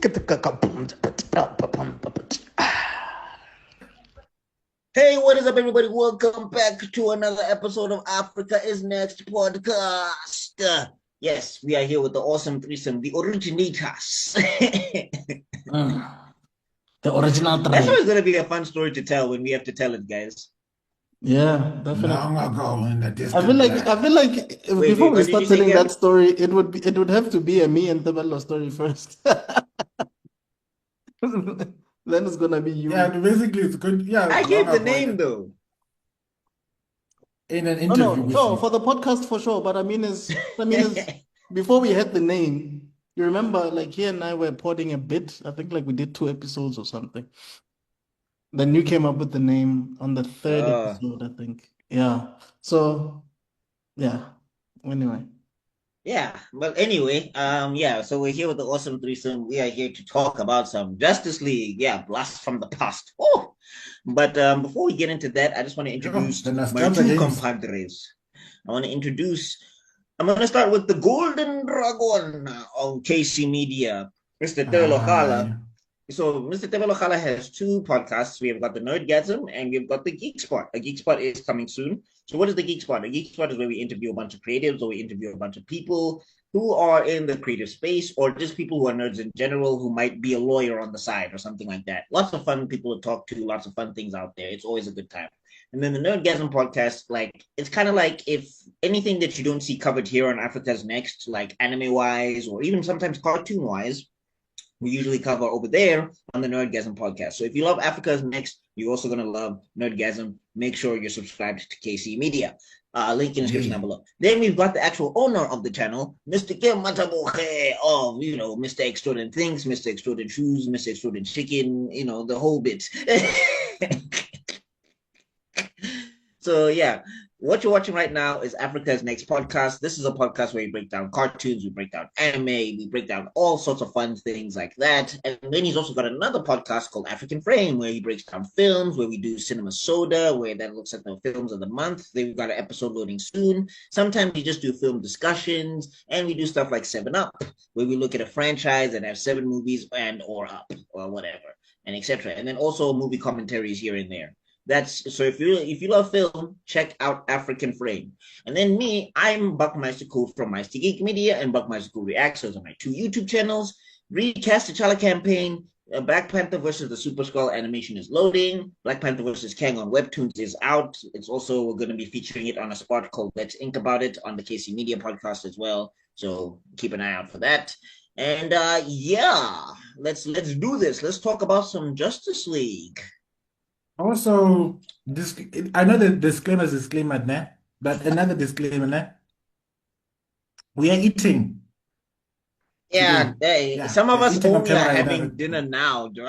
Hey, what is up, everybody? Welcome back to another episode of Africa is Next podcast. Yes, we are here with the awesome threesome, the originators. The original That's three. always going to be a fun story to tell when we have to tell it, guys. Yeah, Long definitely. ago in the I feel distant like land. I feel like before Wait, we what did you start say telling that again? story, it would have to be a me and Tebello story first. Then it's gonna be Yeah, you. basically it's good. Yeah, I long gave the ago name, though. in an No, interview no, with sure, you. for the podcast for sure. But I mean is before we had the name, you remember like he and I were porting a bit. I think like we did 2 episodes or something. Then you came up with the name on the third uh, episode, I think. Yeah. So yeah. Anyway. yeah, but anyway, yeah, so we're here with the awesome threesome. We are here to talk about some Justice League. Yeah, blast from the past. Oh, but before we get into that, I just want to Yo, introduce the my nostalgia two games. compadres. I'm going to start with the Golden Dragon on KC Media, Mr. Telo Aye. Kala. So Mr. Telo Kala has two podcasts. We have got the Nerdgasm and we've got the Geek Spot. A Geek Spot is coming soon. So what is the Geek Spot? A Geek Spot is where we interview a bunch of creatives or we interview a bunch of people who are in the creative space or just people who are nerds in general who might be a lawyer on the side or something like that. Lots of fun people to talk to, lots of fun things out there. It's always a good time. And then the Nerdgasm podcast, like it's kind of like if anything that you don't see covered here on Africa's Next, like anime wise or even sometimes cartoon wise, we usually cover over there on the Nerdgasm podcast. So if you love Africa's Next, you're also going to love Nerdgasm. Make sure you're subscribed to KC Media. Link in the description down Yeah. below. Then we've got the actual owner of the channel, Mr. Kim Mataboche of, Mr. Extraordinary Things, Mr. Extraordinary Shoes, Mr. Extraordinary Chicken, the whole bit. So yeah, what you're watching right now is Africa's Next podcast. This is a podcast where we break down cartoons, we break down anime, we break down all sorts of fun things like that. And then he's also got another podcast called African Frame, where he breaks down films, where we do Cinema Soda, where that looks at the films of the month. They've got an episode loading soon. Sometimes we just do film discussions, and we do stuff like 7 Up, where we look at a franchise and have 7 movies and or up or whatever, and etc. And then also movie commentaries here and there. That's so if you love film, check out African Frame. And then me, I'm Buckmeister Cool from Meister Geek Media and Buckmeister Cool Reacts. Those are my two YouTube channels. Recast the T'Challa campaign. Black Panther versus the Super Skull animation is loading. Black Panther versus Kang on Webtoons is out. It's also we're going to be featuring it on a spot called Let's Ink About It on the KC Media podcast as well. So keep an eye out for that. And yeah, let's do this. Let's talk about some Justice League. Also, this I know the disclaimer, nah, but another disclaimer, nah. We are eating Yeah, today. Yeah, some we of are us eating on only are camera. having dinner now, Joe.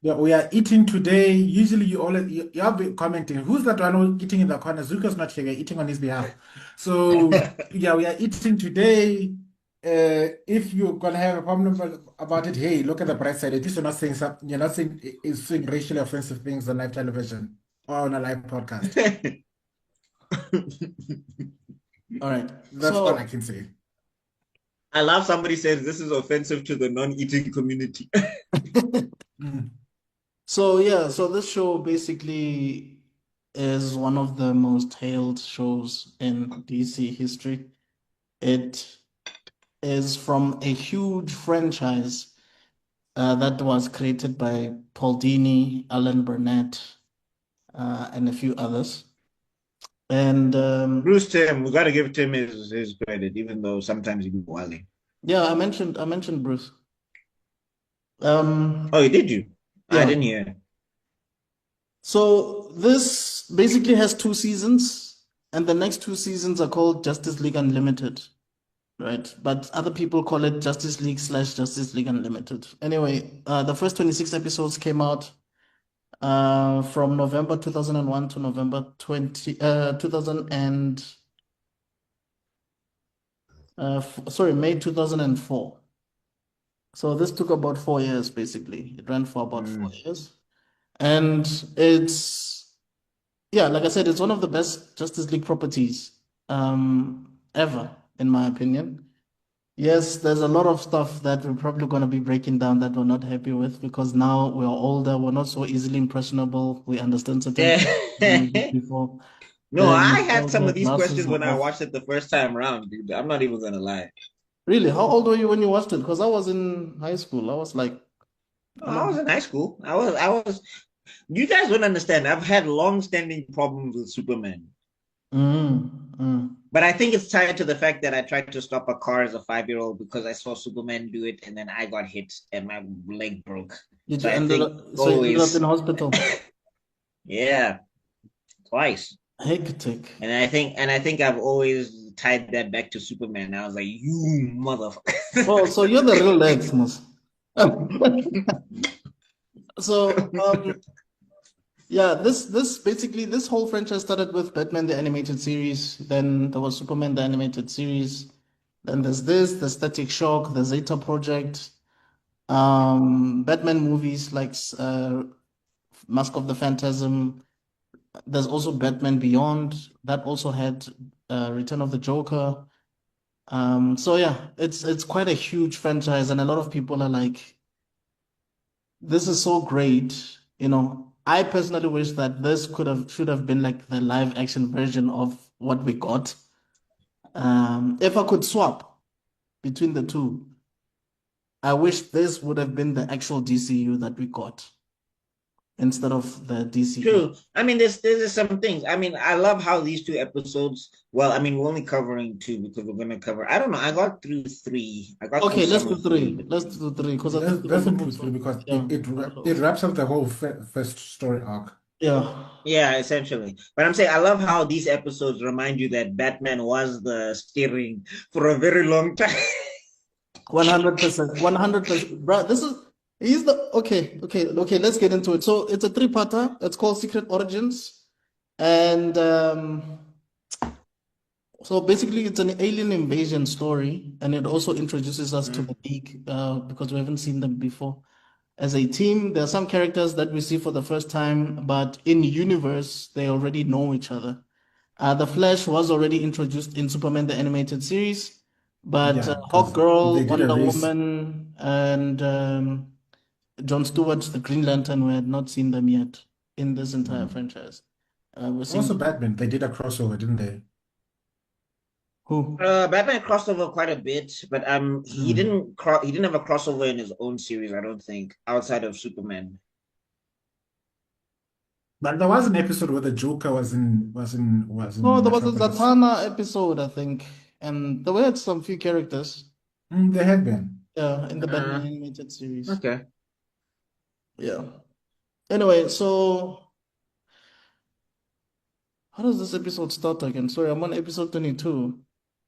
Yeah, we are eating today. Usually, you have been commenting. Who's that one eating in the corner? Zuko's not here. We're eating on his behalf. So yeah, we are eating today. If you're gonna have a problem about it, hey, look at the bright side. At least you're not saying something. You're not saying racially offensive things on live television or on a live podcast. All right. That's all I So can say. I love somebody says this is offensive to the non-eating community. Mm. So yeah, so this show basically is one of the most hailed shows in DC history. It is from a huge franchise that was created by Paul Dini, Alan Burnett, and a few others. And Bruce Tim, we gotta give Tim his credit, even though sometimes he be wilding. yeah, I mentioned Bruce. Oh, did you? I Yeah. didn't hear. So this basically has 2 seasons, and the next 2 seasons are called Justice League Unlimited, right? But other people call it Justice League slash Justice League Unlimited. Anyway, the first 26 episodes came out from November 2001 to November 2000 and sorry, May 2004. So this took about 4 years, basically. It ran for about 4 years. And yeah, like I said, it's one of the best Justice League properties ever, in my opinion. Yes, there's a lot of stuff that we're probably going to be breaking down that we're not happy with because now we're older, we're not so easily impressionable. We understand certain Yeah. things than we did before. No, The I had some nostalgia of these glasses questions are when I off. watched it the first time around, dude. I'm not even gonna lie. Really? How old were you when you watched it? Because I was in high school. I was like, No, I I was don't in high school. I was. You guys don't understand. I've had long-standing problems with Superman. mm. But I think it's tied to the fact that I tried to stop a car as a 5-year-old because I saw Superman do it and then I got hit and my leg broke. Did So you I end think up, so you ended up in always, hospital? yeah, twice. Hectic. And I think I've always tied that back to Superman. I was like, you Oh, motherfucker. so you're the real Lex, Mos. So, yeah, this basically this whole franchise started with Batman the animated series. Then there was Superman the animated series. Then there's this, the Static Shock, the Zeta Project, Batman movies like Mask of the Phantasm. There's also Batman Beyond that also had Return of the Joker. So yeah, it's quite a huge franchise, and a lot of people are like, this is so great. I personally wish that this should have been like the live action version of what we got. If I could swap between the two, I wish this would have been the actual DCU that we got instead of the DCE. True. I mean, there's some things. I mean, I love how these two episodes. Well, I mean, we're only covering two because we're gonna cover. I don't know. I got through three. I got through Okay, let's some do of three, three. but Let's do three because I think Let's, there let's was include three also because yeah, it wraps up the whole first story arc. yeah. yeah, essentially. But I'm saying I love how these episodes remind you that Batman was the steering for a very long time. 100%, 100%. Bro, he's the okay, let's get into it. So it's a three-parter. It's called Secret Origins. And so basically it's an alien invasion story, and it also introduces us to the League, because we haven't seen them before. As a team, there are some characters that we see for the first time, but in universe, they already know each other. The Flash was already introduced in Superman the animated series, but Yeah, because they Hawkgirl, did a Wonder race. Woman, and John Stewart, the Green Lantern, we had not seen them yet in this entire Mm. franchise. We're seeing Also, Batman, they did a crossover, didn't they? who? Batman crossed over quite a bit, but Mm. he didn't have a crossover in his own series. I don't think outside of Superman. But there was an episode where the Joker was in No, there was a Metropolis. Zatanna episode, I think, and there were some few characters, They had been. yeah, in the Batman Uh, animated series. okay. Yeah. Anyway, so how does this episode start again? Sorry, I'm on episode 22.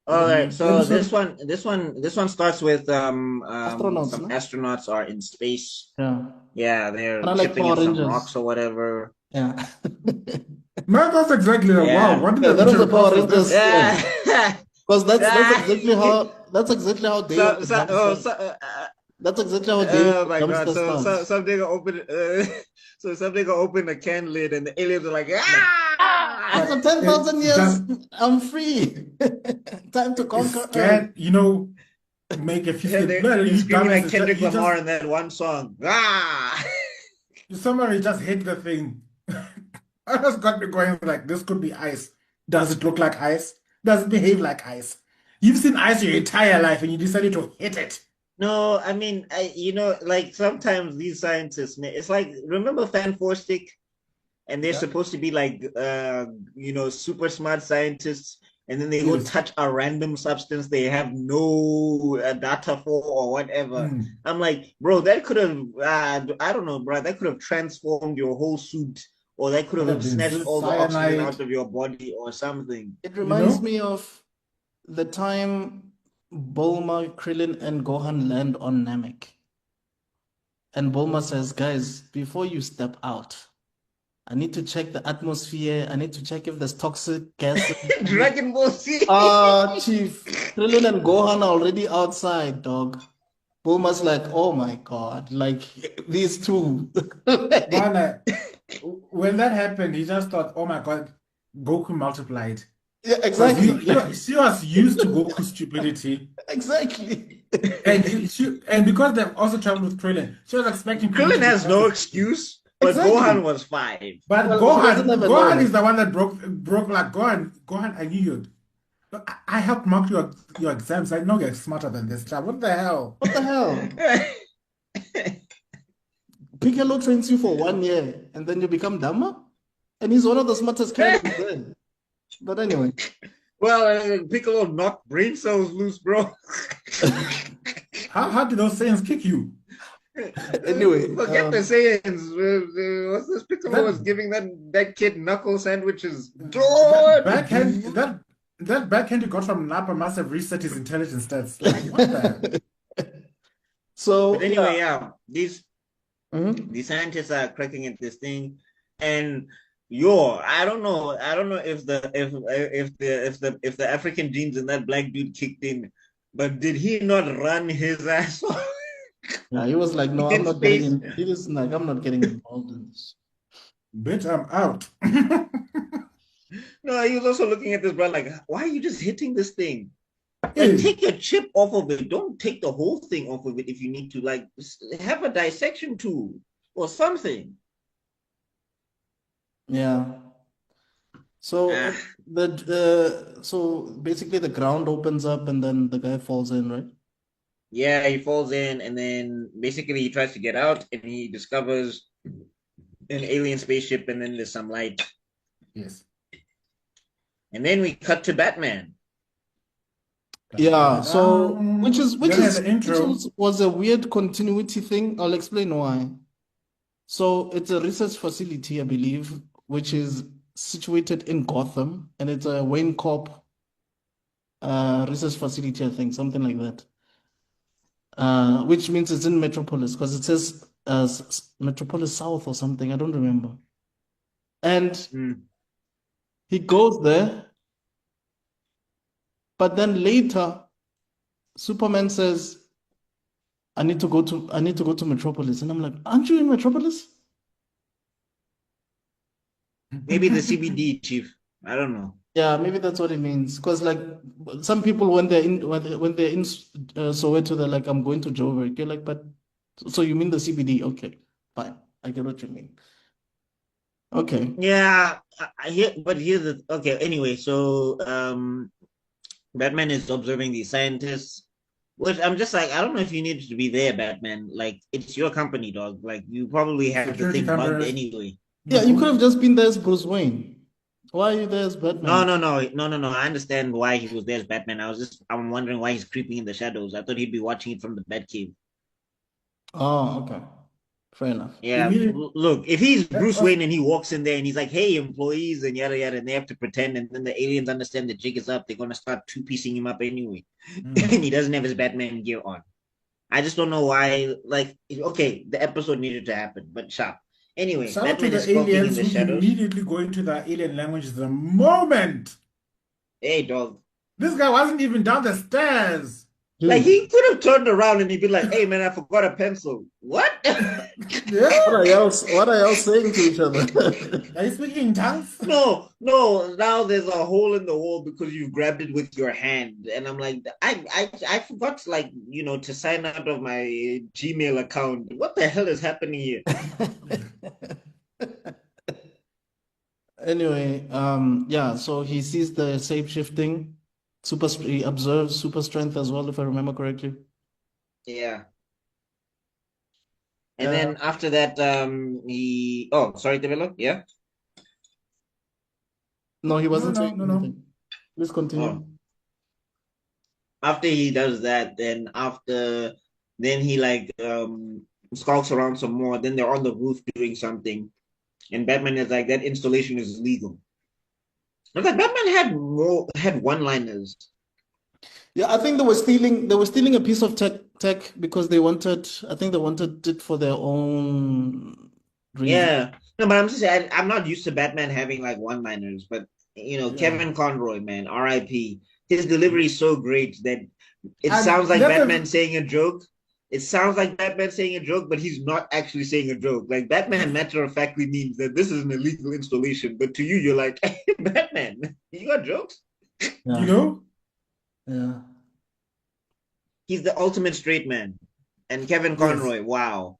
All right. So this Episode, one, this one starts with Astronauts, some no? astronauts are in space. Yeah. Yeah, And they're I like chipping Power in some rocks Rangers. or whatever. Yeah. man, that's exactly wow. Yeah. What Yeah, that was dimension the Power cross was Rangers this? thing. Yeah. Because Ah. that's exactly how Day of so the so oh Dumpster. so That's exactly how Day of oh the my god. Dumpster So starts. something open so something open a can lid and the aliens are like ah. After 10,000 It years, just I'm free. Time to conquer Earth. scan, make a Yeah, 50. they're No, they're you screaming dumbass, like Kendrick Lamar in that one song. Ah. somebody just hit the thing. I just got me going like, this could be ice. Does it look like ice? Does it behave like ice? You've seen ice your entire life and you decided to hit it. No, I mean, like sometimes these scientists, man, it's like remember Fan Four Stick, and they're Yeah. supposed to be like, super smart scientists, and then they go Yes. touch a random substance they have no data for or whatever. Mm. I'm like, bro, that could have, I don't know, bro, that could have transformed your whole suit, or that could Could have have been snatched all the oxygen cyanide, out of your body or something. It you reminds know? me of the time Bulma, Krillin, and Gohan land on Namek. And Bulma says, guys, before you step out, I need to check the atmosphere. I need to check if there's toxic gases. Dragon Ball Z. Chief, Krillin and Gohan are already outside, dog. Bulma's like, oh my God, like these two. Man, when that happened, he just thought, oh my God, Goku multiplied. Yeah, Because exactly. she was used to Goku's stupidity. Exactly. And because they've also traveled with Krillin, she was expecting Krillin Krillin to be has no faster. excuse, but Gohan Exactly. was 5. But Well, he doesn't have a Gohan is nose. the one that broke like Gohan, I knew you. I helped mark your exams. I know you're smarter than this child. What the hell? What the hell? Piccolo trains you for 1 year and then you become dumber? And he's one of the smartest characters there. But anyway. Well, Piccolo knocked brain cells loose, bro. How did those Saiyans kick you? Anyway, Forget the Saiyans. What's this? Piccolo That was giving that kid knuckle sandwiches. that Dude! backhand that backhand you got from Nappa must have reset his intelligence stats. Like what the so But anyway, yeah. yeah, Mhm. these scientists are cracking at this thing, and I don't know if the African genes in that black dude kicked in, but did he not run his ass off Yeah, he was like, no, I'm in not getting space? in. He was like, I'm not getting involved in this. bitch, I'm out. No, he was also looking at this bro like, why are you just hitting this thing? Like, Hey, take a chip off of it. Don't take the whole thing off of it if you need to. Like, have a dissection tool or something. Yeah. So Ah, so basically the ground opens up and then the guy falls in, right? yeah, he falls in, and then basically he tries to get out, and he discovers an alien spaceship, and then there's some light, yes. and then we cut to Batman. Yeah, so Then at the which intro, was a weird continuity thing. I'll explain why. So it's a research facility, I believe, which is situated in Gotham, and it's a Wayne Corp research facility, I think, something like that. Which means it's in Metropolis because it says Metropolis South or something. I don't remember. And Mm. he goes there, but then later, Superman says, I need to go to Metropolis. And I'm like, aren't you in Metropolis? Maybe the CBD chief. I don't know. Yeah, maybe that's what it means. Because like some people when they're in Soweto, they're like, I'm going to Joburg. You're like, but so you mean the CBD? Okay, fine. I get what you mean. Okay. Yeah, but here's the okay. Anyway, so Batman is observing these scientists, which I'm just like, I don't know if you needed to be there, Batman. Like, it's your company, dog. Like, you probably have the security thing bugged cameras. anyway. Yeah, you could have just been there as Bruce Wayne. Why are you there as No, Batman? no, no, no, no, no. I understand why he was there as Batman. I'm wondering why he's creeping in the shadows. I thought he'd be watching it from the Batcave. Oh, okay. Fair enough. Yeah, Immediate, look, if he's that Bruce was, Wayne and he walks in there and he's like, "Hey, employees," and yada yada, and they have to pretend, and then the aliens understand the jig is up, they're gonna start two-piecing him up anyway, and he doesn't have his Batman gear on. I just don't know why. Like, okay, the episode needed to happen, but sharp. Anyway, shout out to Batman the is skulking in aliens the who shadows. immediately go into the alien language the moment. Hey, dog. This guy wasn't even down the stairs. Like, Dude, he could have turned around and he'd be like, "Hey, man, I forgot a pencil." What? Yeah. what are y'all saying to each other? Are you speaking in tongues? No, no. Now there's a hole in the wall because you grabbed it with your hand, and I'm like, I forgot, like, to sign out of my Gmail account. What the hell is happening here? Anyway, yeah, so he sees the shape shifting, he observes super strength as well, if I remember correctly. Yeah. And Uh, then after that, he. Oh, sorry, develop. Yeah. no, he No, wasn't no, saying no, no. anything. Please continue. Oh, after he does that, then he like skulks around some more. Then they're on the roof doing something, and Batman is like, that installation is illegal. I was like, Batman had one-liners. Yeah, I think they were stealing a piece of tech because I think they wanted it for their own reason. Yeah. No, but I'm just saying, I'm not used to Batman having like one-liners, but Yeah. Kevin Conroy, man, R.I.P. His delivery is so great that it And sounds like let Batman me saying a joke. It sounds like Batman saying a joke, but he's not actually saying a joke. Like, Batman matter of factly means that this is an illegal installation, but to you, you're like, hey, Batman, you got jokes? Yeah. You know? Yeah. He's the ultimate straight man. And Kevin Yes. Conroy, wow.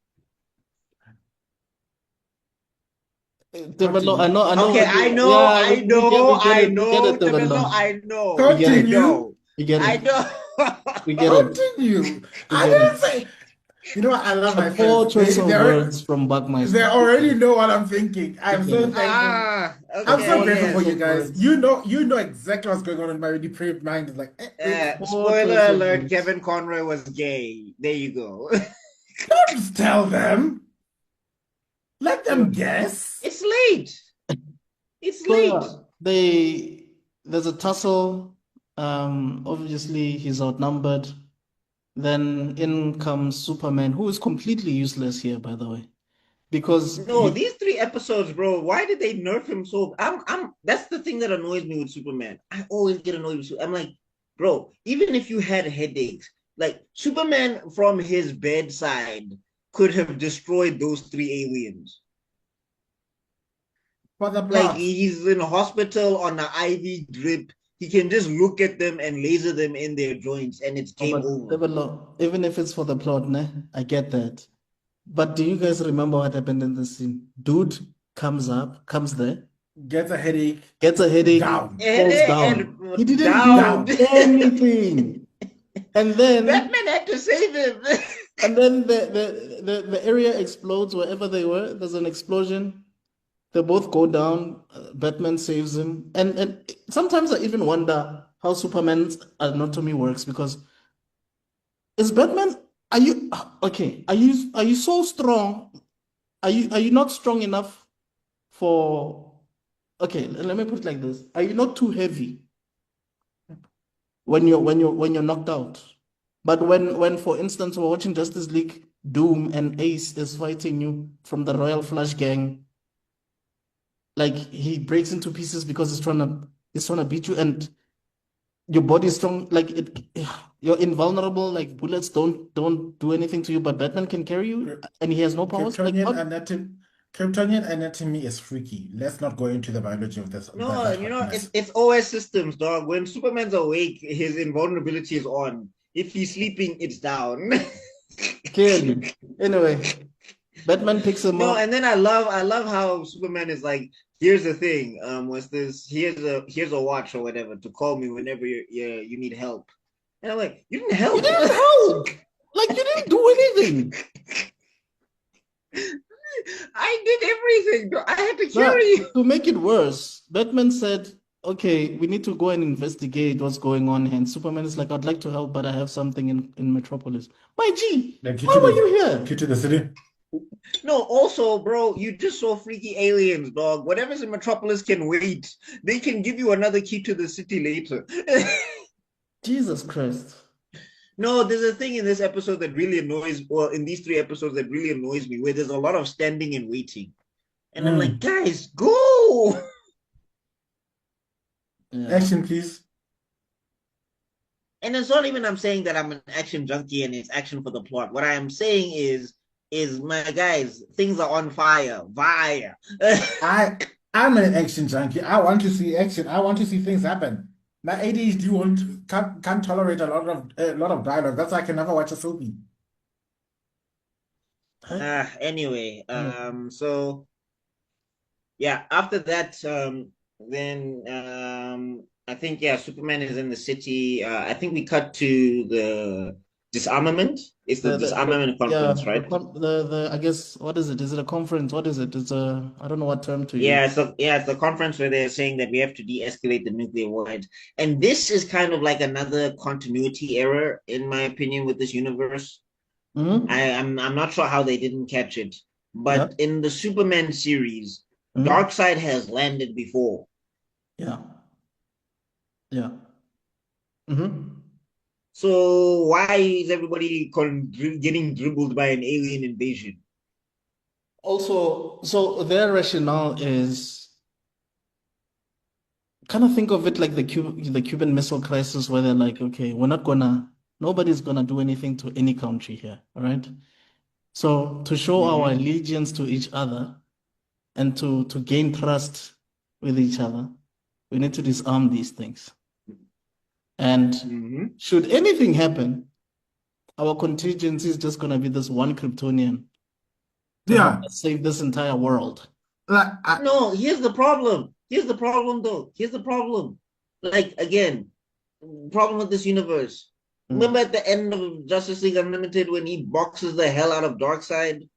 Tebello, I Continue. know Okay, what I you, know, yeah, I know, I we get know, it, Tabello, Tebello. I know, We get I it, Continue. know, we get I it, know. we get it, Continue. we I get didn't it. say. You know what? I love A my poor friends. choice of words from They Buckmeister. already know what I'm thinking. We I'm get so it. thankful. A I'm so Okay, poor grateful for choice yes. you of guys. words. You know exactly what's going on in my depraved mind. It's like, A poor choice Spoiler of alert, words. Kevin Conroy was gay. There you go. don't tell them. Let Yeah. them guess. It's late. It's So late. yeah, there's a tussle. Obviously he's outnumbered. Then in comes Superman, who is completely useless here, by the way, because No, these 3 episodes, bro. Why did they nerf him so? That's the thing that annoys me with Superman. I always get annoyed with. I'm like, bro. Even if you had headaches, like Superman from his bedside could have destroyed those 3 aliens. For the Like plot. he's in a hospital on an IV drip. He can just look at them and laser them in their joints, and it's oh, game but over. Tebello, even if it's for the plot, ne, I get that. But do you guys remember what happened in this scene? Dude comes there, Gets a headache. gets a headache, Down. falls down. He And didn't down. do Down. anything. And then Batman had to save him. the area explodes wherever they were. There's an explosion. They both go down. Batman saves him. And sometimes I even wonder how Superman's anatomy works because is Batman, are you okay? Are you so strong? Are you not strong enough for okay, let me put it like this. Are you not too heavy when you're knocked out? But when for instance we're watching Justice League, Doom and Ace is fighting you from the Royal Flush gang, like he breaks into pieces because he's trying to beat you and your body is strong, like it you're invulnerable, like bullets don't do anything to you, but Batman can carry you and he has no powers. Like Kryptonian what? anatomy. Kryptonian anatomy is freaky. Let's not go into the biology of this No, that you know, it's hotness. it's OS systems, dog. When Superman's awake, his invulnerability is on. If he's sleeping, it's down. Clearly. Anyway, Batman picks him No, up. and then I love how Superman is like, here's the thing. Was this here's a watch or whatever to call me whenever you need help. And I'm like, you didn't You help. didn't help. Like you didn't do anything. I did everything. I had to carry But you. to make it worse, Batman said, okay, we need to go and investigate what's going on here. And Superman is like, I'd like to help, but I have something in Metropolis. My G, Like why were you here? key to the city. No, also, bro, you just saw freaky aliens, dog. Whatever's in Metropolis can wait. They can give you another key to the city later. Jesus Christ. No, there's a thing in this episode that really annoys, well, in these 3 episodes that really annoys me, where there's a lot of standing and waiting. And I'm like, guys, go. Yeah. Action, please. And it's not even I'm saying that I'm an action junkie and it's action for the plot. What I am saying is my guys, things are on fire. Fire. I'm an action junkie. I want to see action. I want to see things happen. My ADHD can't tolerate a lot of dialogue. That's why I can never watch a soapy. Anyway, Yeah. so yeah, after that, then I think yeah, Superman is in the city. I think we cut to the disarmament. It's the disarmament Yeah, conference, right? I guess what is it? Is it a conference? What is it? It's a I don't know what term to use. Yeah, it's the conference where they're saying that we have to de-escalate the nuclear war. And this is kind of like another continuity error, in my opinion, with this universe. Mhm. I'm not sure how they didn't catch it, Yeah. but in the Superman series, Mhm. Darkseid has landed before. Yeah. Yeah. Mhm. So why is everybody getting dribbled by an alien invasion? Also, so their rationale is kind of think of it like the Cuban Missile Crisis, where they're like, okay, nobody's gonna do anything to any country here, all right? So to show our Mm-hmm. allegiance to each other and to gain trust with each other, we need to disarm these things. And Mhm. should anything happen, our contingency is just gonna be this one Kryptonian to help Yeah. us save this entire world. Like, No, here's the problem. Here's the problem, though. Here's the problem. Like, again, problem with this universe. Mm. Remember at the end of Justice League Unlimited when he boxes the hell out of Darkseid?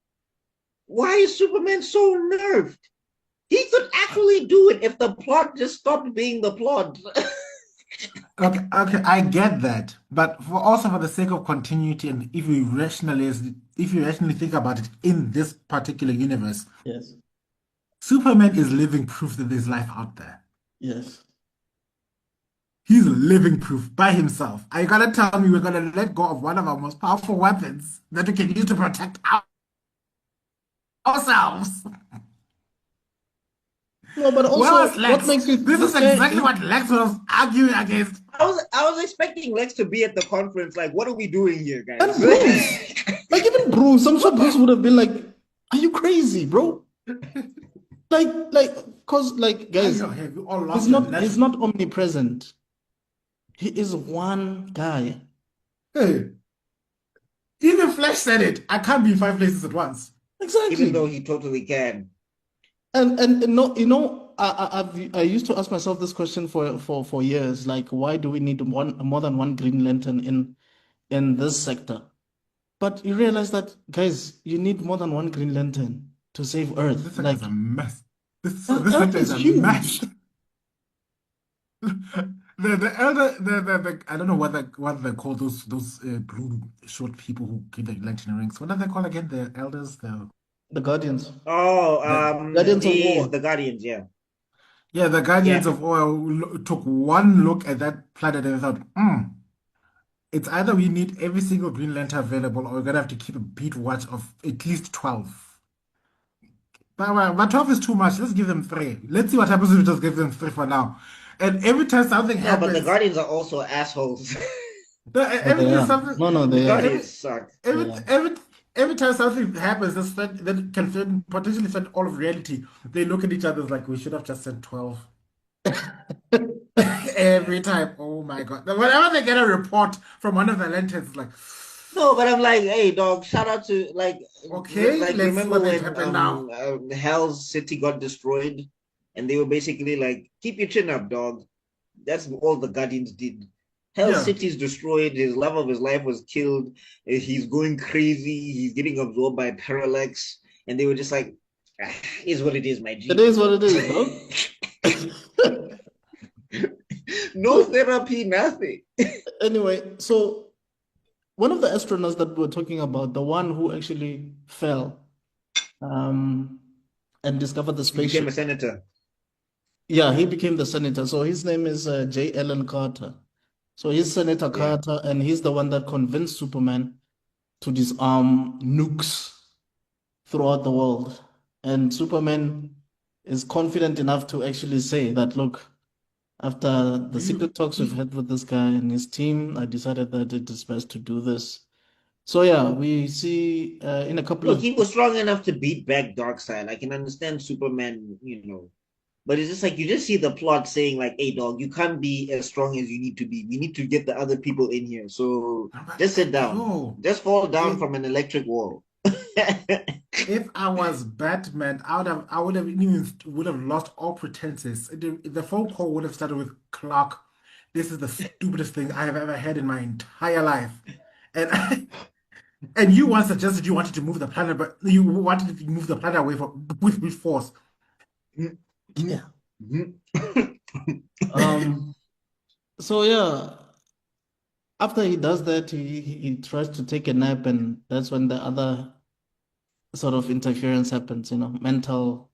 Why is Superman so nerfed? He could actually do it if the plot just stopped being the plot. okay, okay, I get that, but also for the sake of continuity, and if you rationally think about it in this particular universe, Yes. Superman is living proof that there's life out there. Yes. He's living proof by himself. Are you gonna tell me we're gonna let go of one of our most powerful weapons that we can use to protect ourselves? No, but Where also, was what Lex? makes it This this is guy? exactly what Lex was arguing against. I was expecting Lex to be at the conference. Like, what are we doing here, guys? And Bruce, like even Bruce, I'm sure Bruce would have been like, "Are you crazy, bro?" Cause guys, Have you all lost your he's net? not omnipresent. He is one guy. Hey, even Flash said it. I can't be in 5 places at once. Even though Exactly. he totally can. And no, I used to ask myself this question for years, like why do we need more than one Green Lantern in this sector? But you realize that, guys, you need more than one Green Lantern to save Earth. This sector is Like, a mess. This Earth sector is is a huge. mess. The elder the I don't know what they call those blue short people who give the lantern rings. What are they called again? The elders, The Guardians. Oh, Guardians of geez, War. the Guardians, yeah. yeah, the Guardians Yeah. of Oil took one look at that planet and thought, it's either we need every single Green Lantern available, or we're gonna have to keep a beat watch of at least 12. But 12 is too much. Let's give them three. Let's see what happens if we just give them three for now. And every time something No, but the happens, Guardians are also assets. Oh, every they time are. something, No, The they are. every, Guardians suck. every, They are. every, every time something happens that can potentially fit all of reality, they look at each other like we should have just said 12. Every time. Oh my God. Whenever they get a report from one of the lanterns, like, No, but I'm like, hey, dog, shout out to okay, like let's see remember what might when happen now. Hell's City got destroyed, and they were basically like, keep your chin up, dog. That's all the Guardians did. Hell's Yeah. City's destroyed. His love of his life was killed. He's going crazy. He's getting absorbed by Parallax, and they were just like, ah, is what it is, my It G. is what it is, dog. No therapy, nothing. Anyway, so one of the astronauts that we were talking about, the one who actually fell, um, and discovered the He became a spaceship. senator. Yeah, he became the senator. So his name is J. Allen Carter. So he's Senator Yeah. Carter, and he's the one that convinced Superman to disarm nukes throughout the world. And Superman is confident enough to actually say that, look, after the Do you secret talks we've had with this guy and his team, I decided that it is best to do this. So yeah, we see in a couple Look, of he was strong enough to beat back Darkseid. I can understand Superman, but it's just like you just see the plot saying like, "Hey, dog, you can't be as strong as you need to be. We need to get the other people in here. So just sit down. yo, Just fall down if from an electric wall." if I was Batman, I would have lost all pretenses. The phone call would have started with Clark. This is the stupidest thing I have ever had in my entire life. And and you once suggested you wanted to move the planet, but you wanted to move the planet away from with force. yeah. So yeah, after he does that, he tries to take a nap, and that's when the other sort of interference happens, mental.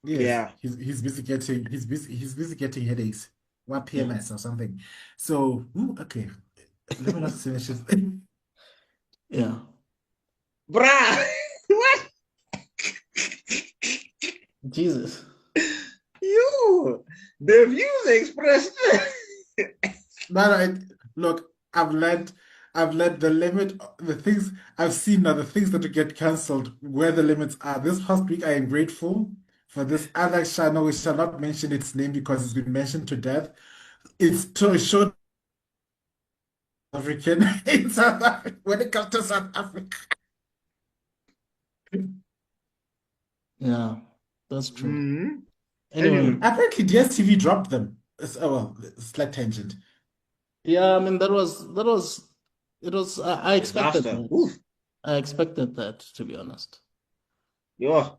Yes, Yeah. he's busy getting headaches. What Yeah. PMS or something. So okay, let me not finish this. Yeah. Bruh. What? Jesus. You. The views expressed. No, look, I've learned the limit, the things I've seen now, the things that get cancelled, where the limits are. This past week, I am grateful for this other channel. We shall not mention its name because it's been mentioned to death. It showed African in South Africa when it comes to South Africa. Yeah, that's true. Mhm. Anyway, Anyway, Apparently, DSTV dropped them. Oh, well, slight tangent. yeah, I mean I expected disaster. that. Oof. I expected that, to be honest. Yo,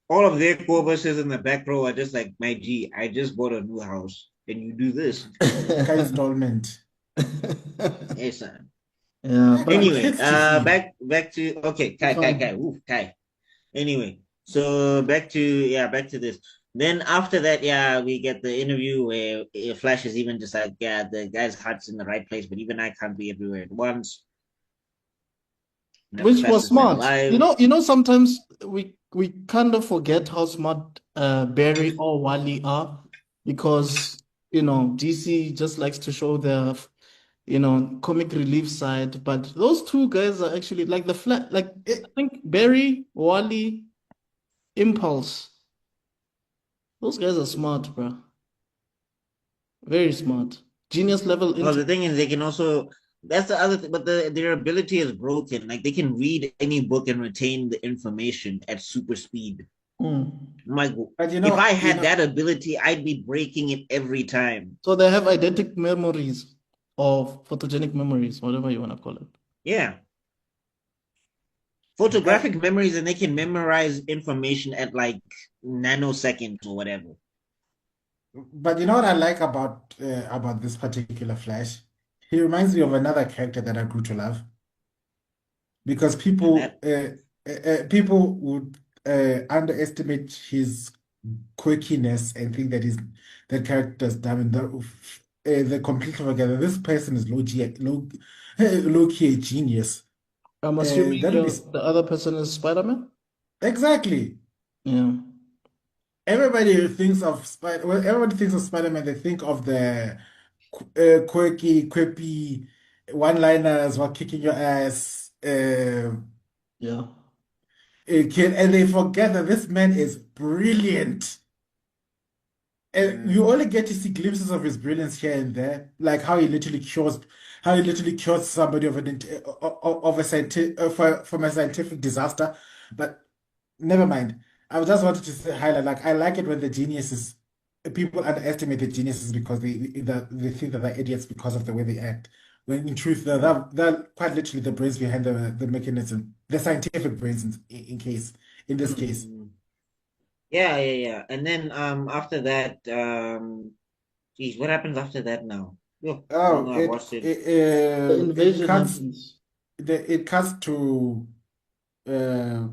all of their core verses in the back row are just like, my G, I just bought a new house. Can you do this? Car installment. Yes, sir. Yeah, But but Anyway, kids to see. back to okay, it's Kai, fine. oof, Kai. Anyway, so back to this. Then after that, yeah, we get the interview where Flash is even just like, yeah, the guy's heart's in the right place, but even I can't be everywhere at once. I'm not the Which was fastest man smart. alive. Sometimes we kind of forget how smart Barry or Wally are because DC just likes to show their comic relief side, but those two guys are actually like the flat like I It, think Barry, Wally, Impulse. Those guys are smart, bro. Very smart. Genius level Well, into the thing is, they can also. That's the other thing, but their ability is broken. Like they can read any book and retain the information at super speed. Mm. Like but if I had that ability, I'd be breaking it every time. So they have eidetic memories or photogenic memories, whatever you want to call it. Yeah, uh, photographic memories, and they can memorize information at like nanoseconds or whatever. but you know what I like about this particular Flash? He reminds me of another character that I grew to love because And that people would underestimate his quirkiness and think that the character's dumb and the complete together. This person is low key a genius. I'm assuming That would be the other person is Spider-Man? exactly. Yeah. When everybody thinks of Spider-Man, they think of the quirky, quippy one-liners while kicking your ass, Yeah. kid, and they forget that this man is brilliant. And you mm, only get to see glimpses of his brilliance here and there, like how he literally cures somebody of a scientific from a scientific disaster. But never mind. I just wanted to highlight, like, I like it when the geniuses, people underestimate the geniuses because they think that they're idiots because of the way they act. When in truth, they're quite literally the brains behind the mechanism, the scientific brains in this case. mm. Yeah. And then after that, geez, what happens after that now? Yo, I don't Oh, know. I watched it. The it invasion cuts happens. it cuts to uh, No,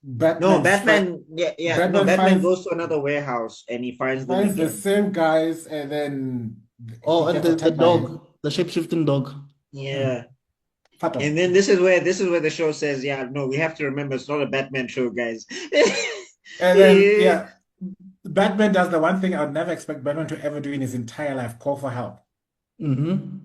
Batman's friend. Batman. Yeah. No, Batman Batman finds goes to another warehouse and he finds them finds the again. same guys, and then he Oh, and gets the attacked by dog, the shape-shifting dog. Yeah. Phantom. And then this is where the show says, yeah, no, we have to remember it's not a Batman show, guys. And then yeah, Batman does the one thing I would never expect Batman to ever do in his entire life: call for help Mm-hmm.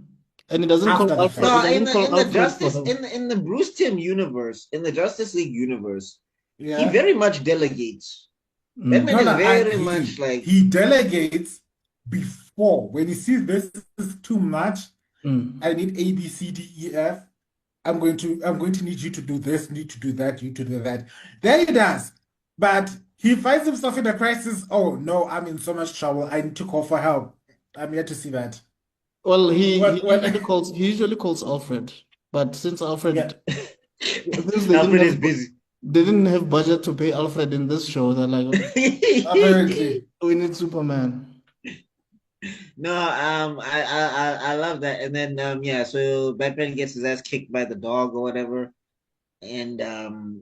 And he doesn't call after the Alfred. He No, fact. doesn't call in the Alfred for Justice help. in the Bruce Timm universe, in the Justice League universe, he Yeah. very much delegates. Mm. Batman No, is no, I very much agree. like, He delegates before when he sees this is too much. Mm. I need A, B, C, D, E, F. I'm going to need you to do this, need to do that, you to do that. Then he does. But he finds himself in a crisis. Oh no, I'm in so much trouble. I need to call for help. I'm yet to see that. Well, What he usually calls Alfred, but yeah. since Alfred is busy. they didn't have budget to pay Alfred in this show, they're like, okay, Apparently. we need Superman. No, I love that. And then yeah, so Batman gets his ass kicked by the dog or whatever. And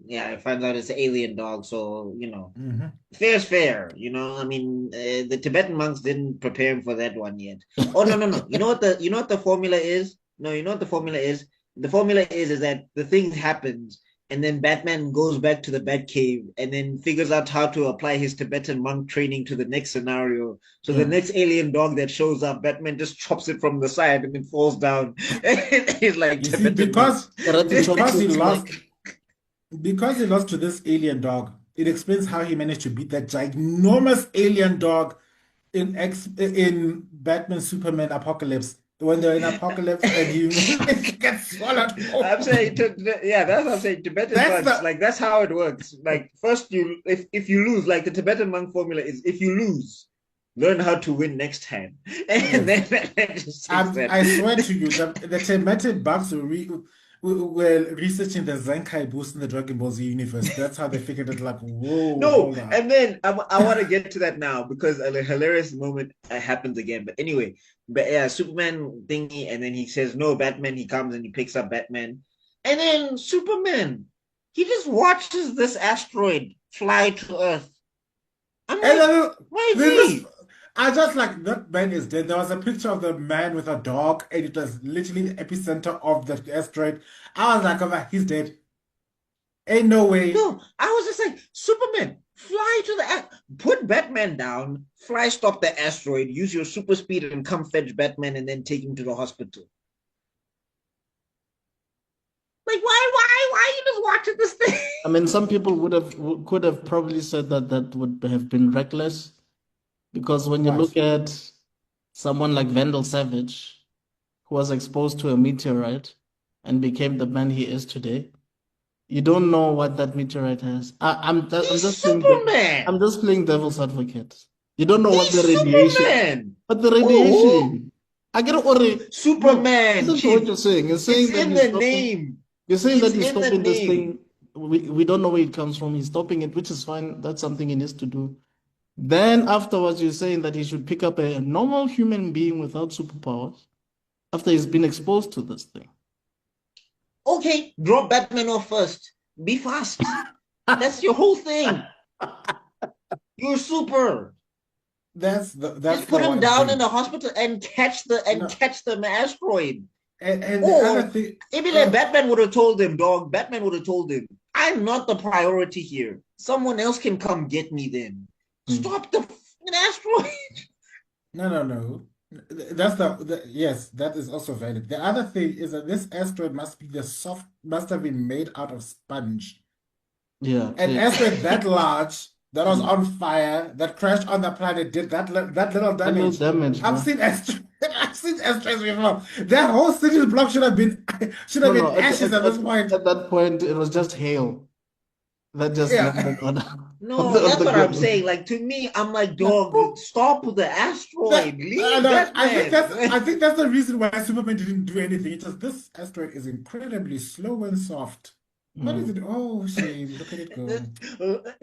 yeah, I find out it's an alien dog, so Mhm. fair's fair. I mean, the Tibetan monks didn't prepare him for that one yet. Oh no. You know what the formula is? No, you know what the formula is? The formula is that the thing happens, and then Batman goes back to the Batcave and then figures out how to apply his Tibetan monk training to the next scenario. So the Yeah. next alien dog that shows up, Batman just chops it from the side and it falls down. He's like You see, Tibetan monk. Karate chops because he its lost like, because he lost to this alien dog, it explains how he managed to beat that ginormous alien dog in Batman Superman Apocalypse. when they're in apocalypse and you get swallowed whole. I'm saying, yeah, that's what I'm saying. Tibetan That's monks, the like that's how it works. Like first, if you lose, like the Tibetan monk formula is, if you lose, learn how to win next time, and yes. then that just takes that. I swear to you, the Tibetan bugs were researching the Zenkai boost in the Dragon Ball Z universe. That's how they figured it. Like, whoa, No, hold up. and then I want to get to that now because a hilarious moment happens again. But anyway, but yeah, Superman thingy, and then he says no, Batman. He comes and he picks up Batman, and then Superman, he just watches this asteroid fly to Earth. I'm And like, then why is there's this. he? I just like that man is dead. There was a picture of the man with a dog, and it was literally the epicenter of the asteroid. I was like, oh, man, he's dead. Ain't no way. No, I was just like, Superman, fly to put Batman down, fly, stop the asteroid, use your super speed, and come fetch Batman, and then take him to the hospital. Like, why are you just watching this thing? I mean, some people could have probably said that that would have been reckless, because when you What? look at someone like Vandal Savage, who was exposed to a meteorite and became the man he is today, you don't know what that meteorite has. I'm He's just I'm Superman. just playing devil's advocate. You don't know what He's the radiation, Superman. but the Oh, radiation. I get it. Worry. Look, Superman, listen to what Chief. you're saying. You're It's saying that in he's the stopping. name. You're saying It's that he's in the stopping this name. thing. We don't know where it comes from. He's stopping it, which is fine. That's something he needs to do. Then afterwards, you're saying that he should pick up a normal human being without superpowers after he's been exposed to this thing. Okay, drop Batman off first. Be fast. That's your whole thing. You're super. That's Just the put him one down in thing. the hospital and No, catch the asteroid. and the other Or thing. maybe like Batman would have told him, dog. Batman would have told him, I'm not the priority here. Someone else can come get me then. Hmm. Stop the asteroid. No. That's yes, that is also valid. The other thing is that this asteroid must have been made out of sponge. Yeah, An clear. asteroid that large, that was Hmm. on fire, that crashed on the planet, did that little A little damage. damage, I've bro. seen asteroids. I've seen asteroids before. That whole city's block should have No, been no. ashes at this point. At that point, it was just hail that just Yeah. landed on No, on that's the what I'm ground. saying. Like to me, I'm like, Yeah. dog, stop with the asteroid. Leave No, Batman. I think that's the reason why Superman didn't do anything. It's just this asteroid is incredibly slow and soft. What is Hmm. it? Oh, shame. Look at it go.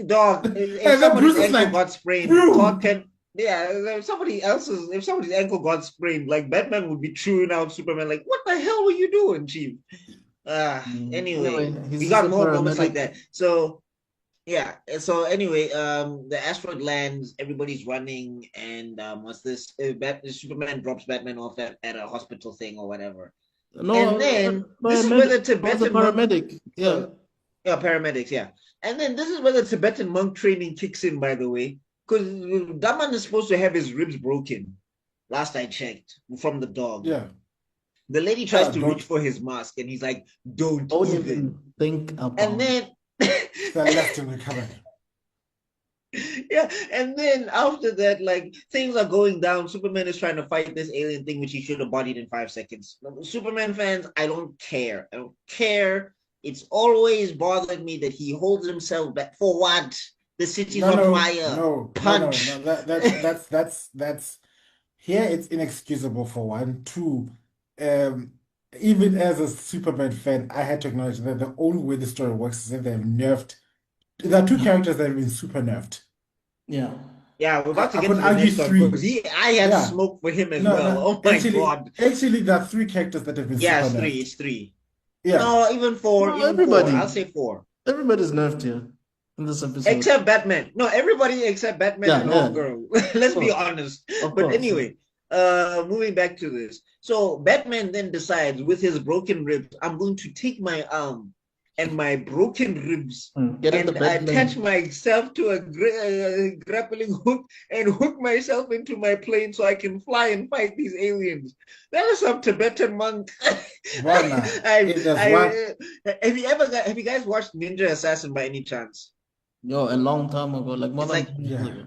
Dog, if And then somebody's Bruce is ankle like, got sprained, Todd boom. can. Yeah, if somebody's ankle got sprained, like Batman would be chewing out Superman. Like, what the hell were you doing, Chief? Anyway, Anyway, we he's got a more moments like paramedic. that. So yeah. So anyway, the asteroid lands. Everybody's running, and what's this? Superman drops Batman off at a hospital thing or whatever. And then No, this is where the I was a Tibetan monk. paramedic. Yeah. So yeah, paramedics. Yeah, and then this is where the Tibetan monk training kicks in. By the way, because Daman is supposed to have his ribs broken. Last I checked, from the dog. Yeah. The lady tries to reach Don't for his mask, and he's like, "Don't Don't even." even think And about it. then Celestial recovery. yeah, and then after that, like things are going down. Superman is trying to fight this alien thing, which he should have bodied in 5 seconds. Superman fans, I don't care. I don't care. It's always bothered me that he holds himself back. For what? The city's on fire. No. Punch. That's here. It's inexcusable for one. Two, um, even as a Superman fan, I had to acknowledge that the only way the story works is that they've nerfed. There are two characters that have been super nerfed. Yeah. Yeah, we're about to I get could to the argue next one because three. I had Yeah. smoke for him as No, well. no. Oh my god. Actually, there are three characters that have been Yeah, super it's three. nerfed. It's three. Yeah. No, even four. No, Even four. I'll everybody. say four. Everybody's nerfed here in this episode. Except Batman. No, everybody except Batman Yeah, and yeah. Hawkgirl. Let's Of be course. honest. Of But course. anyway, moving back to this. So Batman then decides with his broken ribs, I'm going to take my arm and my broken ribs Get in the and attach Batman. myself to a grappling hook and hook myself into my plane so I can fly and fight these aliens. That is some Tibetan monk. Warner, it is one. Have you guys watched Ninja Assassin by any chance? Yo, a long time ago, like more It's than like 10 years Yeah. ago.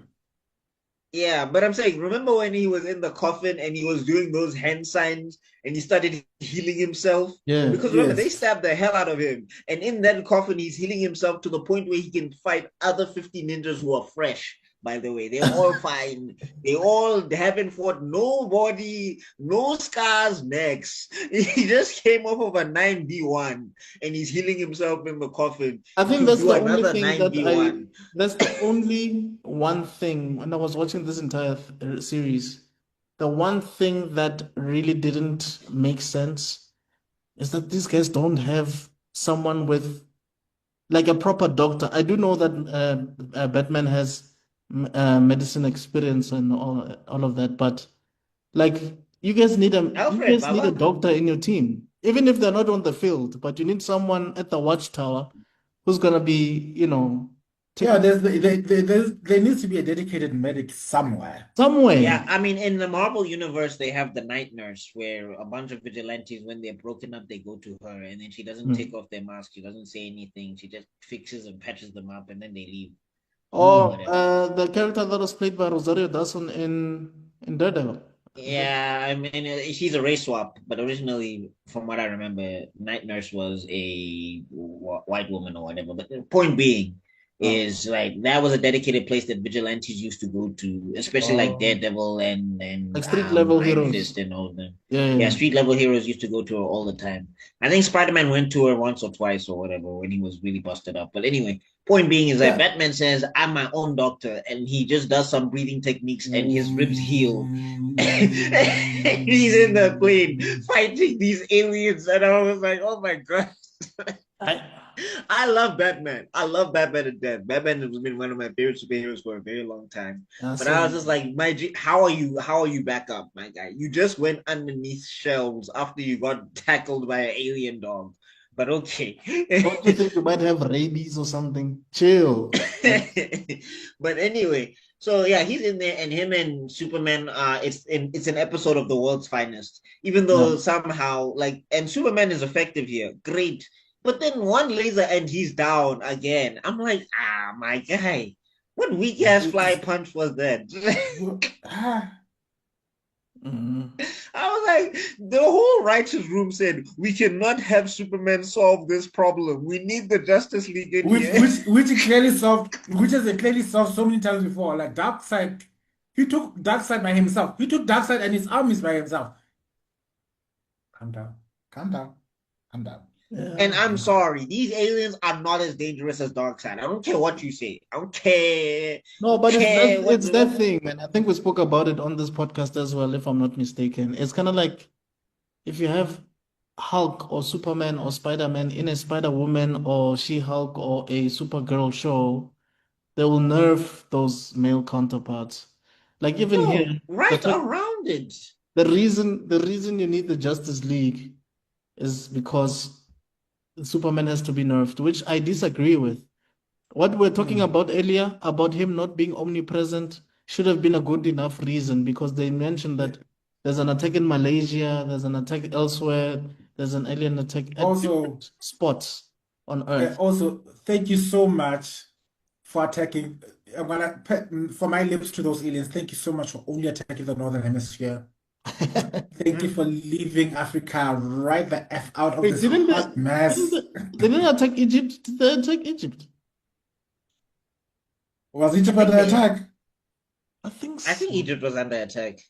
Yeah, but I'm saying, remember when he was in the coffin and he was doing those hand signs and he started healing himself? Yeah. Because remember, they Yes. stabbed the hell out of him. And in that coffin, he's healing himself to the point where he can fight other 50 ninjas who are fresh, by the way. They're all fine. They all haven't fought nobody, no scars next. He just came off of a 9v1 and he's healing himself in the coffin I think to that's do the only another thing that I, 9v1. that's the only one thing when I was watching this entire series, the one thing that really didn't make sense is that these guys don't have someone with like a proper doctor. I do know that Batman has medicine experience and all of that, but like you Alfred, guys need a Baba. doctor in your team, even if they're not on the field, but you need someone at the watchtower who's gonna be, Yeah, taking there needs to be a dedicated medic somewhere. Yeah, somewhere. I mean, in the Marvel universe, they have the Night Nurse, where a bunch of vigilantes, when they're broken up, they go to her, and then she doesn't take Mm. off their mask. She doesn't say anything. She just fixes and patches them up, and then they leave or Mm. Or whatever. the character that was played by Rosario Dawson in Daredevil. Yeah, I mean, she's a race swap, but originally, from what I remember, Night Nurse was a white woman or whatever. But the point being Oh, is like that was a dedicated place that vigilantes used to go to, especially like oh, Daredevil and like street level Iron heroes. Fist and all of them. Yeah, yeah, Yeah, yeah. street level heroes used to go to her all the time. I think Spider-Man went to her once or twice or whatever when he was really busted up. But anyway, point being is that Yeah. Batman says, I'm my own doctor, and he just does some breathing techniques and his ribs heal. He's in the plane fighting these aliens, and I was like, oh my god. I, I love Batman. I love Batman to death. Batman has been one of my favorite superheroes for a very long time. But I was same. just like, my G, how are you? How are you back up, my guy? You just went underneath shelves after you got tackled by an alien dog. But okay. Don't you think you might have rabies or something? Chill. But anyway, so yeah, he's in there, and him and Superman. It's an episode of The World's Finest. Even Yeah. though somehow, like, and Superman is effective here, great. But then one laser and he's down again. I'm like, my guy, what weak ass fly punch was that? Ah, Mhm. I was like, the whole righteous room said, we cannot have Superman solve this problem. We need the Justice League in which here. which which he clearly solved, which has clearly solved so many times before. Like Darkseid, he took Darkseid by himself. He took Darkseid and his armies by himself. Calm down, calm down, calm down, And Yeah. I'm calm down. sorry, these aliens are not as dangerous as Darkseid. I don't care what you say. I don't care. No, but it's Care that what it's that what thing, man. I think we spoke about it on this podcast as well, if I'm not mistaken. It's kind of like if you have Hulk or Superman or Spider-Man in a Spider-Woman or She-Hulk or a Supergirl show, they will nerf those male counterparts. Like even no, here, the right fact around it. the reason you need the Justice League is because Superman has to be nerfed, which I disagree with. What we're talking Mm. about earlier about him not being omnipresent should have been a good enough reason because they mentioned Yeah. that there's an attack in Malaysia, there's an attack elsewhere, there's an alien attack at Also, different spots on Earth. also, thank you so much for attacking. For my lips to those aliens, thank you so much for only attacking the Northern Hemisphere. Thank you for leaving Africa right the F out of Wait, this hot mess. they didn't attack Egypt? Did they attack Egypt? Was it I about think the they attack? I think I think so. Egypt was under attack.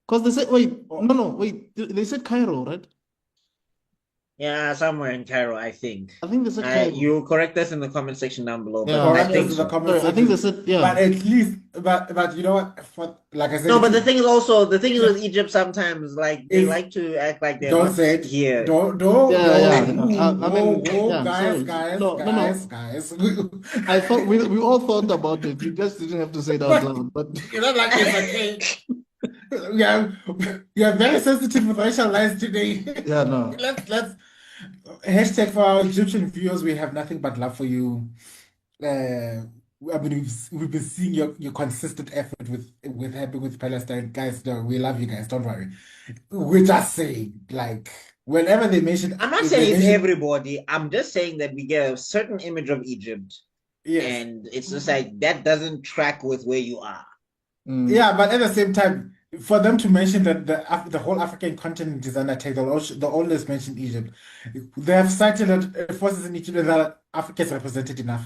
Because they said, wait, Oh, no, no, wait, they said Cairo, right? Yeah, somewhere in Cairo, I think. I think they said Cairo. You correct us in the comment section down below, but Yeah, I correct us think in the sorry, so. comment sorry, I think they section. said, But yeah. at least, but you know what? For, like I said, No, it but is, the thing is with Egypt sometimes, like they is like to act like they're don't not say it. here. Yeah, yeah, yeah. I Whoa, mean, whoa, yeah, guys, sorry. guys, No, no, guys, no. guys. I thought we all thought about it. You just didn't have to say it out But loud. But you know, like it's okay. Yeah, we are very sensitive with racial lines today. yeah, no. Let's hashtag for our Egyptian viewers. We have nothing but love for you. Uh, I mean, we've been seeing your consistent effort with helping with Palestine, guys. No, we love you guys. Don't worry. We're just saying, like, whenever they mention, I'm not if they saying it's mention, everybody. I'm just saying that we get a certain image of Egypt, yes, and it's just like that doesn't track with where you are. Yeah, but at the same time, for them to mention that the whole African continent is under attack, they'll always mention Egypt. They have cited that forces in Egypt that Africa is represented enough.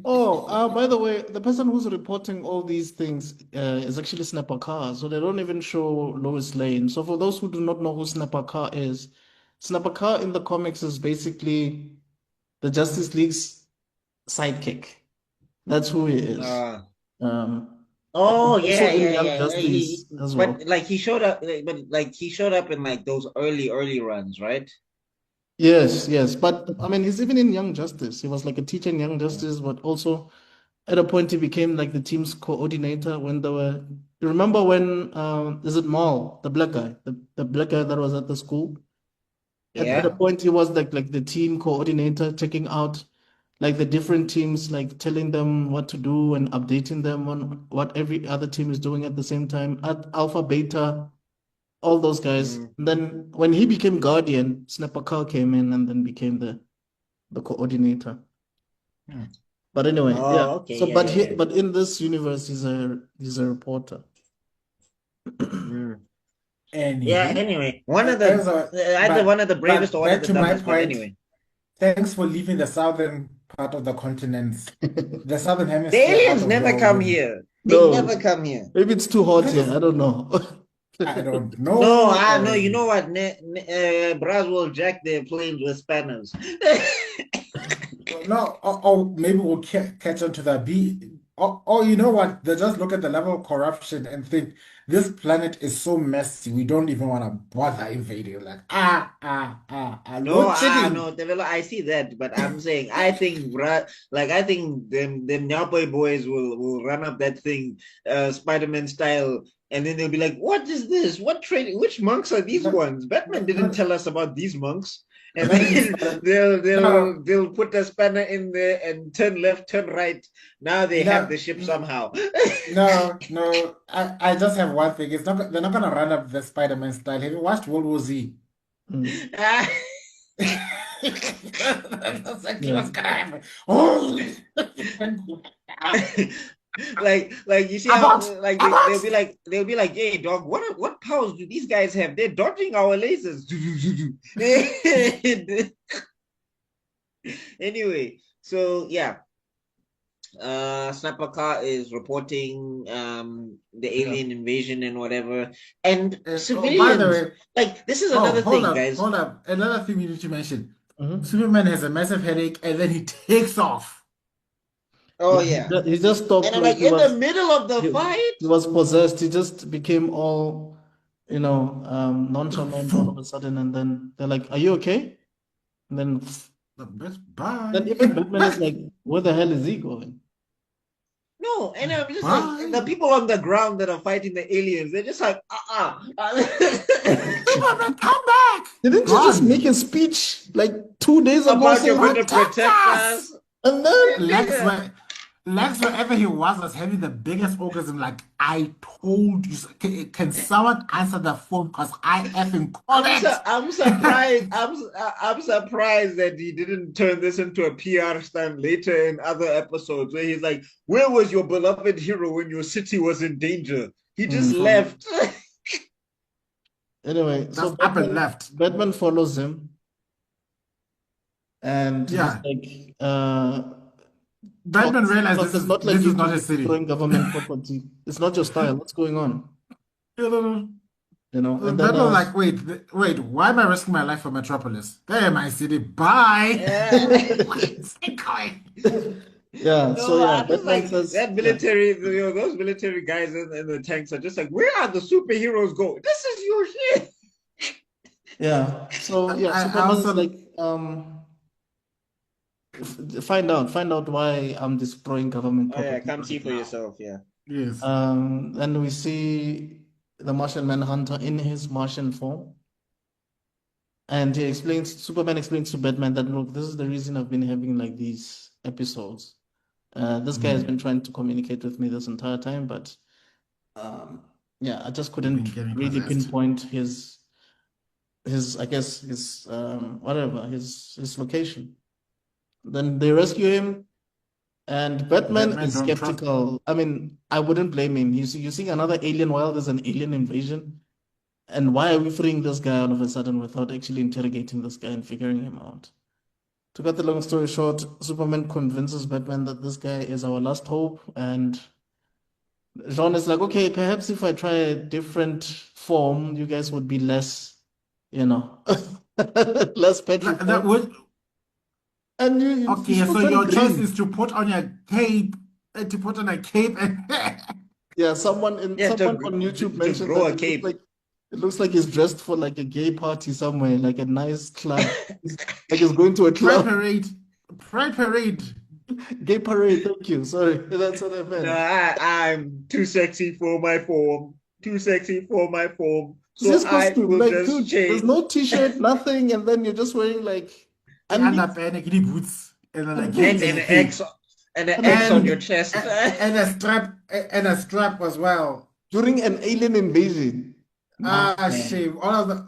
Oh, by the way, the person who's reporting all these things is actually Snapper Carr, so they don't even show Lois Lane. So for those who do not know who Snapper Carr is, Snapper Carr in the comics is basically the Justice League's sidekick. That's who he is. Uh, And oh also yeah, in yeah, Young yeah. Justice as well. But like he showed up, but like he showed up in like those early runs, right? Yes, yes. But I mean, he's even in Young Justice. He was like a teacher in Young Justice, but also at a point he became like the team's coordinator when they were. You remember when is it Mal, the black guy, the black guy that was at the school? At a Yeah. point he was like the team coordinator, checking out like the different teams, like telling them what to do and updating them on what every other team is doing at the same time. At Alpha, Beta, all those guys. Mm. And then when he became Guardian, Snapper Carl came in and then became the coordinator. Hmm. But anyway, yeah. Oh, okay, So, yeah, yeah, yeah. but in this universe, he's a reporter. Mm. Yeah. Anywho, Anyway, one of as the a, either one of the but bravest or one of back the to my dumbest. But point, anyway, thanks for leaving the southern part of the continents, the southern the hemisphere out aliens of never your come way. here. They never No, come here. maybe it's too hot That here. is, I don't know. I don't No, know. I know. You know what? Bras will jack their planes with spanners. No, or maybe we'll catch on to that. Or you know what? They just look at the level of corruption and think this planet is so messy, we don't even want to bother invading. Like, No, load shedding. no, Develo, I see that, but I'm saying I think, like I think them Nyapoy boys will run up that thing, Spider-Man style, and then they'll be like, "What is this? What training? Which monks are these Not, ones? Batman didn't not, tell us about these monks." And not even then Spider. they'll No, they'll they'll put a spanner in there and turn left, turn right. Now they have the no, ship somehow. no. I just have one thing. It's not. They're not gonna run up the Spider-Man style. Have you watched World War Z? Mm, That's exactly yeah. what's gonna happen. Oh, like you see how abort! like Abort! they'll be like, hey dog, what powers do these guys have? They're dodging our lasers. Anyway, so yeah, Sniper Car is reporting the Yeah. alien invasion and whatever, and Oh, by the civilians, way, like this is oh, another thing, guys. hold up. Another thing we need to mention. Mhm. Superman has a massive headache and then he takes off. Oh Yeah, yeah, he just stopped and I'm like like in the middle of the fight. he was possessed. He just became all, nonchalant all of a sudden, and then they're like, "Are you okay?" And The best bye. then even Batman is like, "Where the hell is he going?" No, and I'm just like the Bye. people on the ground that are fighting the aliens. They're just like, Superman, come back! Didn't you just make Gone. a speech like 2 days ago about you're saying going to that? Protect protect us! us. And then Lex, wherever he was having the biggest orgasm. Like, I told you. Can someone answer the phone? Because I effing called it. I'm surprised. I'm surprised that he didn't turn this into a PR stunt later in other episodes where he's like, "Where was your beloved hero when your city was in danger? He just So left." anyway, so That's up and left. Batman follows him, and he's Yeah. like, Batman realized Plus, it's not like this you is not just a city. destroying government property. It's not your style. What's going on? You know, And then Batman's like, wait, why am I risking my life for Metropolis? There, my city. Bye. Yeah. Where's it going? yeah, so No, yeah, I'm just Batman like says, that yeah, military. Those military guys in the tanks are just like, "Where are the superheroes going? This is your shit." yeah. So yeah, I Superman is also like, find out why I'm destroying government Oh yeah, property come see right for now. yourself. Yeah. yes. Then we see the Martian Manhunter in his Martian form. And Superman explains to Batman that, look, this is the reason I've been having like these episodes. This guy has been trying to communicate with me this entire time, but yeah, I just You've been couldn't getting really possessed. pinpoint I guess his location. Then they rescue him, And Batman Batman is don't trust. skeptical. I mean, I wouldn't blame him. You seeing another alien while there's an alien invasion? And why are we freeing this guy all of a sudden without actually interrogating this guy and figuring him out? To cut the long story short, Superman convinces Batman that this guy is our last hope, and Jean is like, okay, perhaps if I try a different form, you guys would be less, you know, less That petrified. would And you okay. still So turn your choice green. is to put on your cape, to put on a cape, and Yeah, Yeah, someone on YouTube to mentioned grow that a cape. it looks like he's dressed for like a gay party somewhere, like a nice club. Like he's going to a pride club. parade, pride parade. Gay parade, thank you. Sorry, that's what I No, meant. I'm too sexy for my form. Too sexy for my form. It's So his I costume, will like, just dude, there's change. no t-shirt, nothing, and then you're just wearing like The undies underpants, the boots, and then a cape and undies and an a cape, X and an and a X on cape your and chest. and a strap as well. during an alien invasion. Nah, Ah, man. shame. All of the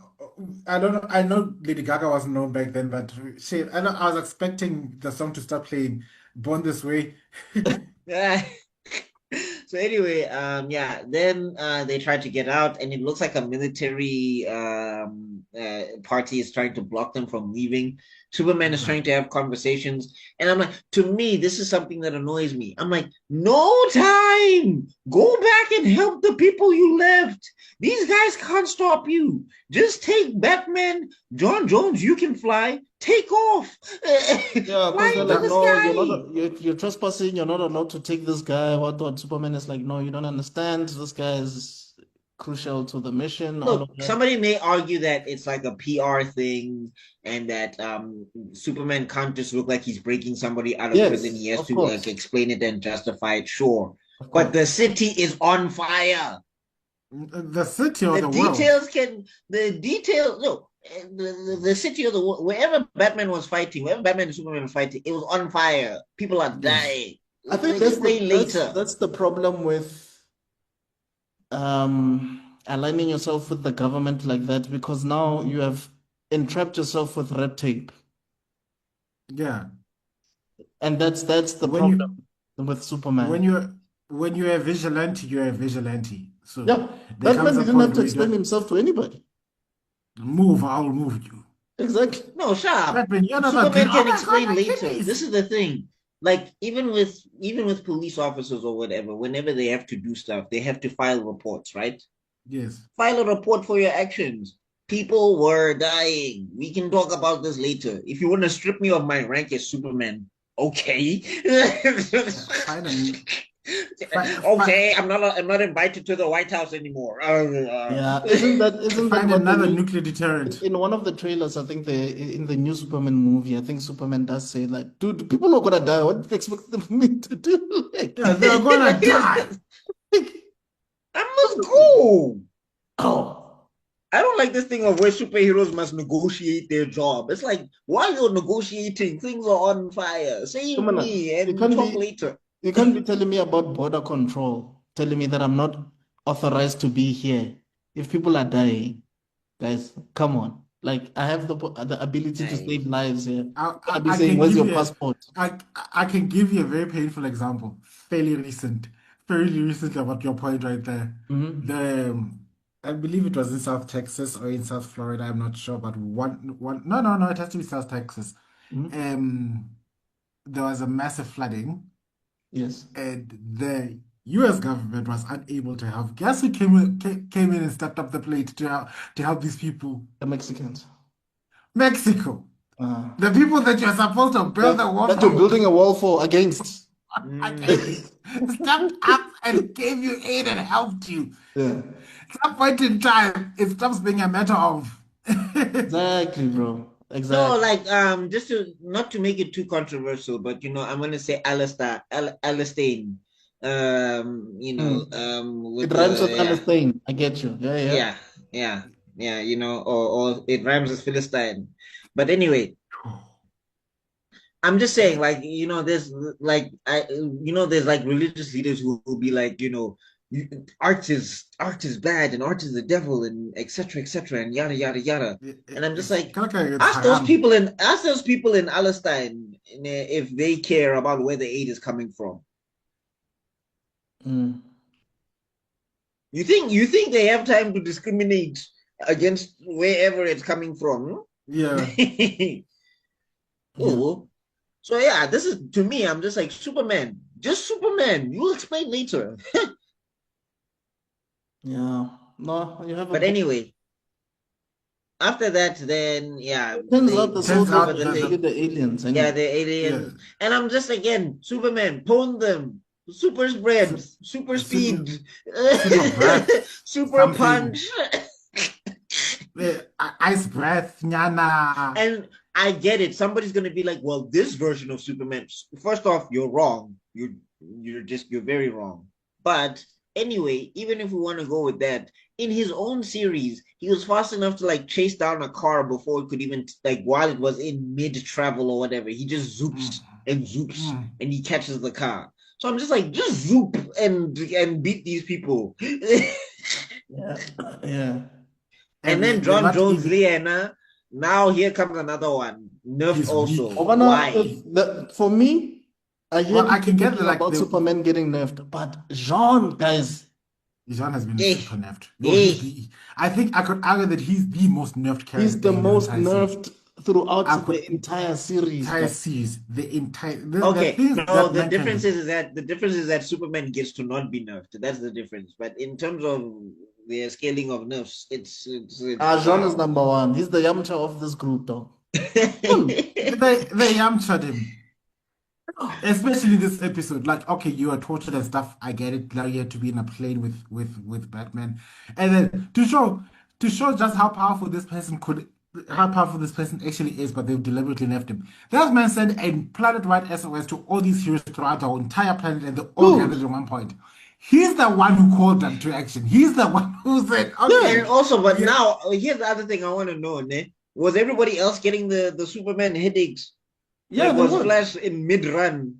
I don't know. I know Lady Gaga wasn't known back then, but shame. I was expecting the song to start playing "Born This Way." Yeah. So anyway, yeah, then they try to get out, and it looks like a military party is trying to block them from leaving. Superman is Yeah. trying to have conversations, and I'm like, to me, this is something that annoys me. I'm like, no time, go back and help the people you left. These guys can't stop you. Just take Batman, John Jones. You can fly. Take off. Yeah, because Fly they're into like, the no, sky. you're trespassing, you're not allowed to take this guy. What? Superman is like, no, you don't understand. This guy is crucial to the mission, all of Look, that. somebody may argue that it's like a PR thing and that Superman can't just look like he's breaking somebody out of prison. Yes, He has of to like course, explain it and justify it, sure. of But course. the city is on fire. The city or The the world. details can the detail no the city of the world wherever Batman was fighting, wherever Batman and Superman were fighting, it was on fire. People are Yes. dying. I think Explain later. that's the problem with aligning yourself with the government like that because now you have entrapped yourself with red tape. Yeah. And that's the When problem you with when Superman. you're when you're a vigilante, you're a vigilante. So Yeah, there comes Batman a didn't have point to where you explain don't himself to anybody. move, I'll move you. Exactly. No, sharp. Batman, you're not a green. Superman Oh can my God, explain my later. kidneys. This is the thing. Like even with police officers or whatever, whenever they have to do stuff, they have to file reports, right? Yes. File a report for your actions. People were dying. We can talk about this later. If you want to strip me of my rank as Superman, okay. Find an Okay, I'm not invited to the White House anymore. Yeah, isn't that find what the another new nuclear deterrent. in one of the trailers, I think in the new Superman movie, I think Superman does say like, dude, people are gonna die. What do you expect them me to do? Like, Yeah, they're gonna die. I must go. oh, I don't like this thing of where superheroes must negotiate their job. It's like, while you're negotiating, things are on fire. Save come on, me and we talk later. you can't be telling me about border control, telling me that I'm not authorized to be here. If people are dying, guys, come on. Like I have the ability to Nice. save lives here. I, Gonna I, be I saying, can "Where's give your you passport?" I can give you a very painful example, fairly recent about your point right there. Hmm. The I believe it was in South Texas or in South Florida, I'm not sure, but one no, it has to be South Texas. Hmm. Um, there was a massive flooding, Yes, and the U.S. government was unable to help. Guess who came in and stepped up the plate to help these people? the Mexicans. Mexico. Uh, The people that you're supposed to build a wall that you're for building a wall for against. against stepped up and gave you aid and helped you. Yeah, At some point in time, it stops being a matter of. exactly, bro. No, Exactly. like just to not to make it too controversial, but I'm gonna say Alistair, Mm. with It rhymes with the yeah, understand. I get you. Yeah, yeah. yeah, yeah, yeah, or it rhymes with Philistine. But anyway, I'm just saying, like, there's like there's like religious leaders who will be like, art is bad and art is the devil and etc and yada yada yada. And I'm just It's like, it's ask those people in Palestine if they care about where the aid is coming from. Mm. You think they have time to discriminate against wherever it's coming from? yeah, yeah. Oh, so yeah, this is to me. I'm just like Superman, just Superman. You'll explain later. Yeah. No, you have a But point. anyway, after that, then yeah, Turns out they the Turns soldiers discover out were the the actually thing. the aliens Yeah, anyway. the yeah, aliens, and I'm just again Superman, pwn them, super spread, su- super super, speed, super breath, super something. punch. Ice breath, nyana. And I get it. Somebody's gonna be like, "Well, this version of Superman." First off, you're wrong. You're very wrong. But anyway, even if we want to go with that, in his own series, he was fast enough to like chase down a car before it could even like while it was in mid travel or whatever. He just Mm, zoops mm. and he catches the car. So I'm just like, just zoop and beat these people. Yeah. Yeah. And And then they're John not Jones even. Liana. Now here comes another one. Nerfed He's weak. also. Obana, Why? for me, I hear Well, I people can get talking like about the Superman getting nerfed, but Jean, guys, John has been Eh, super nerfed. No, eh. he's the. I think I could argue that he's the most nerfed he's character the in the most entire series. nerfed throughout I the could entire series, entire guys. series, the Okay, things no, that man can do. the difference is that Superman gets to not be nerfed. That's the difference. But in terms of the scaling of nerfs, it's Jean is wow. number one. He's the Yamcha of this group, though. Hmm. They yamchaed him. Especially this episode, like, okay, you are tortured and stuff. I get it. Now you had to be in a plane with Batman, and then to show just how powerful this person actually is, but they've deliberately left him. That man sent a planet-wide SOS to all these heroes throughout the whole entire planet, and they all gathered Dude, at one point. He's the one who called them to action. He's the one who said, yeah, And "Okay, also, but yeah, now here's the other thing I want to know, ne? Was everybody else getting the Superman headaches? yeah, Like they was were. Flash in mid run?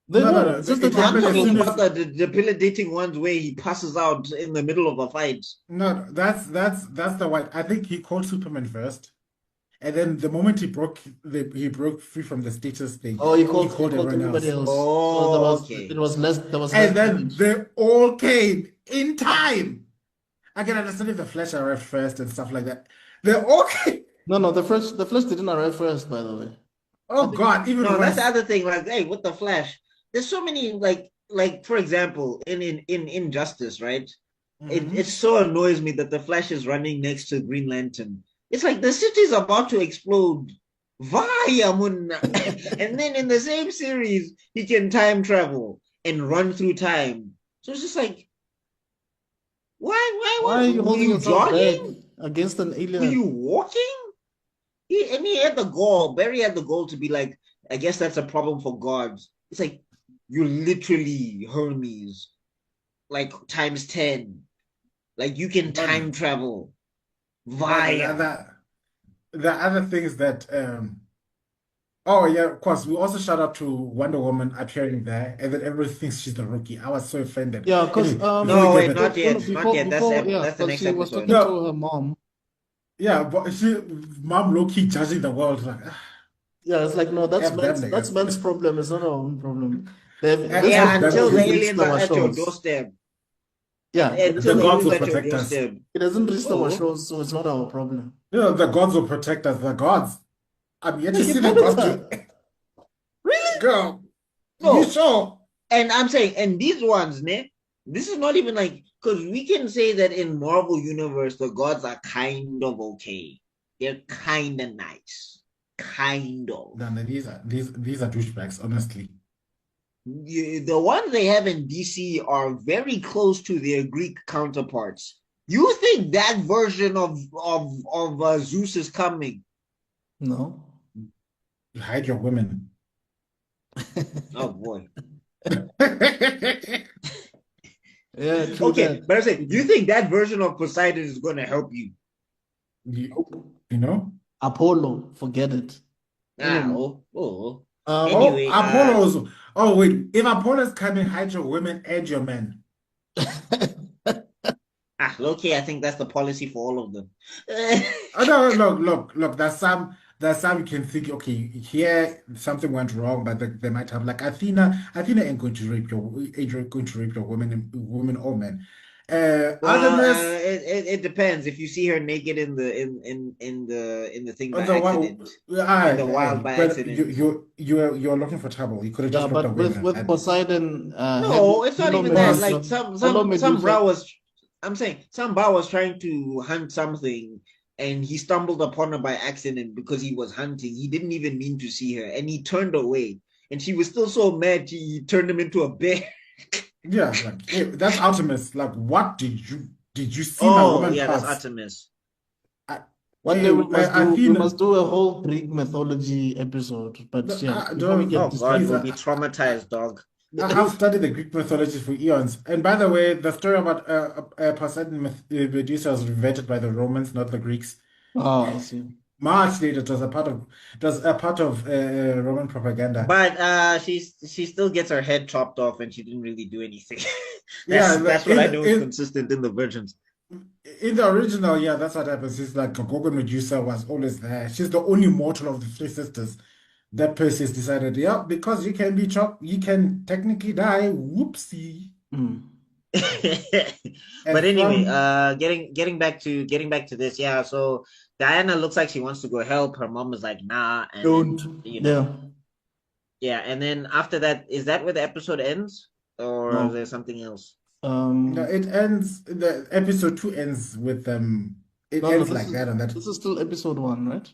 They no, were. no." It's just that It they I'm happened didn't as know talking soon about as the debilitating ones where he passes out in the middle of a fight. no. That's the one. I think he called Superman first. And then the moment he broke free from the status thing, Oh, he he called called everyone everybody else. else. So Oh, okay. there was less And then damage. they all came in time. I can understand if the Flash arrived first and stuff like that. They all came. No, no, the Flash didn't arrive first, by the way. I Oh think God, even No, that's the worse. other thing. Like, hey, with the Flash, there's so many like for example, in Injustice, right? It Mhm. so annoys me that the Flash is running next to Green Lantern. It's like the city's about to explode. Vaya Munna. And then in the same series, he can time travel and run through time. So it's just like, why are you were holding you yourself back jogging? against an Were alien? you walking? He had the goal. Barry had the goal to be like, I guess that's a problem for gods. It's like you're literally Hermes, like times 10. Like you can But time travel but via. the other things that oh yeah, of course, we also shout out to Wonder Woman appearing there, and then everybody thinks she's the rookie. I was so offended. Yeah, because Anyway, before we No, get wait, back, not yet, not yet. yeah, That's the because next she was episode. talking no, to her mom. yeah, but she mom low key judging the world like Yeah, it's like no, F them that's niggas. man's problem. It's not our own problem. Yeah, F them until the hasn't because reached aliens are our at your shores. doorstep. Yeah, Until the the gods aliens will at your protect us. doorstep. it hasn't reached our Oh, shores, so it's not our problem. You know, the gods will protect us. The gods. I'm yet No, to you see the told us gods do. that. Really? Girl, you no. sure? And I'm saying, and these ones, ne, this is not even like because we can say that in Marvel Universe the gods are kind of okay. They're kind of nice, kind of. No, no, these are douchebags, honestly. The ones they have in DC are very close to their Greek counterparts. You think that version of Zeus is coming? No. You hide your women. Oh boy. Yeah, true Okay, that. but I say, you think that version of Poseidon is going to help you? you, you know? Apollo, forget it. Ah, Anyway, oh. um, Oh, Anyway, Apollo's. Oh, wait. If Apollo's coming, hide your women and your men. Low-key, I think that's the policy for all of them. Oh no, look. There's some you can think, okay, here something went wrong, but they might have like Athena ain't going to rape your woman or man. Well, Artemis, it depends. If you see her naked in the thing by the one, accident, in the wild by but you accident. you you're looking for trouble. You could have Yeah, just dropped but away with with her. Poseidon, No, it's not hello even that. Boss, Like Medusa, hello some Medusa. bra was. I'm saying some bra was trying to hunt something, and he stumbled upon her by accident because he was hunting. He didn't even mean to see her, and he turned away. And she was still so mad. He turned him into a bear. yeah, like that's Artemis. Like, what did you see my Oh woman yeah, that's parts? Artemis. Uh, One day we Athena. must do a whole Greek mythology episode. But No, yeah, before we don't. get Oh God, Please, we'll distracted. be traumatized, dog. I've studied the Greek mythology for eons. And by the way, the story about Poseidon Medusa was invented by the Romans, not the Greeks. Oh, I see. Much later, it was a part of Roman propaganda. But she still gets her head chopped off, and she didn't really do anything. Yeah, That's what I know is consistent in the Virgins. in the original, yeah, that's what happens. It's like Gogo Medusa was always there. She's the only mortal of the three sisters. That Perseus decided, yeah, because you can be chopped, you can technically die. Whoopsie. Mm. But And anyway, from getting back to this, yeah. So Diana looks like she wants to go help. Her mom is like, nah, and then Don't. Yeah. yeah. And then after that, is that where the episode ends, or is No. there something else? no, it ends. The episode 2 ends with It No, ends like that, and that. this is still episode 1, right?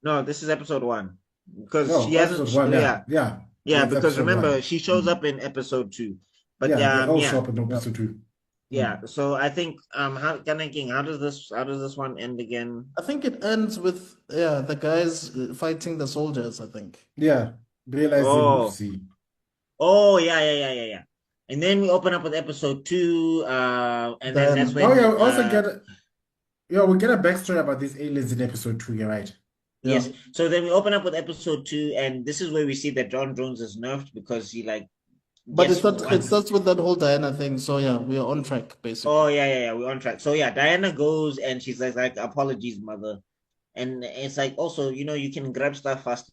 No, this is episode 1 because she Oh, hasn't. episode 1. Yeah, Yeah, yeah. yeah. It's Because episode remember, 1. she shows Mm. up in episode 2. But Yeah, they all show yeah, up in Yeah. episode 2. yeah. Mm. So I think how does this one end again? I think it ends with the guys fighting the soldiers, I think. Yeah, realizing, Oh. whoopsie. Oh yeah, yeah, yeah, yeah, yeah. And then we open up with episode 2, and then that's Diana. Oh yeah, when we also we get a backstory about these aliens in episode 2. You're right. Yeah. yes. So then we open up with episode 2, and this is where we see that John Jones is nerfed because he like But guess it what? starts with that whole Diana thing. So yeah, we are on track Oh basically. yeah, yeah, yeah. We're on track. So yeah, Diana goes and she's like apologies, mother. And it's like also, you can grab stuff fast.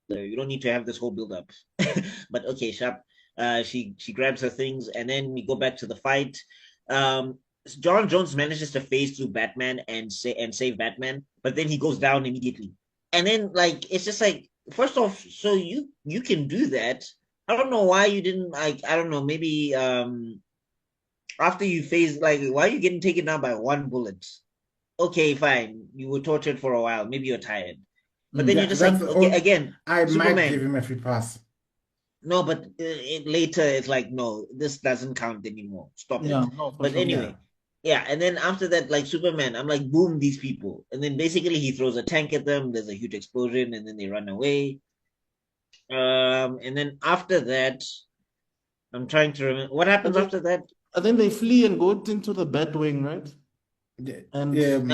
You don't need to have this whole build up. But okay, sharp. She grabs her things, and then we go back to the fight. Um, John Jones manages to phase through Batman and save Batman, but then he goes down immediately. And then like it's just like first off, so you can do that. I don't know why you didn't like. I don't know. Maybe after you phase like why are you getting taken down by one bullet? Okay, fine. You were tortured for a while. Maybe you're tired. But then Mm. you're Yeah, just that's like, the okay, only. again, I might give Superman. him a free pass. No, but later it's like, no, this doesn't count anymore. Stop Yeah, it. no, for But sure. Yeah. anyway, yeah. And then after that, like Superman, I'm like, boom, these people. And then basically he throws a tank at them. There's a huge explosion, and then they run away. And then after that, I'm trying to remember what I happens think after that. I think they flee and go into the Batwing, right? And John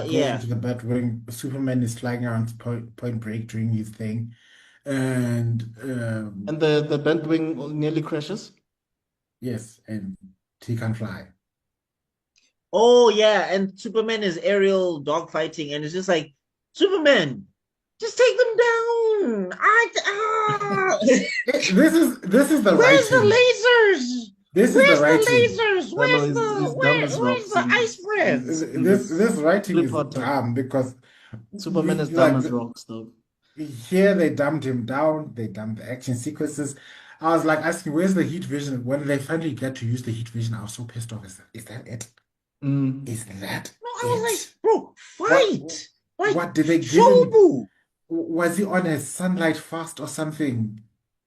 goes Yeah. into the Batwing. Superman is flying around Point Break doing his thing, and the Batwing nearly crashes. yes, and he can fly. Oh yeah, and Superman is aerial dogfighting, and it's just like Superman, just take them down. This is the Where's the writing. lasers? This is the Where's the writing. lasers? No, no, Where's the he's dumb where? as Where's rocks the in ice this in breath? this in This this writing Harry is Potter. dumb because Superman is dumb like as rocks, though. here they dumbed him down. They dumbed the action sequences. I was like asking, where's the heat vision? When they finally get to use the heat vision, I was so pissed off. Is that it? Mm. Is that No, I was like, it? bro, What fight! Like what did they give him? Shobu. Was he on a sunlight fast or something?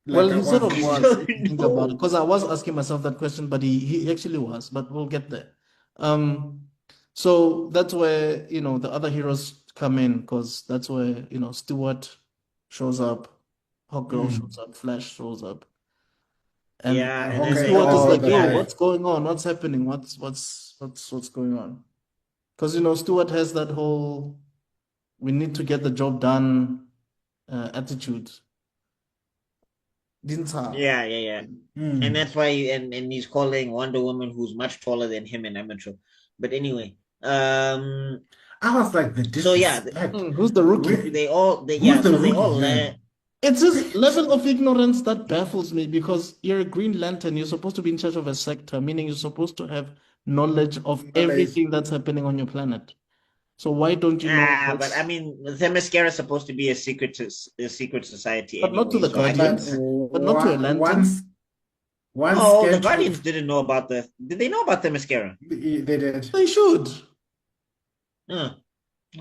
Well, Like he sort was of I he? was, if you don't think about it, know. because I was asking myself that question, but he actually was, but we'll get there. Um, so that's where, the other heroes come in, because that's where, Stewart shows up, Hawkgirl Mm, shows up, Flash shows up. And Yeah, and then they Stewart is all oh like, the yo, yeah. time. what's going on? What's happening? What's going on? Because, Stewart has that whole we need to get the job done attitude. Dinta. Yeah, yeah, yeah. And that's why, and he's calling Wonder Woman, who's much taller than him, an amateur. But anyway, I was like, the so yeah, disrespect. Who's the rookie? they all, Who's the so they rookie all here? It's his level of ignorance that baffles me because you're a Green Lantern. You're supposed to be in charge of a sector, meaning you're supposed to have knowledge of Knowledge. everything that's happening on your planet. So why don't you know but I what's... mean, the mascara is supposed to be a secret to a secret society But not to anyway. the So I But Guardians, guess but not to a Lantern. one no, the sketch Guardians of didn't know about the. Did they know about the mascara? they did. They should. Huh,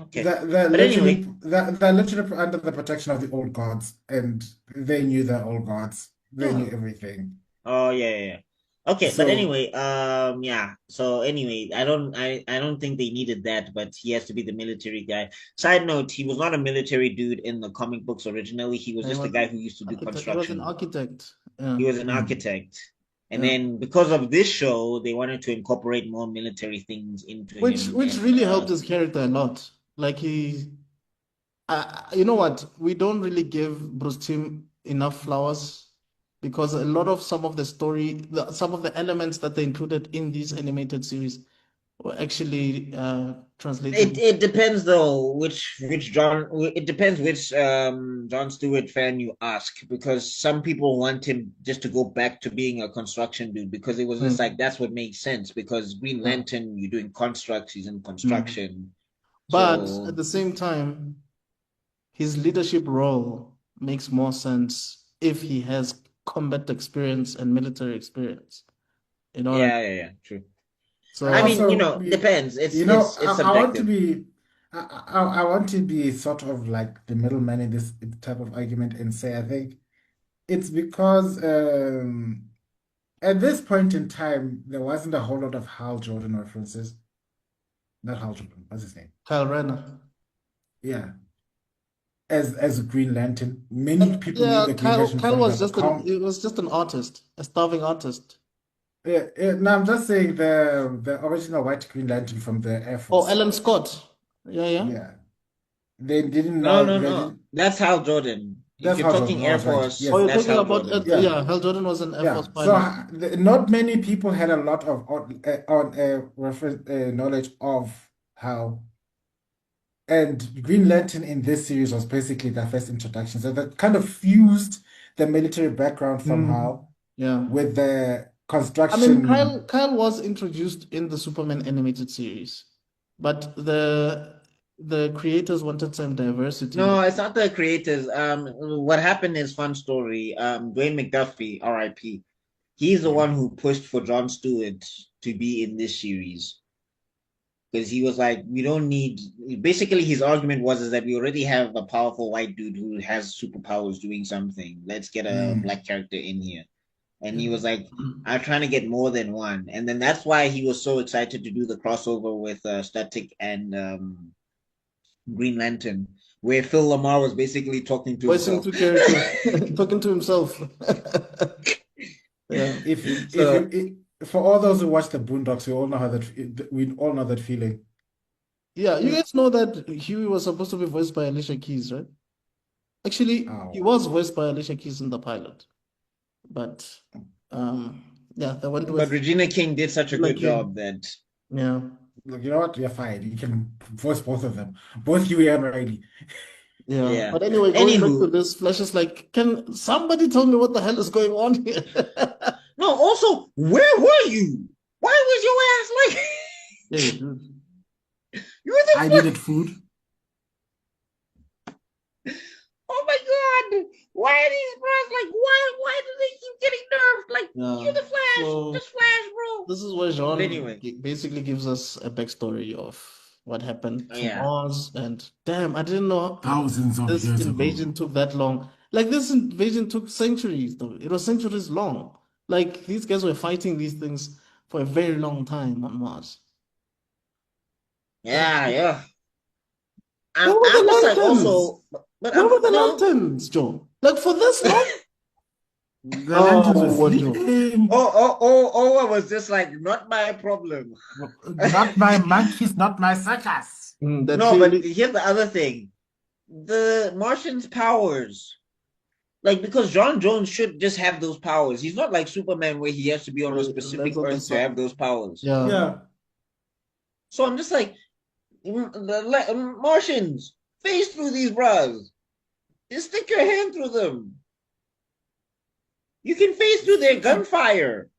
okay, They're but literally anyway, they're literally under the protection of the old gods, and they knew the old gods. They yeah. knew everything. Oh yeah, yeah, yeah. Okay, but So anyway, yeah. So anyway, I don't think they needed that, but he has to be the military guy. Side note, he was not a military dude in the comic books originally. He was He just a was guy who used to do architect. He was an construction. architect. Yeah, He was an mm, architect. And yeah. then because of this show, they wanted to incorporate more military things into him. Which And really helped his character a lot. Like you know what? We don't really give Bruce Timm enough flowers because a lot of some of the story, some of the elements that they included in these animated series were actually translated. it depends though which John it depends which John Stewart fan you ask, because some people want him just to go back to being a construction dude, because it was just like Mm, that's what makes sense, because Green yeah. Lantern, you're doing constructs, he's in Mm. construction. But at So the same time, his leadership role makes more sense if he has combat experience and military experience. You know what I mean? yeah, true. I So, mean, also, depends. I It's want to subjective. be, I want to be sort of like the middleman in this type of argument and say I think it's because at this point in time there wasn't a whole lot of Hal Jordan references. Not Hal Jordan, what's his name? Kyle Renner. Yeah, as a Green Lantern. Many people knew Yeah, the Green Lantern Kyle from was the just it was just an artist, a starving artist. No, I'm just saying the original White Green Lantern from the Air Oh, Force. Alan Scott. Yeah, yeah. Yeah, they didn't No, know. no, They no. didn't. That's Hal Jordan. If That's you're Hal Jordan. talking I Air was right. Force, Oh, Yes. you're that's talking Hal about Jordan. Yeah. yeah, Hal Jordan was an Air Yeah. Force So pilot. not many people had a lot of on reference knowledge of how. And Green Lantern in this series was basically their first introduction. So that kind of fused the military background from Mm, Hal yeah. with the I mean, construction. Kyle was introduced in the Superman animated series, but the creators wanted some diversity in No, it. it's not the creators. What happened is fun story. Dwayne McDuffie, R.I.P. He's the Yeah. one who pushed for Jon Stewart to be in this series, because he was like, we don't need. Basically, his argument was is that we already have a powerful white dude who has superpowers doing something. Let's get a Mm. black character in here. And he Yeah. was like, I'm trying to get more than one. And then that's why he was so excited to do the crossover with Static and Green Lantern, where Phil Lamar was basically talking to Voicing himself. two characters, talking to himself. Yeah. So For all those who watch the Boondocks, we all know that feeling. Yeah, you guys know that Huey was supposed to be voiced by Alicia Keys, right? Actually, he Oh. was voiced by Alicia Keys in the pilot, but yeah, they went but with Regina King did such a like good you. job that Yeah, Look, you know what? You're fine. You can voice both of them. Both you and Riley. yeah. yeah. But anyway, going back to Anywho, this, Flash is like, can somebody tell me what the hell is going on here? no, also, where were you? Why was your ass like Hey, dude. you were the I Flash? needed food. Oh my god! Why are these bros like why do they keep getting nerfed? Like you're Yeah. the Flash, So just Flash, bro. this is where But Jean anyway, basically gives us a backstory of what happened to yeah. Mars, and damn, I didn't know Thousands of this years ago. invasion took that long. Like this invasion took centuries, though. It was centuries long. Like these guys were fighting these things for a very long time on Mars. Like, Yeah. where were the I'm just like lanterns? also, but Where I'm were the lanterns, Joe? Like for this long? The lanterns were Oh, Joe. sleeping. I was just like, not my problem. Not my monkeys, not my circus. That No, but clearly. here's the other thing: the Martians' powers. Like, because John Jones should just have those powers. He's not like Superman where he has to be on a Lands specific on the Earth to have sun. those powers. Yeah. Yeah. So I'm just like, the Martians, phase through these bras. Just stick your hand through them. You can phase through their Freaking, gunfire.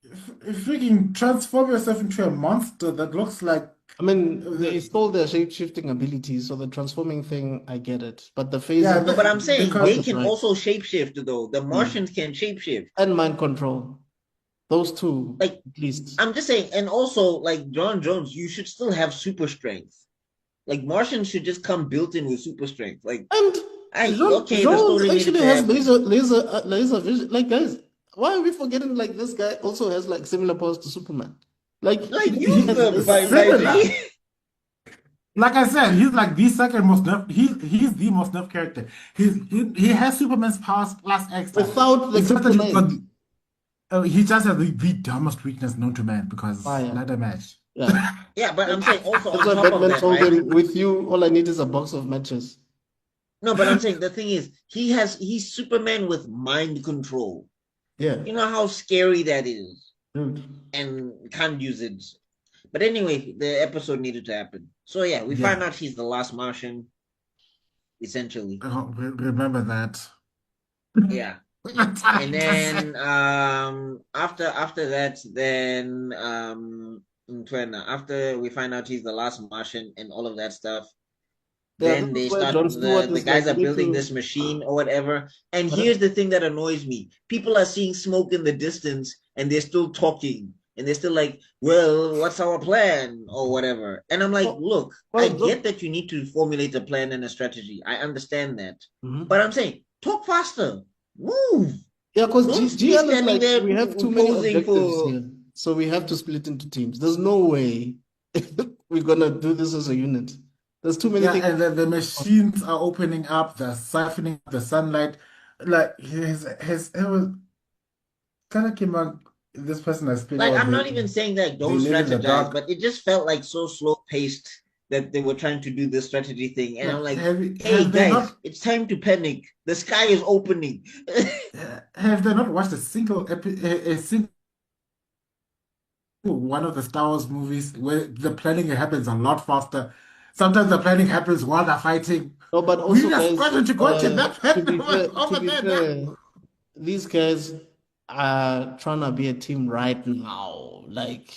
freaking transform yourself into a monster that looks like I mean, uh, they stole their shape-shifting abilities, so the transforming thing, I get it. But the yeah, phasing, No, but I'm you saying got because they it can right. also shapeshift though. The Mm. Martians can shapeshift. And mind control. Those two, Like, at least. I'm just saying, and also like John Jones, you should still have super strength. Like Martians should just come built in with super strength. Like, And okay, the Jones story needed actually to has happen. laser vision. Like, guys, why are we forgetting like this guy also has like similar powers to Superman? Like Like, he use has them laser by eyes. similar. me. Like I said, he's like the second most nerf. He's the most nerf character. He has Superman's powers plus extra. Without the It's just that kryptonite. he just has the dumbest weakness known to man because Fire. ladder match. Yeah. Yeah, but I'm saying also That's on why top of Batman that, told right? him, with you, all I need is a box of matches. No, but I'm saying the thing is, he's Superman with mind control. Yeah. You know how scary that is, Dude. and can't use it. But anyway, the episode needed to happen. So yeah, we find Yeah, out he's the last Martian, essentially. remember that. Yeah. That's all And I can say. then after that, then after we find out he's the last Martian and all of that stuff, Yeah, this then is they where start Jon Stewart the is like, guys we are need building to. this machine or whatever. And Pardon? here's the thing that annoys me. People are seeing smoke in the distance and they're still talking. And they're still like, well, what's our plan or whatever. And I'm like, Oh, look, I well, get that you need to formulate a plan and a strategy. I understand that. But mhm. I'm saying, talk faster. Move. Yeah, because Don't be GL is standing like, there we have too many posing objectives for. here. So we have to split into teams. There's no way we're gonna do this as a unit. There's too many Yeah, things. and the machines are opening up, they're siphoning up the sunlight. Like his it was kind of came out. This person has played Like, all I'm not even saying that they don't live in the strategize, dark. but it just felt like so slow paced that they were trying to do this strategy thing. And I'm Like, like, hey have they guys, not it's time to panic. The sky is opening. have they not watched a single a single one of the Star Wars movies where the planning happens a lot faster? Sometimes the planning happens while they're fighting. No, but We also, just guys, wanted to go to that to over be there. That fair, these guys are trying to be a team right now. Like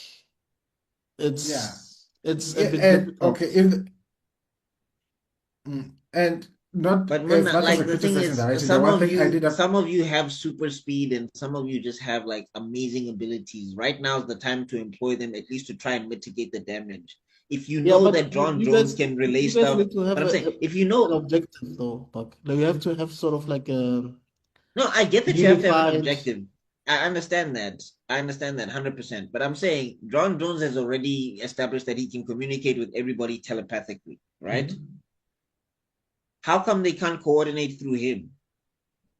yeah. it's a Yeah, bit and difficult. okay, if and not But as much as like a the thing criticizing the is, writing, the one thing I did have, some of you have super speed, and some of you just have like amazing abilities. Right now is the time to employ them, at least to try and mitigate the damage. If you Yeah, know but that John you Jones guys can relay you guys stuff, need to but have I'm saying if you an know. objective though, Buck. Like, you have to have sort of like a No, I get that you have to have an unified. objective. I understand that. I understand that 100%. But I'm saying John Jones has already established that he can communicate with everybody telepathically, right? Mhm. How come they can't coordinate through him?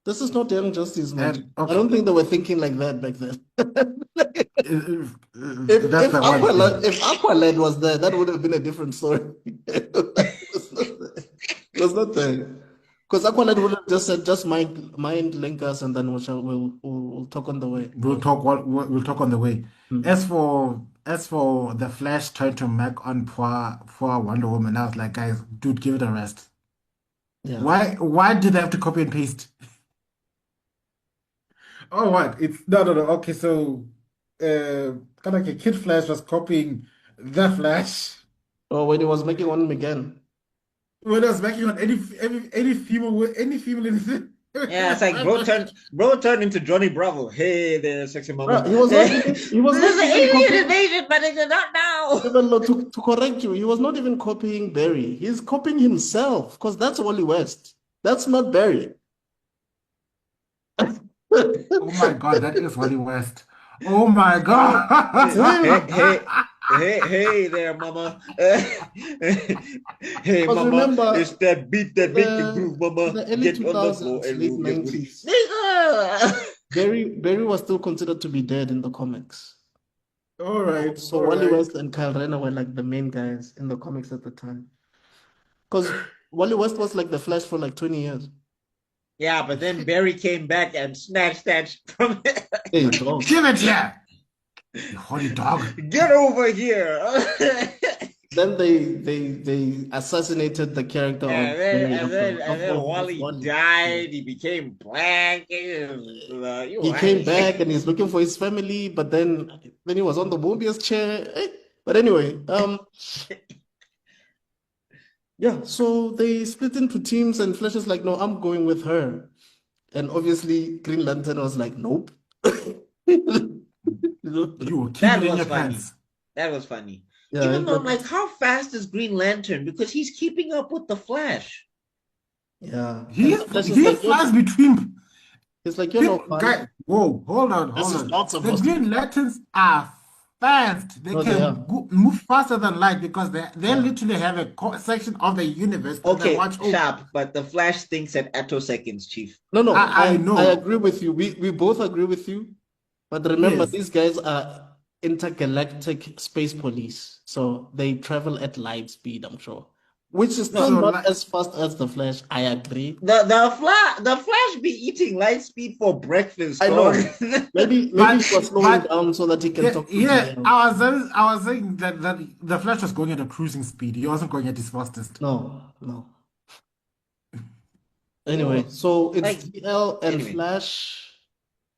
This is not Young Justice, man. and I okay, don't think they were thinking like that back then. that's the one thing. If Aqualad was there, that would have been a different story. It was not there. It was not there. Because Aqualad would have just said, just mind link us, and then we'll talk on the way. We'll talk on the way. Mm. As for the Flash trying to make on poor Wonder Woman, I was like, guys, dude, give it a rest. Yeah. Why did they have to copy and paste? Oh, what? It's no. Okay, so kind of like a Kid Flash was copying the Flash Oh, when he was making one again. when I was making on any female with any female in the Yeah, it's like bro turned into Johnny Bravo. Hey there, sexy Bro, mama. he was There's not an even alien copying. invasion, but it's not now. Even though, to correct you, he was not even copying Barry. He's copying himself because that's Wally West. That's not Barry. Oh my God, that is Wally West. Oh my God. Hey, Because hey there, mama. Hey, mama, remember, it's that beat that make the groove, in mama. the early Get on the floor 2000s, and late move your booty. 90s, Nigga! Barry was still considered to be dead in the comics. All right, So all Wally right. West and Kyle Rayner were like the main guys in the comics at the time. Because Wally West was like the Flash for like 20 years. Yeah, but then Barry came back and snatched that from it. Hey, dog. Give it here, you holy dog. Get over here. Then they assassinated the character And of then Barry and then afterwards. and then Of Wally Wally. died. He became black. He came back and he's looking for his family, but then he was on the Mobius chair. But anyway, yeah, so they split into teams, and Flash is like, no, I'm going with her. And obviously, Green Lantern was like, nope. You keep That it in was your funny. pants. That was funny. Yeah, Even though I'm like, how fast is Green Lantern? Because he's keeping up with the Flash. yeah. He And Flash is he like, flies between. he's like, you're no fun. Guy, whoa, hold on, This hold is on. not The supposed to Green Lanterns are fast. They No, they are. can move faster than light because they Yeah. literally have a section of the universe that they Okay, watch over. sharp, but the Flash thinks at attoseconds, Chief. No, I know. I agree with you. We both agree with you. But remember, Yes. these guys are intergalactic space police. So they travel at light speed, I'm sure. Which is still So, not like, as fast as the Flash. I agree. The Flash be eating light speed for breakfast. I know. dog. Maybe But- he was slowing down so that he can talk to yeah, GL. I was saying that the Flash was going at a cruising speed. He wasn't going at his fastest. No. Anyway, so it's Like, GL and anyway. Flash,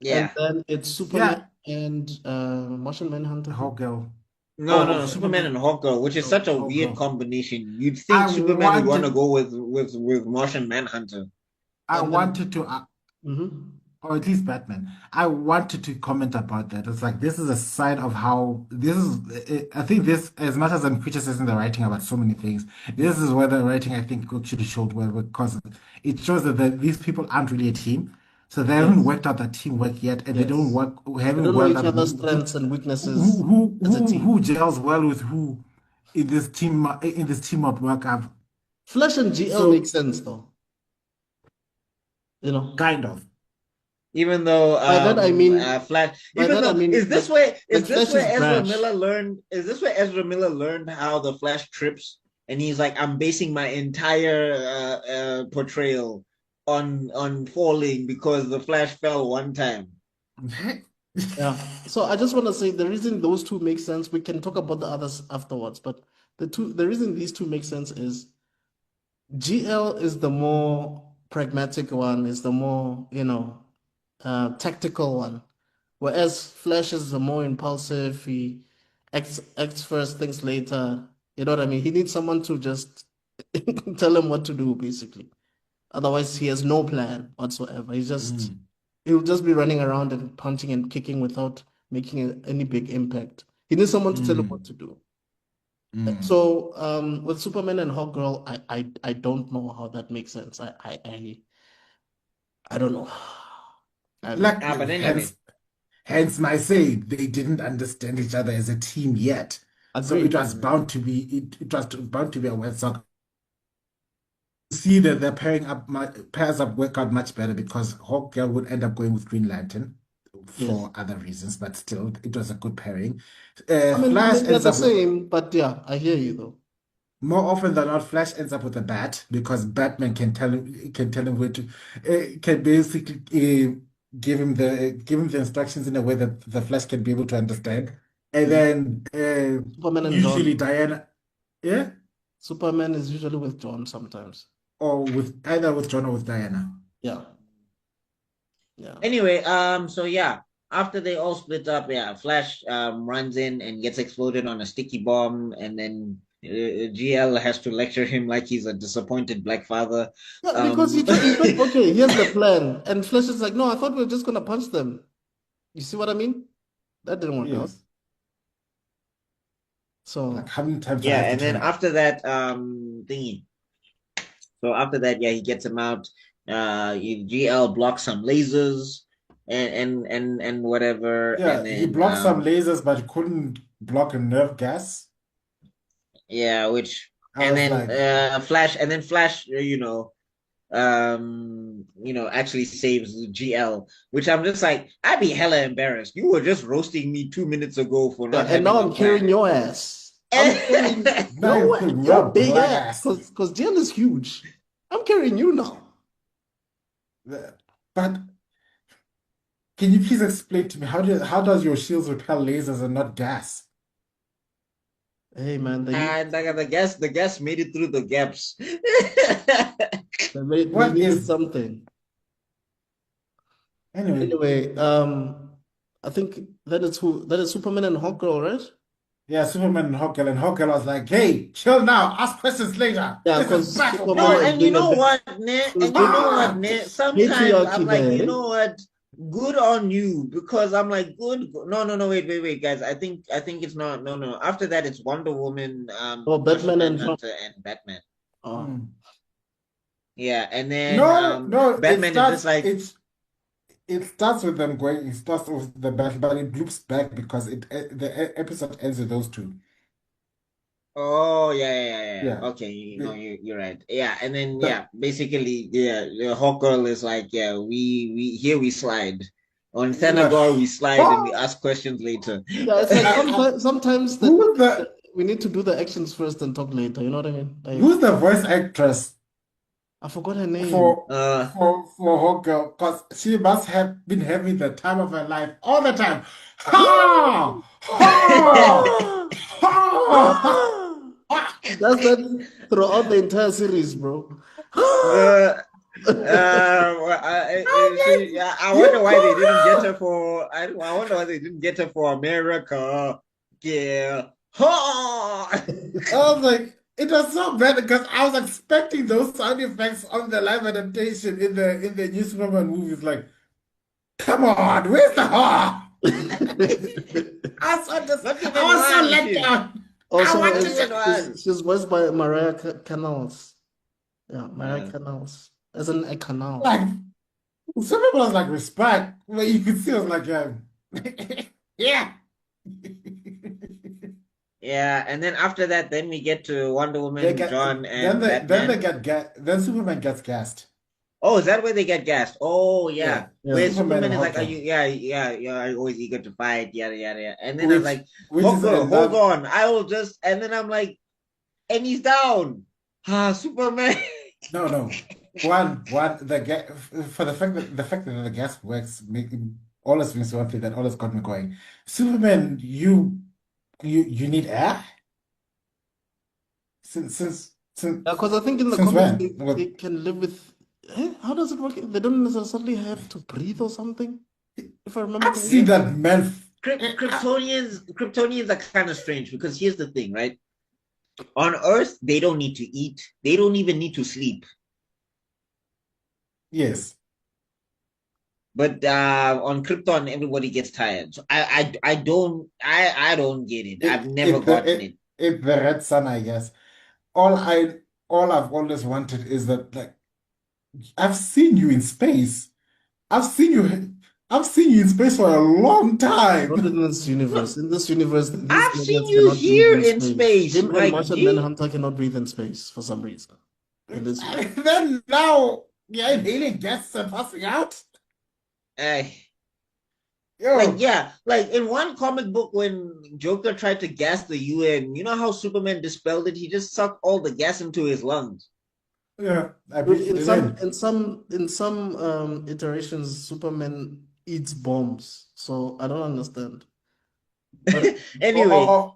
and Yeah. then it's Superman and Martian Manhunter. Hawkgirl. No, Oh, no, Superman and Hawkgirl, which is such a weird Hawkgirl. combination. You'd think I Superman would want to wanted- go with Martian Manhunter. I And then- wanted to, Mhm. or at least Batman. I wanted to comment about that. It's like this is a sign of how this is. I think this, as much as I'm criticizing the writing about so many things, this is where the writing I think actually showed well because it shows that these people aren't really a team. So they haven't Yes. worked out that teamwork yet, and they Yes. don't work. They Haven't don't know worked each out other's strengths and weaknesses as a team. who gels well with who in this team up work up. Flash and GL So- make sense though. You know, Kind of. Even though By that I mean- Flash. by Even that I though mean, is this like where Flash is Ezra brash. Miller learned? Is this where Ezra Miller learned how the Flash trips? And he's like, I'm basing my entire portrayal on falling because the Flash fell one time. Yeah. So I just want to say the reason those two make sense, we can talk about the others afterwards, but the reason these two make sense is GL is the more pragmatic one, is the more, tactical one. Whereas Flash is the more impulsive, he acts first, thinks later. You know what I mean? He needs someone to just tell him what to do, basically. Otherwise, he has no plan whatsoever. He'll just be running around and punching and kicking without making any big impact. He needs someone to tell him what to do. So with Superman and Hawkgirl, I don't know how that makes sense. I don't know. Like, but anyway. hence my saying they didn't understand each other as a team yet. So Agreed. it was bound to be it was bound to be a wet sock. See that their pairs up work out much better because Hawkgirl would end up going with Green Lantern for other reasons, but still it was a good pairing. I mean, Flash they're ends the up with, same, but yeah, I hear you though. more often than not, Flash ends up with a bat because Batman can tell him where to can basically give him the instructions in a way that the Flash can be able to understand. And then Superman and usually John. Diana, yeah, Superman is usually with John sometimes. or with either with John or with Diana. Yeah. Anyway, so yeah, after they all split up, yeah, Flash runs in and gets exploded on a sticky bomb, and then GL has to lecture him like he's a disappointed black father. Yeah, because he said, okay, here's the plan. And Flash is like, no, I thought we were just gonna punch them. You see what I mean? That didn't work out. Yes. So Like how many times do I Yeah, have and to then tell after that, thingy. So after that, yeah, he gets him out. GL blocks some lasers and whatever. you? Yeah, and then, he blocked some lasers, but couldn't block a nerve gas. Yeah, which I and was then like, Flash, actually saves GL, which I'm just like, I'd be hella embarrassed. You were just roasting me 2 minutes ago for not and having now a I'm carrying plan. your ass. I'm carrying your big ass. Because GL is huge. I'm carrying you now. But can you please explain to me how does your shields repel lasers and not gas? Hey man, And the gas made it through the gaps. they What needed is something. anyway? Anyway, I think that is Superman and Hawkgirl, right? Yeah, Superman and Hawkgirl was like, "Hey, chill now. Ask questions later. Yeah, This is because battle, Superman No, boy." was and you being a know bit, what, she ne? was And you being know a what, Ah, ne? Sometimes I'm patriarchy like, there, you eh? know what? Good on you, because I'm like, good. No, no, no, wait, guys. I think it's not. No, no. After that, it's Wonder Woman, Oh, Martian Batman and Manhunter, and Batman. oh. hmm. Yeah, and then No, no. Batman is just like, It starts with them going. It starts with the battle, but it loops back because the episode ends with those two. oh yeah. Yeah. Okay, The- you're right. Yeah, and then the- yeah, basically, yeah, the Hawkgirl is like, yeah, we here we slide. On He's like, Thanagar, we slide and we oh, ask questions later. Yeah, it's like sometimes who's the we need to do the actions first and talk later. You know what I mean? Like who's the voice actress I forgot her name. for Uh, Hawkgirl? Because she must have been having the time of her life all the time. Ha! Ha! Ha! Ha! She does that throughout the entire series, bro. uh, I'm like, I you wonder why they didn't get her go for. I wonder why they didn't get her for America. Yeah. Ha! I was like, it was so bad because I was expecting those sound effects on the live adaptation in the new Superman movies. Like, come on, where's the ha? I was so Not I even was so one, let kid. down. I Also, Not wanted even to one. she's voiced by Mariah Canals. Yeah, Mariah Uh, Canals. As in a canal. like some people was like respect, but you could see I was like, yeah. yeah, and then after that, then we get to Wonder They Woman, get John, and Batman. then Superman gets gassed. Oh, is that where they get gassed? Oh, Yeah, yeah. Yeah. Where Superman Superman and is like, are Hawkgirl, you, yeah, always eager to fight, yada, yada, yada. And then I was which like, is Hawkgirl, hold another. on. I will just, and then I'm like, and he's down. Ah, Superman. No, no. One, the gas for the fact that the gas works, making all this things worth it, that all this got me going. Superman, you need air since since Yeah, since because I think in the since comics when? they can live with how does it work? They don't necessarily have to breathe or something, if I remember I've correctly. seen that man. Kryptonians are kind of strange because here's the thing, right? On Earth, they don't need to eat. They don't even need to sleep. Yes, But on Krypton, everybody gets tired. So I don't get it. I've never gotten it. it's the red sun, I guess. All I all I've always wanted is that like I've seen you in space. I've seen you. I've seen you in space for a long Not time. in this universe. In this universe, these I've seen guys you cannot breathe here in in space. space, Him and my Martian G. Manhunter cannot breathe in space for some reason. In this universe. Then now, yeah, inhaling gas and passing out. Uh, like Yo, yeah, like in one comic book when Joker tried to gas the UN, you know how Superman dispelled it? He just sucked all the gas into his lungs. yeah, I Dude, breathed it in. in some iterations, Superman eats bombs. So I don't understand. But Anyway, Oh,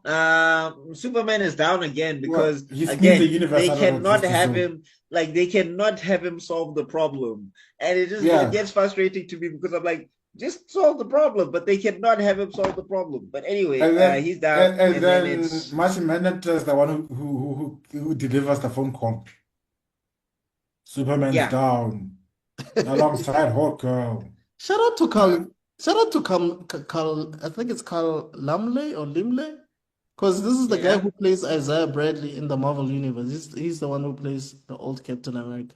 Superman is down again well, because he sneezed the again universe they out of cannot existence. have So, him they cannot have him solve the problem, and it yeah, gets frustrating to me because I'm like, just solve the problem, but they cannot have him solve the problem. But anyway, he's down, and and then then it's Martian Manhunter is the one who delivers the phone call. Superman's yeah, down alongside Hawkgirl. shout out to Uh, Carl. Shout out to Carl. I think it's Carl Lamley or Limley, because this is the guy yeah. who plays Isaiah Bradley in the Marvel Universe. He's the one who plays the old Captain America,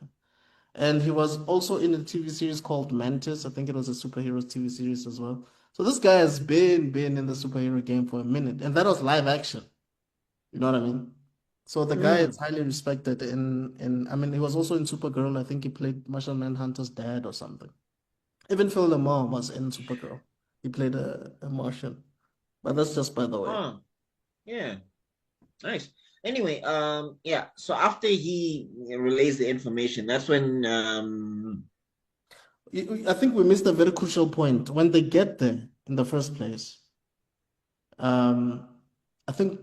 and he was also in a TV series called Mantis. I think it was a superhero TV series as well. So this guy has been in the superhero game for a minute, and that was live action. You know what I mean? So the guy is Mm. highly respected in. I mean, he was also in Supergirl. I think he played Martian Manhunter's dad or something. Even Phil Lamar was in Supergirl. He played a Martian. But that's just by the way. Oh, yeah, nice. Anyway, yeah. So after he relays the information, that's when I think we missed a very crucial point. When they get there in the first place, um, I think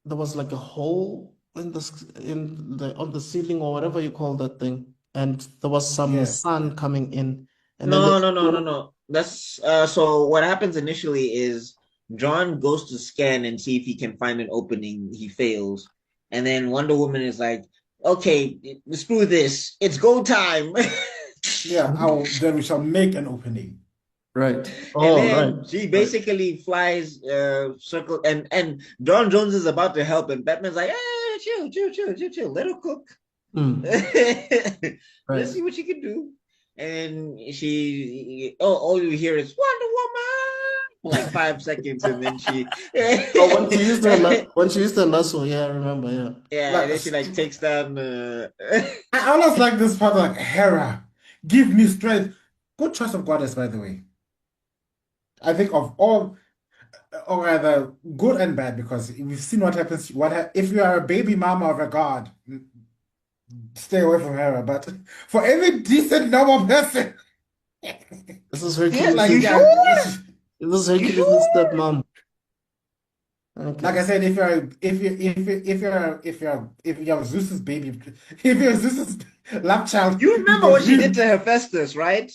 there was like a hole in the on the ceiling or whatever you call that thing, and there was some Yes. sun coming in, and then No, no, no, no, no. That's so what happens initially is John goes to scan and see if he can find an opening. He fails. And then Wonder Woman is like, okay, screw this. It's go time. Yeah, then we shall make an opening. right. And Oh, right, then she right. basically flies circle and John Jones is about to help and Batman's like, hey, chill, chill, chill, chill, chill. Let her cook. Let's see Right. what she can do. And all you hear is Wonder Woman for like 5 seconds, and then she, Oh, when she used the lasso, yeah, I remember, yeah. yeah, and Like, then she like takes down. I almost like this part, like, Hera, give me strength. Good choice of goddess, by the way. I think of all, or rather, good and bad, because we've seen what happens. If you are a baby mama of a god, stay away from Hera. But for every decent, normal person, This is like, You Hercules' yeah, sure? this is You Hercules' sure? stepmom. like I Okay. said, if you're Zeus's baby, if you're Zeus's love child, You you remember can what she did really. to Hephaestus, right?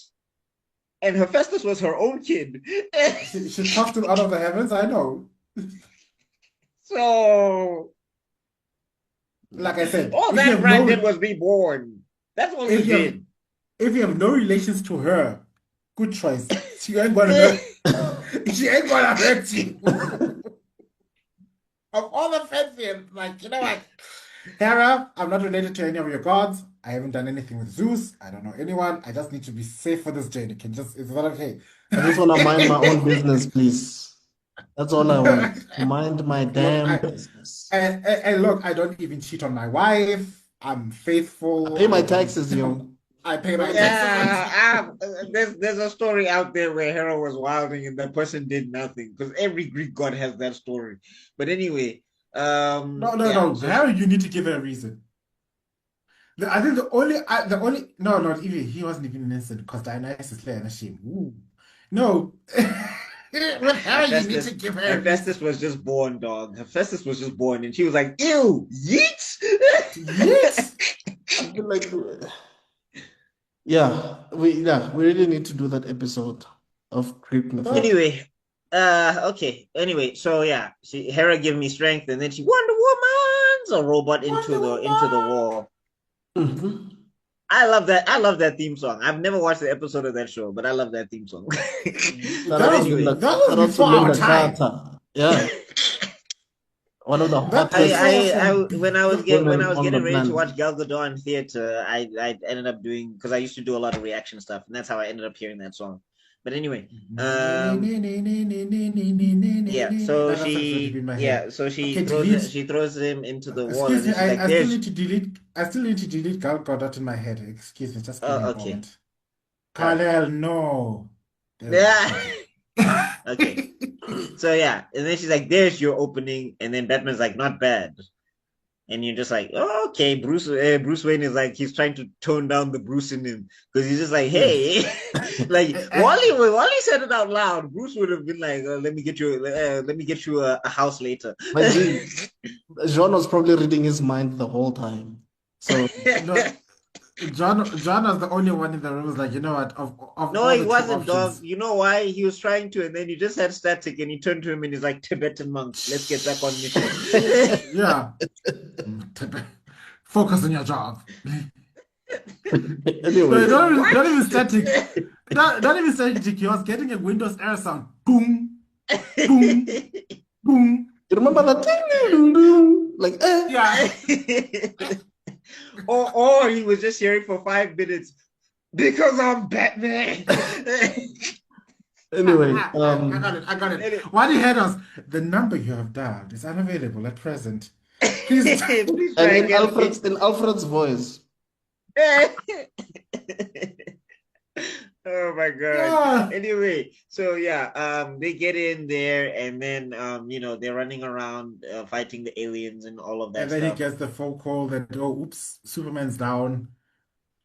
And Hephaestus was her own kid. She tossed him out of the heavens. I know. So Like I said, all if you that have Brad no did was be born. That's all he if you have did. if you have no relations to her, good choice. She ain't gonna hurt. She ain't gonna hurt you. Of all the fancy, like, you know what? Hera, I'm not related to any of your gods. I haven't done anything with Zeus. I don't know anyone. I just need to be safe for this journey. Is that okay? I just want to mind my own business, please. That's all I want. To mind my Look, damn business. look, I don't even cheat on my wife. I'm I faithful. pay my I don't. taxes, yo. I pay my taxes. Yeah, there's a story out there where Hera was wilding and that person did nothing because every Greek god has that story. But anyway, No, no, yeah. no. Harry, you need to give her a reason. I think no, not even he wasn't even innocent because Dionysus lay in a shame. Ooh. No, with Harry, you need to give her a reason. Hephaestus was just born, dog. Hephaestus was just born, and she was like, "Ew, yeet." Yes. I feel like, we really need to do that episode of Greek mythology. Anyway, okay. Anyway, so yeah, Hera gave me strength, and then she Wonder Woman's a robot into Wonder the Woman. wall. Mhm. I love that. I love that theme song. I've never watched the episode of that show, but I love that theme song. Shout But out to anyway, Linda, That was shout out to before our Linda time. Carter. Yeah, one of the That hottest when I women was on the getting ready to planet. watch Gal Gadot in theater, I ended up doing because I used to do a lot of reaction stuff, and that's how I ended up hearing that song. But anyway, yeah. So That's already been in my head. Okay, delete. she throws him into the wall, and Excuse then me, she's like, I still "There's need to delete. I still need to delete Gal Gadot in my head. Excuse me, just give me a okay, moment. all right, Kal-El, no. yeah, Okay. okay." So yeah, and then she's like, "There's your opening," and then Batman's like, "Not bad." And you're just like, oh, okay, Bruce Wayne is like he's trying to tone down the Bruce in him because he's just like, Yes. hey, like Wally said it out loud. Bruce would have been like, let me get you a house later. My G, John was probably reading his mind the whole time. So No, John was the only one in the room who's like, you know what, of No, all he the two wasn't, dog. options. You know why? He was trying to, and then you just had static, and he turned to him and he's like, Tibetan monks, let's get back on mission. Yeah. Focus on your job. No, anyway, not even static. Not even static. He was getting a Windows error sound. Boom, boom, boom. you remember that? Ding, like, Yeah. or he was just hearing for 5 minutes because I'm Batman. Anyway, I got it. What he had us, the number you have dialed is unavailable at present. Please. Please try and again. In Alfred's voice. Oh my god. Yeah. Anyway, so yeah, they get in there and then they're running around fighting the aliens and all of And that then he stuff. gets the phone call that, oh, oops, Superman's down.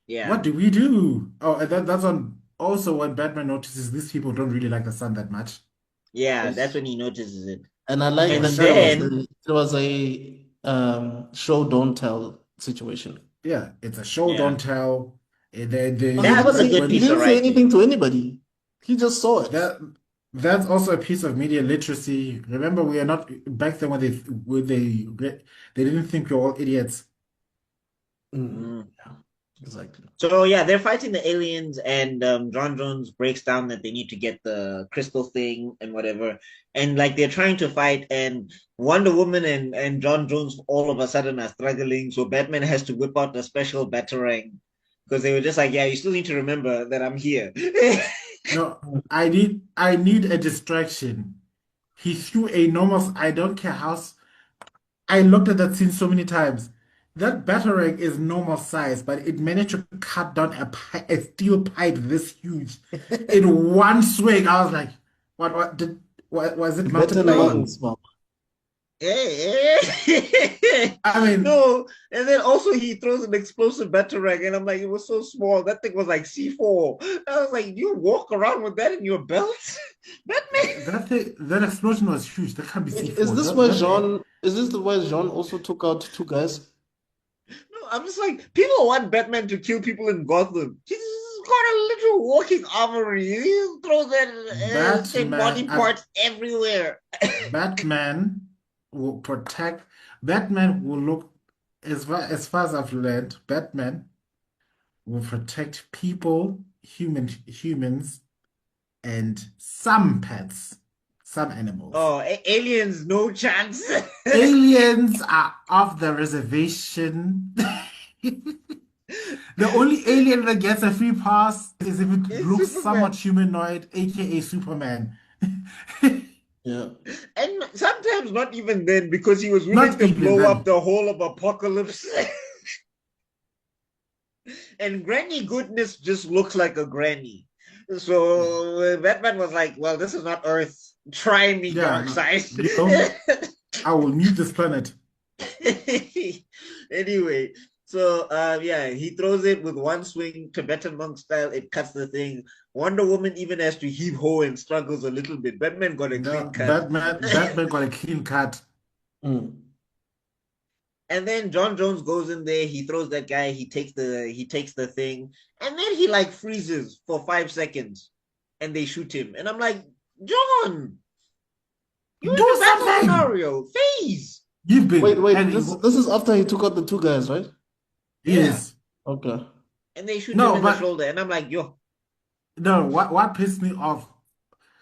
Yeah, What do we do? Oh, and that's on also when Batman notices these people don't really like the sun that much. yeah, that's Yes. when he notices it. And I like Or And that it was shadows. then, a show don't tell situation. Yeah, it's a show, yeah, don't tell. Oh, They he that didn't was a say good he piece when of didn't say anything writing. to anybody. He just saw it. that that's also a piece of media literacy. Remember, we are not back then when they didn't think we were all idiots. Mm. Yeah, exactly. So yeah, they're fighting the aliens, and John Jones breaks down that they need to get the crystal thing and whatever, and like they're trying to fight, and Wonder Woman and John Jones all of a sudden are struggling. So Batman has to whip out a special batarang because they were just like, yeah, you still need to remember that I'm here. No, I need a distraction. He threw a normal. I don't care how. I looked at that scene so many times. That batarang is normal size, but it managed to cut down a steel pipe this huge in one swing. I was like, what was it Better multiplying? No, lungs, mom. I mean, no, and then also he throws an explosive batarang, and I'm like, it was so small. That thing was like C4. I was like, you walk around with that in your belt, Batman? that explosion was huge. That can't be Wait, C4. That Is this the why Jean also took out two guys? No, I'm just like, people want Batman to kill people in Gotham. He's got a little walking armory. He throws that same Batman, body parts everywhere. Batman will protect. Batman will look as far as I've learned. Batman will protect people, humans, and some pets, some animals. Oh, aliens, no chance. Aliens are off the reservation. The only alien that gets a free pass is if it It's looks Superman. somewhat humanoid, aka Superman. Yeah. And sometimes not even then, because he was willing Not to even blow up then. the whole of Apocalypse. And Granny Goodness just looks like a granny. So Batman was like, well, this is not Earth. Try me, Yeah, dark no, side. I will need this planet. Anyway, so yeah, he throws it with one swing, Tibetan monk style. It cuts the thing. Wonder Woman even has to heave ho and struggles a little bit. Batman got a No, clean cut. Batman got a clean cut. Mm. And then John Jones goes in there, he throws that guy, he takes the thing, and then he like freezes for 5 seconds and they shoot him. And I'm like, John, you're in Do a battle something. scenario. Phase. You've been Wait. and This is after he took out the two guys, right? Yeah. yes. Okay. And they shoot him No, in the but shoulder. And I'm like, yo, no, what pissed me off,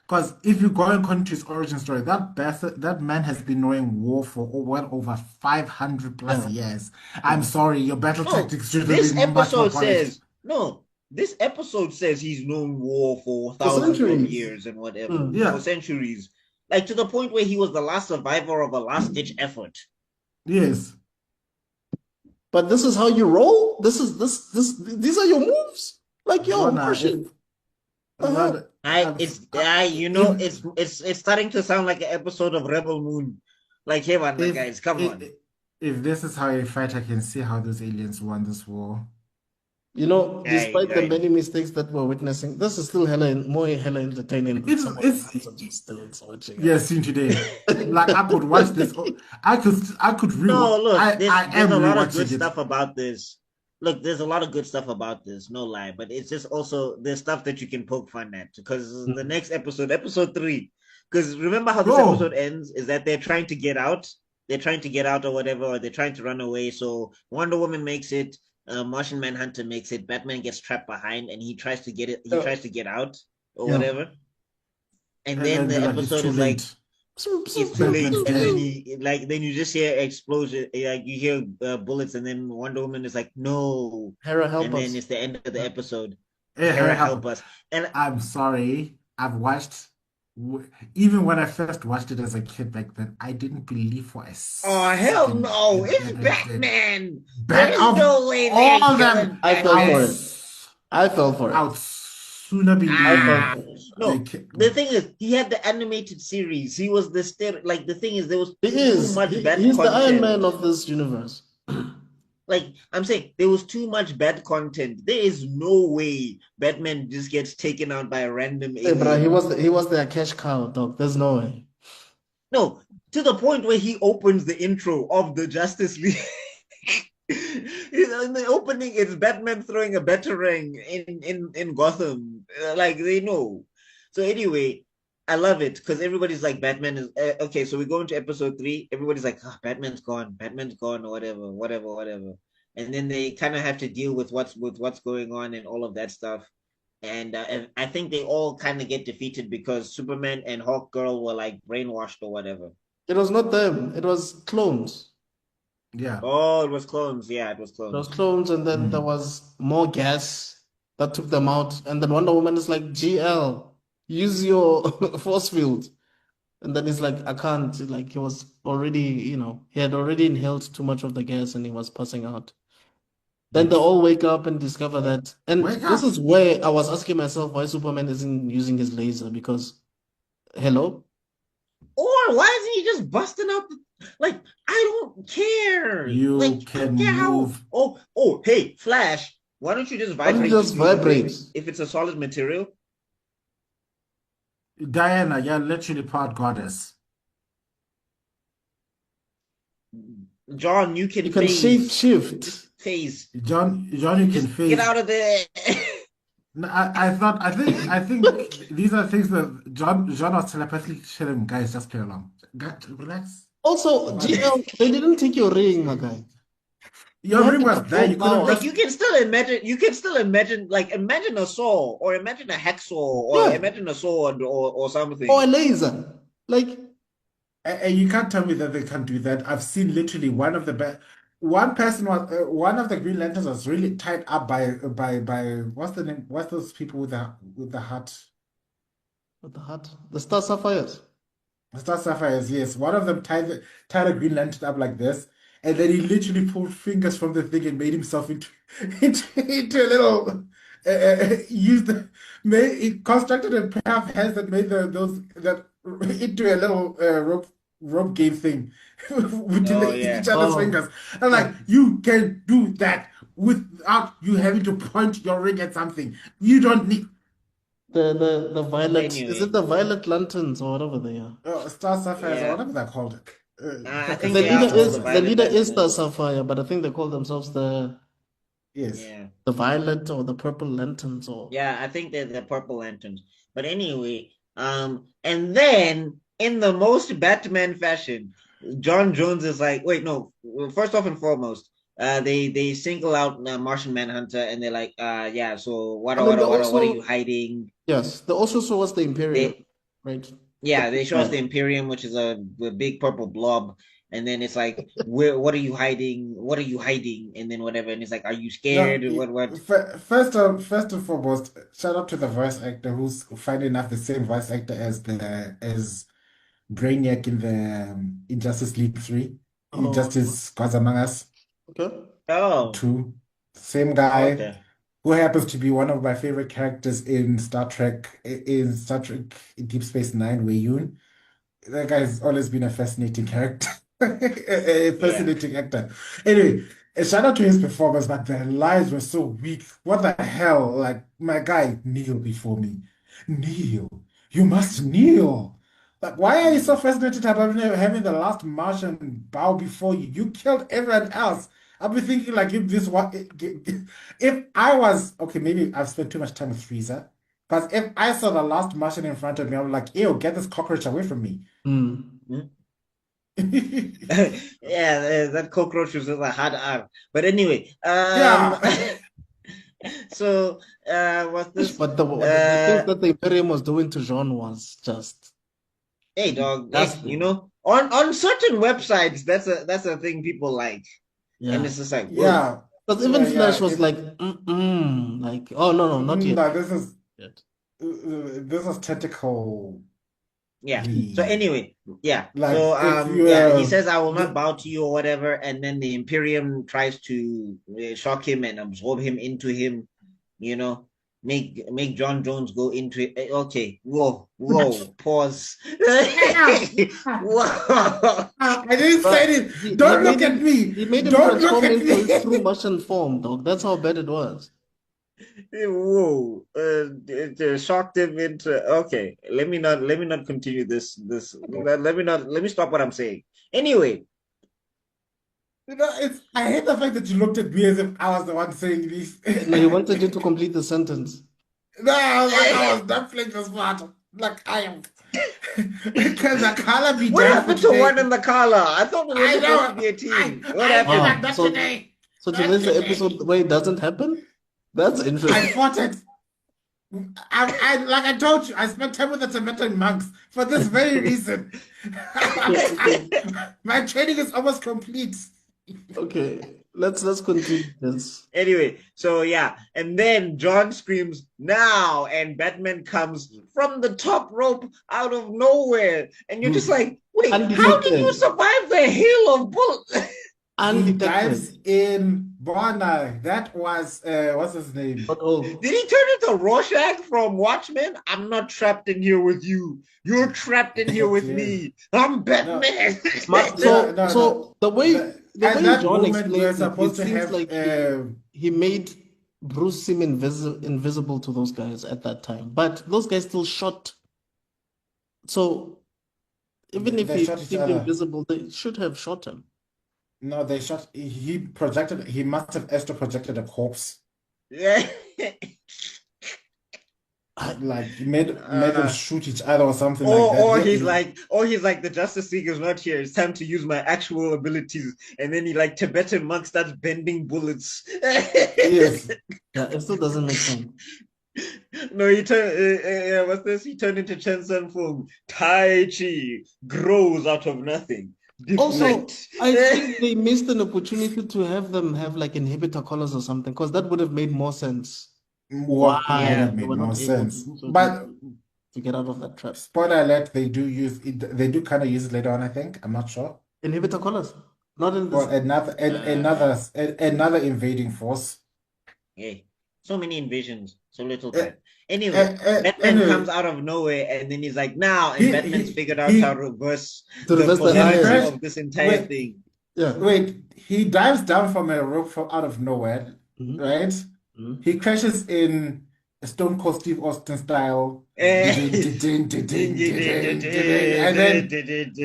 because if you go and continue his origin story, that man has been knowing war for well over 500 plus Yeah. years. I'm sorry, your battle no, tactics should have this been much more episode polished. says, no, this episode says he's known war for For thousands of centuries. years and whatever, Mm. for Yeah, centuries. Like to the point where he was the last survivor of a last ditch effort. yes. But this is how you roll? These are your moves? Like, yo, Rona, if Martian. Uh-huh. Rona, I've, if It's starting to sound like an episode of Rebel Moon. Like, hey man, if guys, come if on. if this is how you fight, I can see how those aliens won this war. You know, I, despite the I, many mistakes that we're witnessing, this is still more hella entertaining than some of the It's ones I'm still watching. yes, seen today. Like I could watch this. I could no, rewatch. look, I there's am a lot of good rewatching it. stuff about this. Look, there's a lot of good stuff about this, no lie, but it's just also there's stuff that you can poke fun at because the Mm. next episode, episode 3, because remember how this episode Oh, ends is that they're trying to get out, or whatever, or they're trying to run away. So Wonder Woman makes it, Martian Manhunter makes it, Batman gets trapped behind, and he tries to get it, he Yeah. tries to get out or Yeah. whatever, and then and the they're like, it's episode too is like late. it's too late, Batman's and then dead. then you just hear explosion, like you hear bullets, and then Wonder Woman is like, no, Hera, help and then us. it's the end of the episode. Hey, Hera, hurry help up. us! And I'm sorry. I've watched, even when I first watched it as a kid back then, I didn't believe for a oh hell second no, that it's Batman is dead. Batman! Bat There's of no way they're all of killing them, I fell I would, for Batman. it. I fell for I it. would sooner I fell believe Ah, for it. they no. The thing is, he had the animated series. He was the like the thing is, there was He too is. much bad He's the Iron content. Man of this universe. Like I'm saying, there was too much bad content. There is no way Batman just gets taken out by a random Hey, bro, alien. he was their cash cow, dog. There's no way. No, to the point where he opens the intro of the Justice League. In the opening, it's Batman throwing a batarang in Gotham. Like they know. So anyway, I love it because everybody's like Batman is okay. So we go into episode 3. Everybody's like, Batman's gone, or whatever, whatever, whatever. And then they kind of have to deal with what's going on and all of that stuff. And I think they all kind of get defeated because Superman and Hawk Girl were like brainwashed or whatever. It was not them. It was clones. Yeah. Oh, it was clones. Yeah, it was It was clones. clones, and then there Mm. was more gas that took them out. And then Wonder Woman is like, GL, use your force field. And then he's like, I can't. Like he was already, he had already inhaled too much of the gas and he was passing out. Then they Yes. all wake up and discover that. And Wake this up. is where I was asking myself why Superman isn't using his laser because, hello? Or why isn't he just busting out like I don't care. Like You I don't can care how move. hey, Flash, why don't you just Why don't you vibrate just between vibrate? things if it's a solid material? Diana, you're literally part goddess. John, you You can can shape phase. shift. Phase. John, you can Just get phase. out of there. No, I think these are things that John was telepathically telling him, guys, just play along. Relax. Also, What? GL, they didn't take your ring, my guy. You Your had ring to was there. go You could have out. Like just. you can still imagine like imagine a saw or imagine a hacksaw or Yeah, imagine a sword or or something. a laser. Like, And you can't tell me that they can't do that. I've seen literally one person was one of the Green Lanterns was really tied up by what's the name? What's those people with the heart? what the heart? The Star Sapphires. Star Sapphires, yes. One of them tied a Green Lantern up like this, and then he literally pulled fingers from the thing and made himself into into a little used made it constructed a pair of hands that made those that into a little rope game thing with Oh yeah. each other's Oh, fingers. I'm like, oh. you can do that without you having to point your ring at something. You don't need The But violet, is it anyway, the violet lanterns or whatever they are? Star Sapphires or yeah. whatever they're called. I Like I think The they said, it's are leader Star called the is the Sapphires. Violet leader is Star Lanterns. Sapphire, but I think they call themselves Yes. Yeah. the violet or the purple lanterns or Yeah, I think they're the Purple Lanterns. But anyway, and then in the most Batman fashion, John Jones is like, wait, no. Well, first off and foremost, they single out Martian Manhunter, and they're like, yeah. So I mean what are you hiding? yes, they also show us the Imperium, They right? The Yeah, they big show us the bad. Imperium, which is a big purple blob, and then it's like, where? What are you hiding? What are you hiding? And then whatever, and it's like, are you No, scared? What? first and foremost, shout out to the voice actor who's funny enough the same voice actor as Brainiac in the Injustice League 3, Oh, Injustice Gods Among Us okay. Oh, 2. Same oh, guy okay. who happens to be one of my favorite characters in Star Trek Deep Space Nine, Wei Yun. That guy's always been a fascinating character, a Yeah. fascinating actor. Anyway, a shout out to his performance, but the lines were so weak. What the hell? Like, my guy, kneel before me. Kneel. You must kneel. Like, why are you so Mm. fascinated about having the last Martian bow before you? You killed everyone else. I'll be thinking, like, if I was, okay, maybe I've spent too much time with Frieza, but if I saw the last Martian in front of me, I'm like, ew, get this cockroach away from me. Hmm. Mm. Yeah, that cockroach was a hard R. But anyway, Yeah. so what's this? But the things that the Imperium was doing to Jean was just Hey dog, hey, disgusting. on certain websites, that's a thing people like, and Yeah. it's just like, whoa, Yeah. Because even Yeah, Flash yeah. was like, like, oh no, not yet. No, Yet. this is tactically yeah. So anyway, yeah. like So if yeah, he you says I will not the bow to you or whatever, and then the Imperium tries to shock him and absorb him into him, you know. make John Jones go into it. Okay, whoa, pause. Whoa. I didn't say But it. Don't look at me. he made him Don't look transform at into his true me. Martian form, dog. That's how bad it was. Whoa! It shocked him into. Okay, let me not continue this. Let me stop what I'm saying. Anyway, I hate the fact that you looked at me as if I was the one saying this. No, he wanted you to complete the sentence. No, I was like, I was not playing this part. Like I am. Because the color be what damned for happened to today. one in the collar? I thought we were I supposed know. to be a team. What I feel happened? like that So today. today's the episode where it doesn't happen? That's I interesting. fought it. Like I told you, I spent time with the Tibetan monks for this very reason. Okay. My training is almost complete. Okay. Let's continue this. Anyway, so yeah, and then John screams now, and Batman comes from the top rope out of nowhere, and you're just like, wait, how did you Undetected. survive the hail of bullets? He dives Undetected. in Bona. That was what's his name? Not all. Did he turn into Rorschach from Watchmen? I'm not trapped in here with you. You're trapped in here with me. I'm Batman. So the way At that John moment, we're explains it, supposed to seems have like he made Bruce seem invisible to those guys at that time. But those guys still shot. So even if they he shot each seemed other. invisible, they should have shot him. No, they shot. He must have astro projected a corpse. Yeah. Like made them shoot each other or something like that. Or he's like, the Justice League is not here. It's time to use my actual abilities. And then he like Tibetan monk starts bending bullets. Yes. Yeah, it still doesn't make sense. No, he turned. What's this? He turned into Chen Sun Fung. Tai Chi grows out of nothing. Also, Deflect. I think they missed an opportunity to have them have like inhibitor collars or something, because that would have made more sense. What would Why have they made were more not able sense. to But get out of that trap. spoiler alert, they do use it. They do kind of use it later on, I think. I'm not sure. Inhibitor collars, not in Well, this. another invading force. Hey, so many invasions, so little time. Anyway, Batman comes out of nowhere and then he's like, now, and Batman's figured out how to reverse To reverse the polarity iron. of this entire thing. Yeah. Wait, he dives down from a rope from out of nowhere, right? He crashes in a Stone Cold Steve Austin style. And then,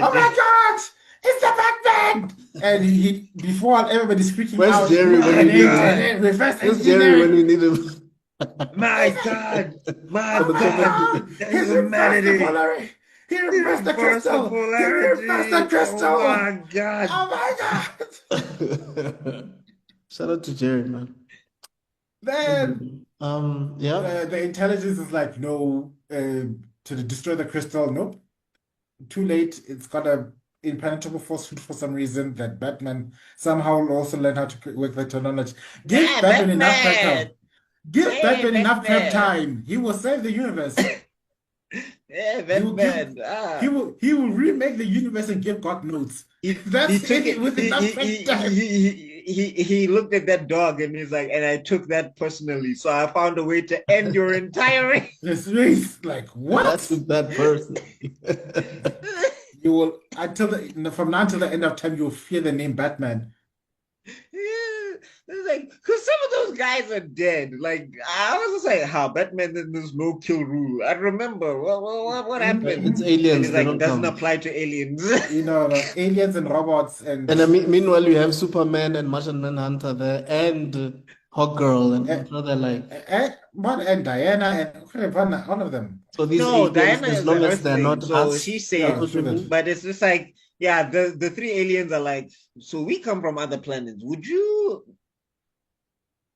oh my God, it's the Batman! And he before everybody's freaking Where's out. Jerry when we need him? Reverse Where's Jerry when engineering. we need him? My God, my Oh my God, that he is reversed the humanity. polarity. He reversed the crystal. He reversed the crystal. Oh my God. Oh my God. Shout out to Jerry, man. Then yeah. the intelligence is like, no, to destroy the crystal. Nope. Too late. It's got a impenetrable force field for some reason that Batman somehow will also learn how to work the technology. Give Yeah, Batman enough prep Batman. time. Give Hey, Batman enough prep Batman. time. He will save the universe. Yeah, He will Batman. he will remake the universe and give God notes. That's He took it it. with enough prep time. He looked at that dog and he's like, and I took that personally. So I found a way to end your entire race. This race, like what? That's that person. You will from now until the end of time, you'll fear the name Batman. It's like, because some of those guys are dead. Like, I was just like, how Batman, then there's no kill rule. I remember what happened. It's aliens. It's like, it doesn't apply to aliens. You know, like aliens and robots and meanwhile, you have Superman and Martian Manhunter there and Hawkgirl, and I'm sure they're like. and Diana and all of them. So these No, aliens, Diana as is long the as they're Earthling, not so us, she's Yeah, safe. what you mean? But it's just like, yeah, the three aliens are like, so we come from other planets. Would you?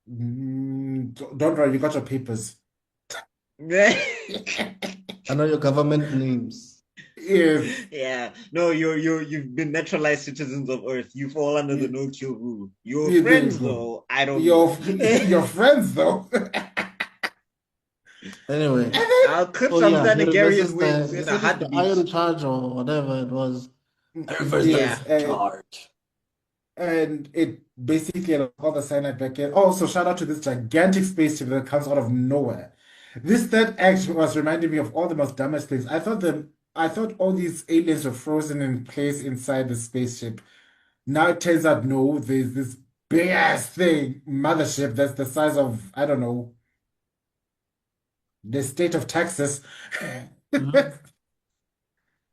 Don't worry, you got your papers. I know your government names. Yes. Yeah, no, you've been naturalized citizens of Earth. You fall under the no kill rule. Your You friends, do. though, I don't Your know. your friends though. Anyway, I'll clip oh some yeah, he reverses Thanagarian wings in a the heartbeat. iron charge or whatever it was. I reversed Yeah. the charge. and it basically all the cyanide back in. Also, shout out to this gigantic spaceship that comes out of nowhere. This third act was reminding me of all the most dumbest things. I thought all these aliens were frozen in place inside the spaceship. Now it turns out no, there's this big ass thing, mothership that's the size of, I don't know, the state of Texas. Mhm.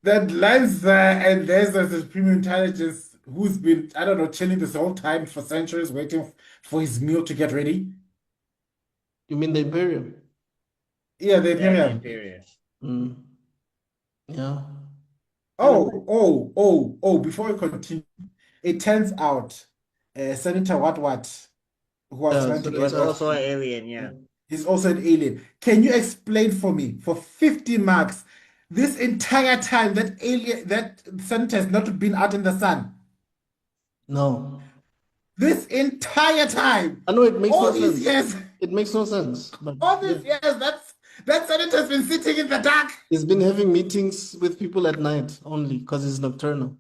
That lands there, and there's this supreme intelligence who's been, I don't know, chilling this whole time for centuries, waiting for his meal to get ready. You mean the Imperium? Yeah, the Yeah, the Imperium. Imperial. Mm. Yeah. Anyway, Oh, before we continue, it turns out Senator what, who was trying to He was get Senator. also an alien, yeah. he's also an alien. Can you explain for me, for 50 marks, this entire time that Senator has not been out in the sun? No. This entire time, I know it makes no all these sense. years, It makes no sense. But all yeah, these years, that senator's been sitting in the dark. he's been having meetings with people at night only because he's nocturnal.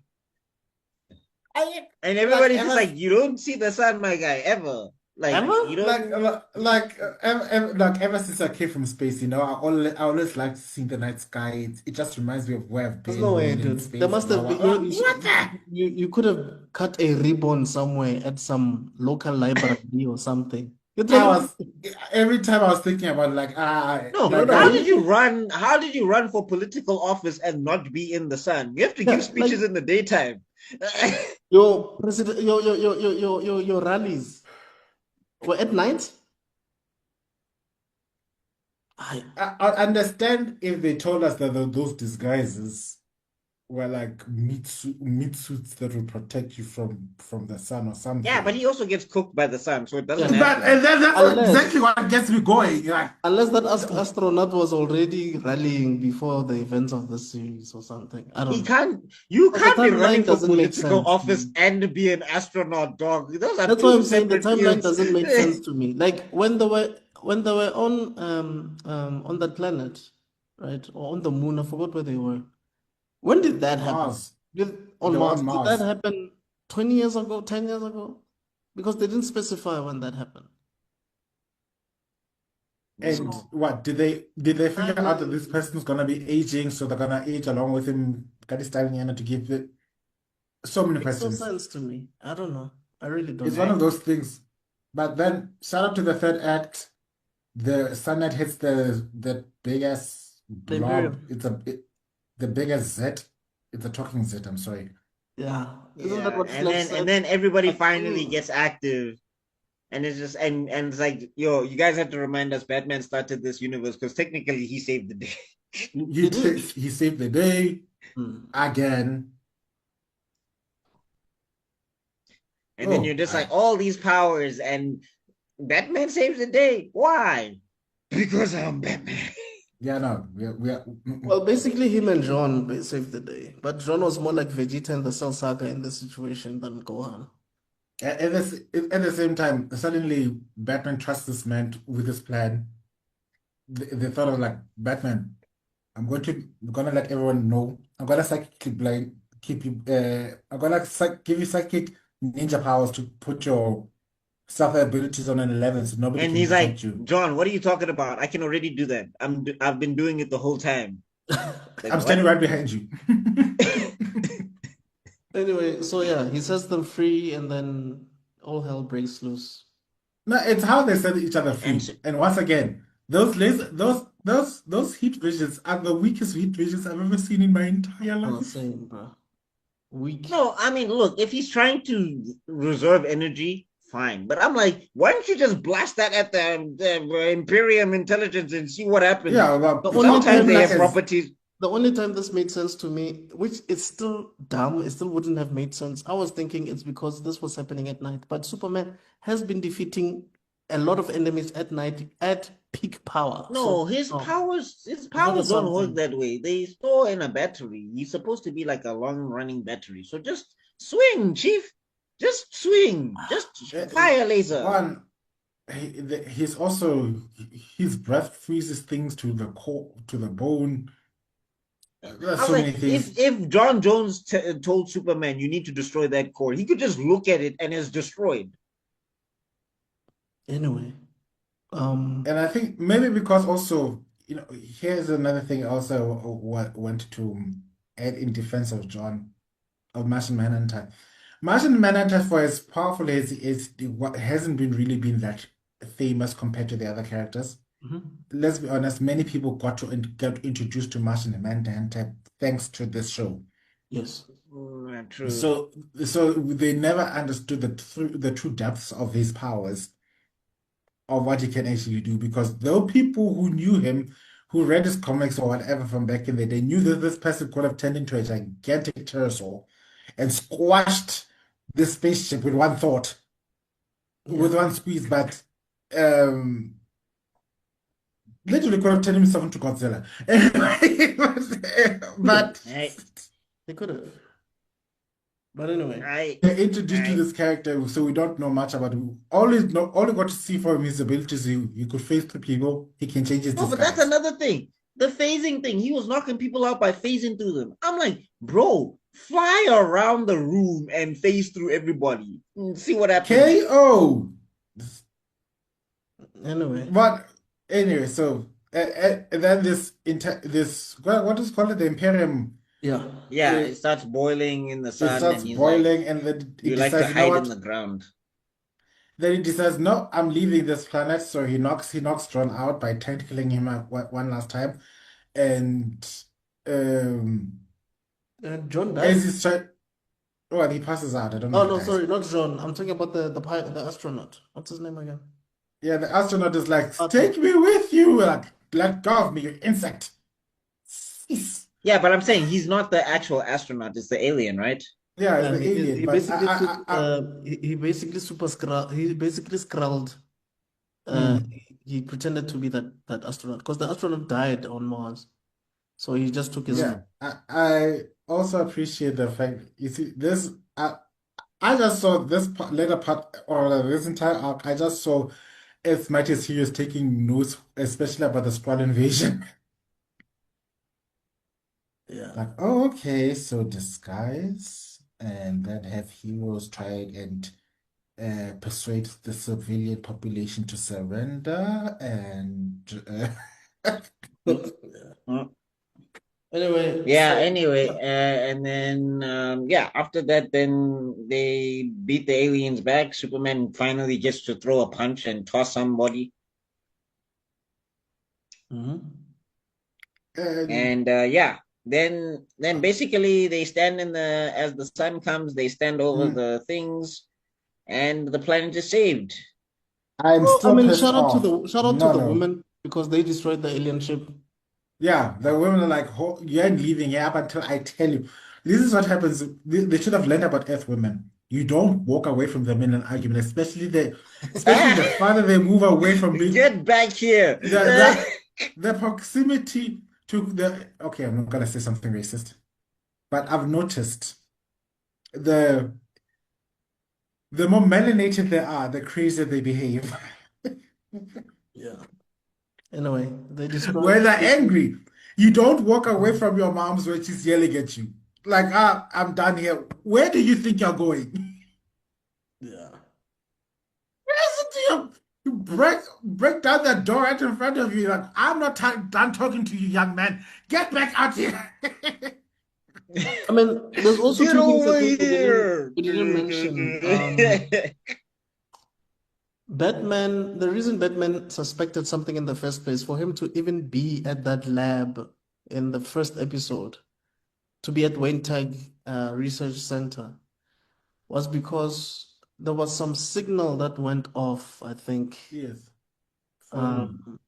And Like everybody's just ever, like, you don't see the sun, my guy, ever. Like, Ever? you don't. like ever since I came from space, I always like seeing the night sky. It just reminds me of where I've There's been no way, when in dude. There space. must have been What the? you could have cut a ribbon somewhere at some local library or something. You're I telling was me every time I was thinking about No, you're like not how I did you really? run? How did you run for political office and not be in the sun? You have to give Yeah, like speeches in the daytime. your president, your rallies were at night. I I understand if they told us that those disguises were like meat suits that will protect you from the sun or Yeah, but something. he also gets cooked by the sun, so it doesn't yeah. have But to be. and that's exactly Unless what gets me going. Like, unless that astronaut was already rallying before the events of the series or something. I don't He know. can't. You But the can't be running timeline for doesn't make political sense. office and be an astronaut, dog. Those are That's why two I'm saying the separate timeline fields. doesn't make sense to me. Like when they were on that planet, right? Or on the moon, I forgot where they were. When did that happen? Mars. On They were Mars, on did that Mars. happen 20 years ago, 10 years ago? Because they didn't specify when that happened. And So what did they figure out that timeline this person's gonna be aging, so they're gonna age along with him? Got his time to give it so many makes no questions. sense to me. I don't know. I really don't It's one know. of those things. But then shout out to the third act. The sunlight hits the big ass The blob. Imperium. The biggest Z. It's a talking Z, I'm sorry. Yeah. Isn't that Yeah, what Flash and said? then everybody Like, finally gets active, and it's just and it's like, yo, you guys have to remind us, Batman started this universe because technically he saved the day. he did. He saved the day Hmm. again. And then you're Oh, just like all these powers, and Batman saves the day. Why? Because I'm Batman. yeah, no, we are Well, basically, him and John saved the day. But John was more like Vegeta and the Cell Saga in this situation than Gohan. at the same time, suddenly Batman trusts this man with his plan. They thought of like Batman. I'm gonna let everyone know. I'm gonna psychically blind keep you. I'm gonna give you psychic ninja powers to put your self abilities on an 11, so nobody And can he's like, detect you. John, what are you talking about? I can already do that. I've been doing it the whole time. Like I'm what? standing right behind you. Anyway, so yeah, he sets them free and then all hell breaks loose. No, it's how they set each other And free. And once again, those heat visions are the weakest heat visions I've ever seen in my entire Oh, life. same, bro. Weak. no, I mean, look, if he's trying to reserve energy, fine. But I'm like, why don't you just blast that at the Imperium intelligence and see what happens? Yeah, The well, only Sometimes time they like have this properties. the only time this made sense to me, which is still dumb, it still wouldn't have made sense. I was thinking it's because this was happening at night, but Superman has been defeating a lot of enemies at night at peak power. No, So his no, powers his it's not a powers don't sun work thing. that way. They store in a battery. He's supposed to be like a long running battery. So just swing, Chief. Just swing. Just fire laser. one, he's also his breath freezes things to the core, to the bone. There's I'm so many like, things. if John Jones told Superman you need to destroy that core, he could just look at it and it's destroyed. Anyway, And I think maybe because also, here's another thing also want to add in defense of John, of Martian Manhunter. Martian Manhunter, for as powerful as what hasn't been really been that famous compared to the other characters. mhm. Let's be honest, many people get introduced to Martian Manhunter thanks to this show. Yes. True. So they never understood the true depths of his powers, of what he can actually do, because though people who knew him, who read his comics or whatever from back in the day, knew that this person could have turned into a gigantic pterosaur and squashed this spaceship with one thought, with Yeah. one squeeze, but um literally could have turned himself into Godzilla. But I, They could have. But anyway, I, we're introduced to I. this character, so we don't know much about him. All we got to see from his abilities, he could face through people, he can change his No, but that's disguise. another thing. The phasing thing. He was knocking people out by phasing through them. I'm like, bro, fly around the room and phase through everybody. See what happens. KO. anyway, But anyway, so and then this what is called it, the Imperium. yeah. Yeah, it It, starts boiling in the it sun, starts and he's like, boiling, and then you it like to decides, you know hide in what? the ground. Then it decides, no, I'm leaving this planet. So he knocks John out by tentacling him up one last time, and um, John as died. he's trying, well, he passes out. I don't know Oh if he no, dies. sorry, not John. I'm talking about the astronaut. What's his name again? Yeah, the astronaut is like, Arthur. take me with you. Like, let go of me, you insect. Cease. Yeah, but I'm saying he's not the actual astronaut, it's the alien, right? Yeah, it's Yeah, the alien, he but basically he basically he basically scrawled. mm, He pretended to be that astronaut because the astronaut died on Mars, so he just took his. yeah. I also appreciate the fact, you see, this, I just saw this later part, or this entire arc, I just saw as much as he was taking notes, especially about the Skrull invasion. Yeah. Like, oh, okay, so disguise, and then have heroes try and persuade the civilian population to surrender, and Yeah. Mm. Anyway, Yeah, so anyway, yeah. and then yeah, after that, then they beat the aliens back. Superman finally gets to throw a punch and toss somebody. Mhm. and And yeah, then basically they stand in the as the sun comes, they stand over mm, the things, and the planet is saved. I'm Well, I still mean, pissed off. shout out to No, the no. women because they destroyed the alien ship. Yeah, the women are like, you ain't leaving here up until I tell you. This is what happens. They should have learned about Earth women. You don't walk away from them in an argument, especially the farther they move away from being Get back here. the proximity to the. Okay, I'm not gonna say something racist, but I've noticed the the more melanated they are, the crazier they behave. Yeah. Anyway, they destroyed When the they're alien. angry, you don't walk away from your mom's when she's yelling at you. Like, I'm done here. Where do you think you're going? Yeah. Listen to you. You break down that door right in front of you. Like, I'm not done talking to you, young man. Get back out here. I mean, there's also Get two things I over think here. we didn't mention. Batman, the reason Batman suspected something in the first place, for him to even be at that lab in the first episode, to be at Wayne Tag Research Center, was because there was some signal that went off, I think, Yes, phone. um,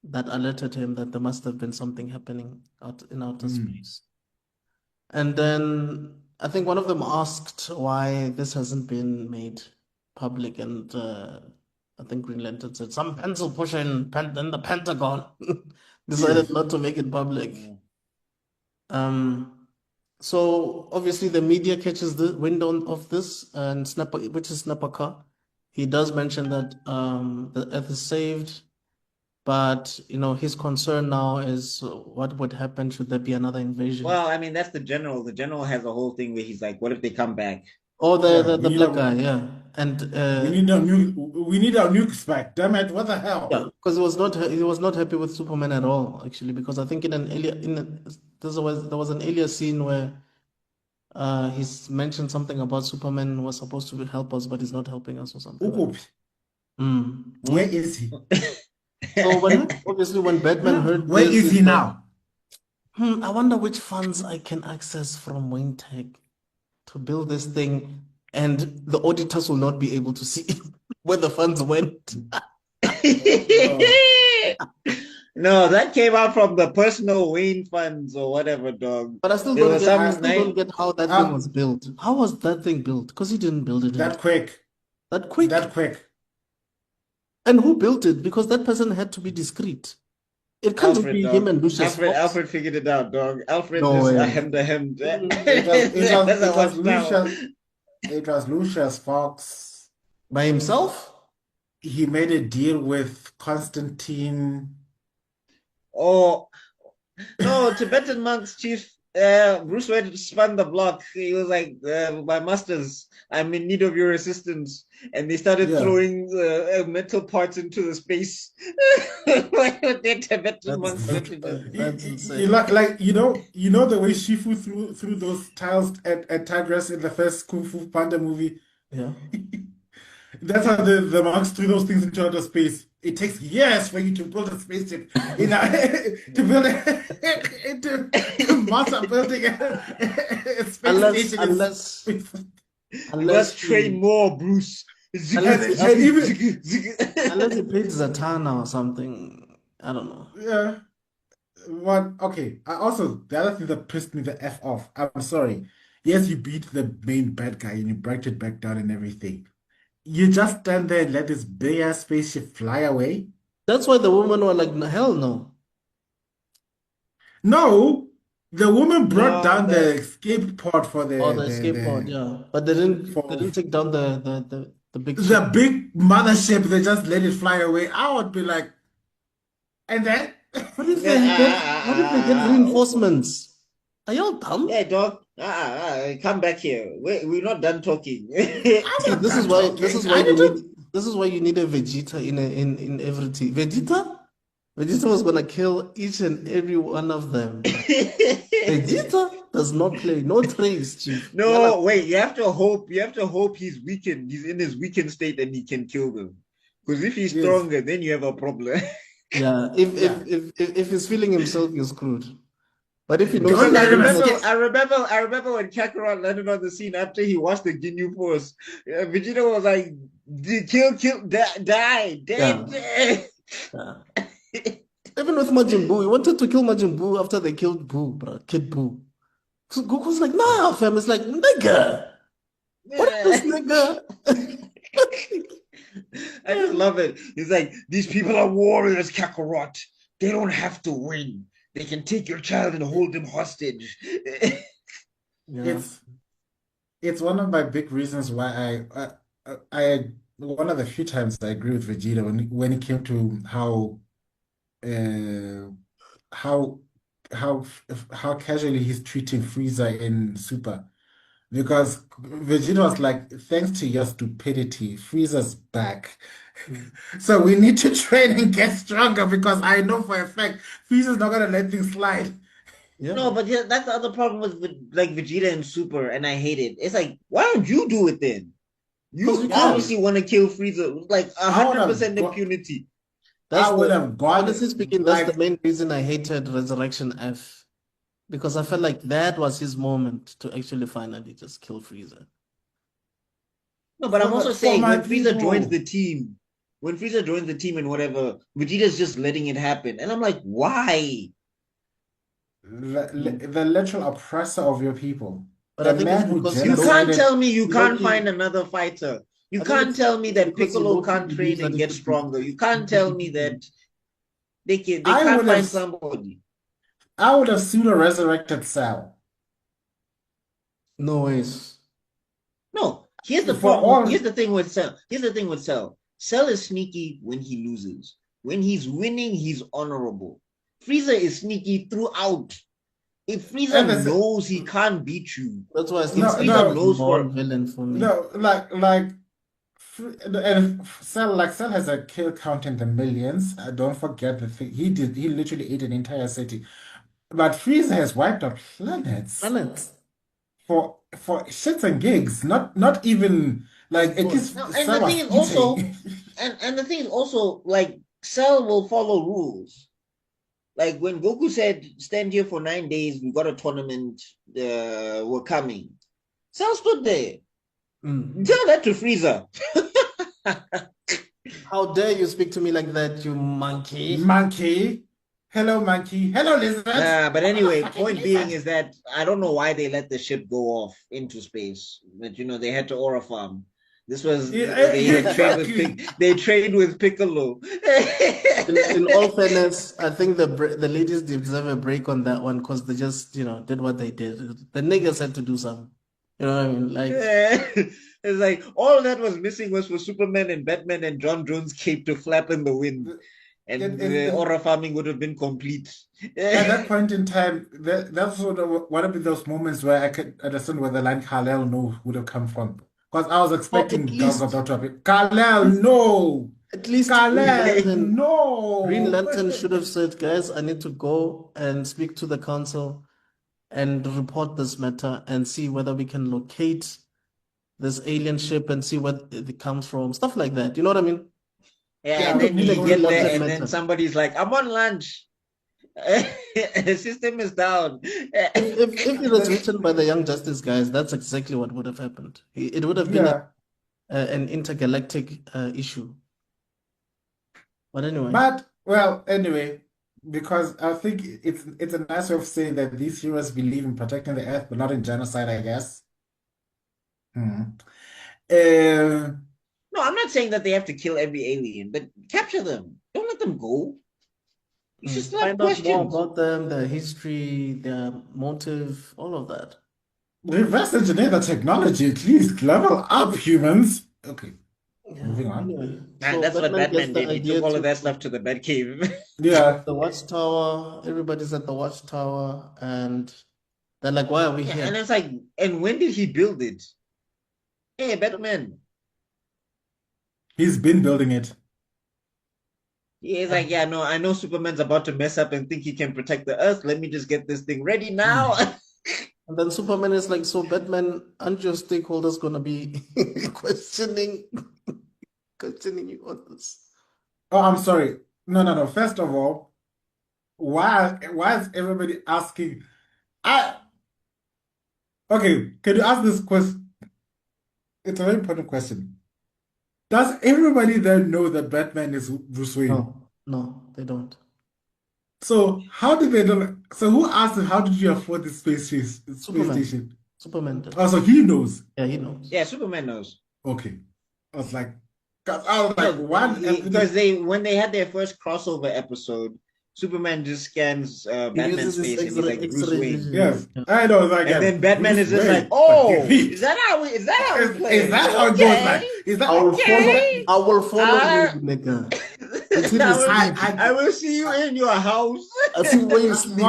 that alerted him that there must have been something happening out in outer Mm. space. And then I think one of them asked why this hasn't been made public, and I think Green Lantern said some pencil pusher in the Pentagon decided Yes. not to make it public. So obviously the media catches the wind of this, and which is Snapper Car. He does mention that the Earth is saved, But his concern now is what would happen should there be another invasion. Well, I mean, that's the general. The general has a whole thing where he's like, "What if they come back?" Oh, Yeah, the black guy, yeah, and we need our nukes back. Damn it! What the hell? yeah, because he was not happy with Superman at all, actually, because I think there was an earlier scene where he's mentioned something about Superman was supposed to help us, but he's not helping us or something like that. Ukuphi? Where is he? So obviously when Batman heard Where this, is he he's like, now? I wonder which funds I can access from Wayne Tech to build this thing, and the auditors will not be able to see where the funds went. No, that came out from the personal Wayne funds or whatever, dog. But I still There don't was get, some night. how that thing was built. How was that thing built? Because he didn't build it That quick. that quick. That quick. And who built it? Because that person had to be discreet. It can't just Alfred, be dog. him and Lucius Fox. Alfred figured it out, dog. Alfred No just way. ahemed. It was Lucius Fox. By himself? He made a deal with Constantine. Oh no, Tibetan monks, Chief. Bruce Wayne spun the block. He was like, "My masters, I'm in need of your assistance," and they started throwing metal parts into the space. The Tibetan monks. That's insane. You know the way Shifu threw those tiles at Tigress in the first Kung Fu Panda movie. Yeah. That's how the monks threw those things into outer space. It takes years for you to build a spaceship, to build to master building a space station. Let's train more, Bruce. Unless he paid Zatanna or something. I don't know. Yeah. Okay. The other thing that pissed me the F off, I'm sorry. Yes, you beat the main bad guy and you brought it back down and everything. You just stand there and let this big ass spaceship fly away? That's why the women were like, hell no. No, the woman brought down the escape pod for the escape pod, yeah. But they didn't take down the big the big mothership. They just let it fly away. I would be like, and then what if they get reinforcements? Are y'all dumb? Yeah, dog. Come back here. We're not done talking. This is why you need a Vegeta in every team. Vegeta was gonna kill each and every one of them. Vegeta does not play, no trace, Chief. No, wait, you have to hope he's weakened. He's in his weakened state and he can kill them. Because if he's stronger, then you have a problem. Yeah, if he's feeling himself, you're screwed. But if you know, I remember when Kakarot landed on the scene after he watched the Ginyu Force. Vegeta was like, kill, die, dead. Yeah. Even with Majin Buu, he wanted to kill Majin Buu after they killed Buu, bro, Kid Buu. So Goku's like, nah, fam. It's like, nigga. What is this nigga? I just love it. He's like, these people are warriors, Kakarot. They don't have to win. They can take your child and hold him hostage. Yeah. It's one of my big reasons why I one of the few times I agree with Vegeta when it came to how casually he's treating Frieza in Super. Because Vegeta was like, thanks to your stupidity, Frieza's back. So we need to train and get stronger because I know for a fact Frieza's not gonna let things slide. Yeah. No, but that's the other problem with like Vegeta and Super, and I hate it. It's like, why don't you do it then? You obviously want to kill Frieza, like 100% impunity. I would have gone. Honestly speaking, that's the main reason I hated Resurrection F. Because I felt like that was his moment to actually finally just kill Frieza. No, but I'm also saying when Frieza joins the team, and whatever, Vegeta's just letting it happen. And I'm like, why? The literal oppressor of your people. But I think you can't tell me you can't find another fighter. You can't tell me that Piccolo can't train and get stronger. You can't tell me that they can't find somebody. I would have sooner resurrected Cell. No ways. No, here's the problem. Here's the thing with Cell. Cell is sneaky when he loses. When he's winning, he's honorable. Frieza is sneaky throughout. If Frieza And it's, knows he can't beat you, That's why I if said no, Cell Frieza was no, the knows more for villain for me. no, and Cell has a kill count in the millions. Don't forget the thing he literally ate an entire city. But Frieza has wiped out planets Planets. for shits and gigs. Not even like at Boy. least no, and Cell the thing was is also, eating. and the thing is also like Cell will follow rules. Like when Goku said, "Stand here for 9 days. We got a tournament. We're coming." Cell stood there. Mm. Tell that to Frieza. How dare you speak to me like that, you monkey? Monkey. Hello, monkey. Hello, lizard. But Oh, anyway, fucking point being lizard. is that I don't know why they let the ship go off into space. But they had to aura farm. This was Yeah, they had trained with exactly. they trained with Piccolo. In all fairness, I think the ladies deserve a break on that one because they just, did what they did. The niggas had to do something. You know what I mean? Like, It's like all that was missing was for Superman and Batman and John Jones' cape to flap in the wind, and the In aura farming would have been complete. At that point in time, that's sort of one of those moments where I could understand where the line Kal-El no would have come from. Because I was or expecting Gal Gadot to have Kal-El no! at least Kal-El Green no! Lantern should have said, guys, I need to go and speak to the council and report this matter and see whether we can locate this alien ship and see where it comes from. Stuff like that. You know what I mean? Yeah, Yeah, and Should have then been a he Green get Lantern there, and then matter. somebody's like, "I'm on lunch." The system is down. If it was written by the Young Justice guys, that's exactly what would have happened. It would have been Yeah. an intergalactic issue. But anyway, But, well, anyway, because I think it's a nice way of saying that these heroes believe in protecting the Earth, but not in genocide, I guess. Hmm. Uh, No, I'm not saying that they have to kill every alien, but capture them. Don't let them go. You should still have find out more questions. about them, their history, their motive, all of that. reverse engineer the technology, at least. Level up, humans. Okay, Yeah. moving on. Anyway, And so that's what Batman gets Batman the did. He took idea all of to that stuff to the Batcave. Yeah. the watchtower. Everybody's at the watchtower, and they're like, "Why are we Yeah, and here?" it's like, and when did he build it? Hey, Batman. He's been building it. He's like, yeah, no, I know Superman's about to mess up and think he can protect the Earth. Let me just get this thing ready now. And then Superman is like, "So Batman, aren't your stakeholders gonna be questioning you on this?" Oh, I'm sorry. No. First of all, why is everybody asking? I okay, can you ask this question? It's a very important question. Does everybody there know that Batman is Bruce Wayne? No, they don't. So how did they know? So who asked him, how did you afford this space Superman. station? Superman did. Oh, so he knows. Yeah, he knows. Yeah, Superman knows. Okay. I was like, 'cause I was like, No, one because when they had their first crossover episode, Superman just scans He Batman's uses his face and he's like Bruce X-ray Wayne. vision. Yes, Yeah. I know. Like, And then Batman Bruce is just Wayne, like, "Oh, repeat. is that how we play? Is that how it goes? Like, is that Okay. I will follow you, Uh, nigga. I Until you will, sleep. I will see you in your house." I see where you sleep.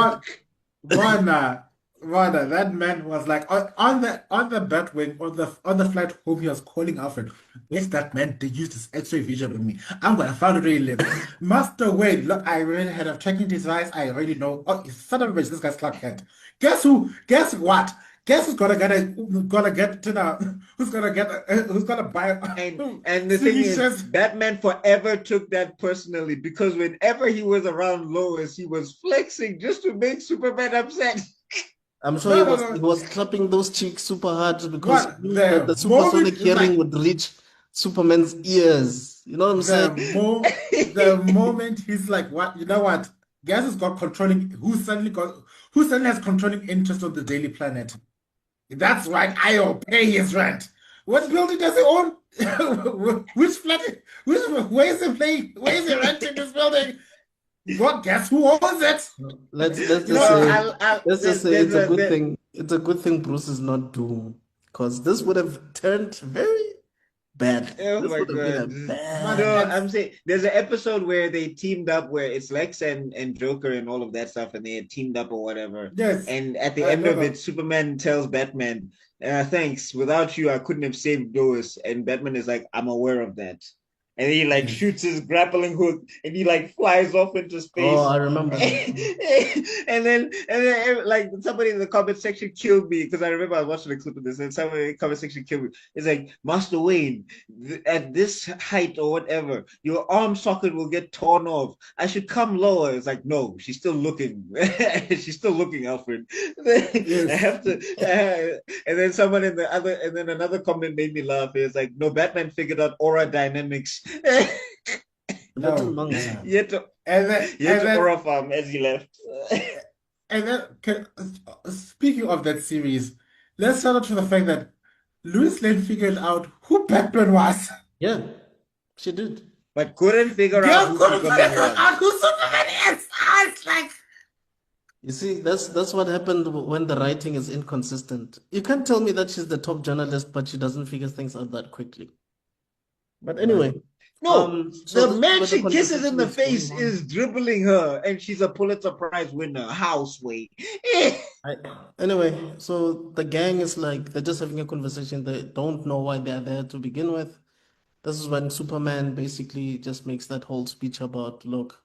Warner, that man was like on the Batwing on the flight home. He was calling Alfred. Where's that man? They used his X-ray vision on me. I'm gonna find out where he lives. Master Wayne, look, I already had a checking his eyes. I already know. Oh, son of a bitch, this guy's Clark Kent. Guess who? Guess what? Guess who's gonna get to the who's gonna buy And the thing is, shirts? Batman forever took that personally because whenever he was around Lois, he was flexing just to make Superman upset. I'm sure he was clapping those cheeks super hard because What? he knew that the supersonic hearing would reach Superman's ears. You know what I'm saying? The moment he's like, what? You know what? Guess who's got controlling? Who suddenly has controlling interest on the Daily Planet? That's right. I'll pay his rent. What building does he own? Which flat? Where is he playing? Where is he renting this building? What? Guess who owns it? Let's You just know, say it's a good thing. It's a good thing Bruce is not Doom, because this would have turned very bad. Oh This my would have been a god. But bad. No, it's I'm saying there's an episode where they teamed up where it's Lex and Joker and all of that stuff, and they had teamed up or whatever. yes. And at the end No, of it, no. Superman tells Batman, thanks, without you, I couldn't have saved Lois. And Batman is like, I'm aware of that. And he like Yes. shoots his grappling hook and he like flies off into Oh, space. I remember that. And then like somebody in the comment section killed me because I remember I was watching a clip of this and somebody in the comment section killed me. It's like, Master Wayne, at this height or whatever, your arm socket will get torn off. I should come lower. It's like, no, she's still looking. She's still looking, Alfred. I Yes. have to. And then someone in the other, and then another comment made me laugh. It's like, no, Batman figured out aura dynamics. Little No. monks. Yet to, And then, yet and to then, aura farm as he left. and then, speaking of that series, let's start off to the fact that Lois Lane figured out who Batman was. Yeah, she did. But couldn't figure out Girl who couldn't Superman figure was. out who Superman is. I was like, You see, that's what happened when the writing is inconsistent. You can't tell me that she's the top journalist, but she doesn't figure things out that quickly. But anyway, No, so the this is man where the she kisses in conversation the is going face on. is dribbling her, and she's a Pulitzer Prize winner. Houseway. Anyway, so the gang is like they're just having a conversation. They don't know why they're there to begin with. This is when Superman basically just makes that whole speech about, look,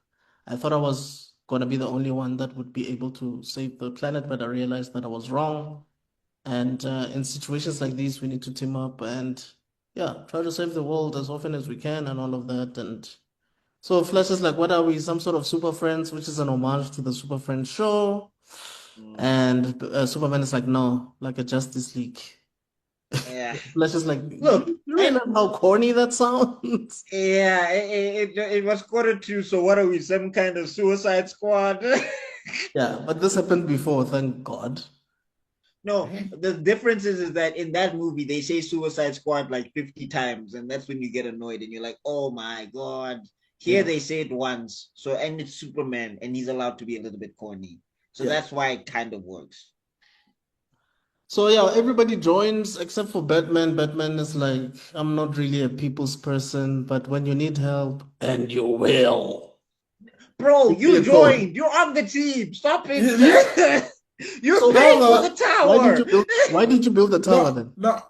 I thought I was gonna be the only one that would be able to save the planet, but I realized that I was wrong. And in situations like these, we need to team up and yeah, try to save the world as often as we can and all of that. And so Flash is like, what are we? Some sort of Super Friends, which is an homage to the Super Friends show. And Superman is like, no, like a Justice League. Yeah. Flash is like, Look, you realize how corny that sounds? Yeah, it was quarter 2, so what are we, some kind of Suicide Squad? Yeah, but this happened before, thank God. No, the difference is that in that movie they say Suicide Squad like 50 times, and that's when you get annoyed and you're like, oh my God. Here Yeah. they say it once, so and it's Superman, and he's allowed to be a little bit corny. So Yeah. that's why it kind of works. So yeah, everybody joins except for Batman. Batman is like, I'm not really a people's person, but when you need help, and you will. Bro, Give me you a call. joined. You're on the team. Stop it. You're So paying for Bella, the tower. why did you build the tower then? No.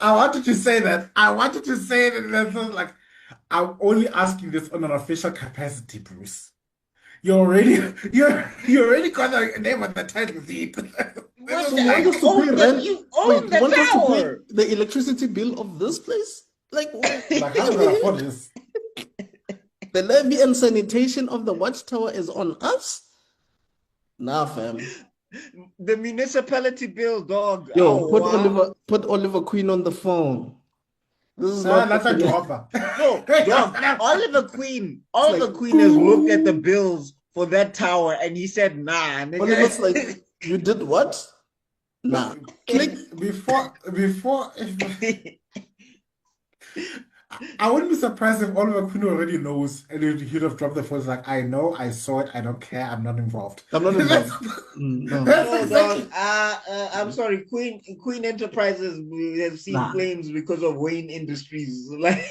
I wanted to say that. I wanted to say it, and then sort of like, I'm only asking this on an official capacity, Bruce. You already got the name on the title deed. What So the- you want us to own pay the- rent? you own Wait, the you want us to pay tower. the electricity bill of this place? Like, Like, how do I afford this? the levy and sanitation of the watchtower is on us? Nah, fam. The municipality bill, dog. Yo, Oh, wow. put Oliver Queen on the phone. This is Ah, not nothing to offer. No, dog. Oliver Queen has looked at the bills for that tower and he said, nah. Nigga. Oliver's like, you did what? Nah. Click. Before, I wouldn't be surprised if Oliver Queen already knows and he'd have dropped the phone. Like, I know, I saw it, I don't care, I'm not involved. I'm not involved. No. That's No, exactly. dog. I'm sorry. Queen Enterprises have seen Nah. flames because of Wayne Industries. Like,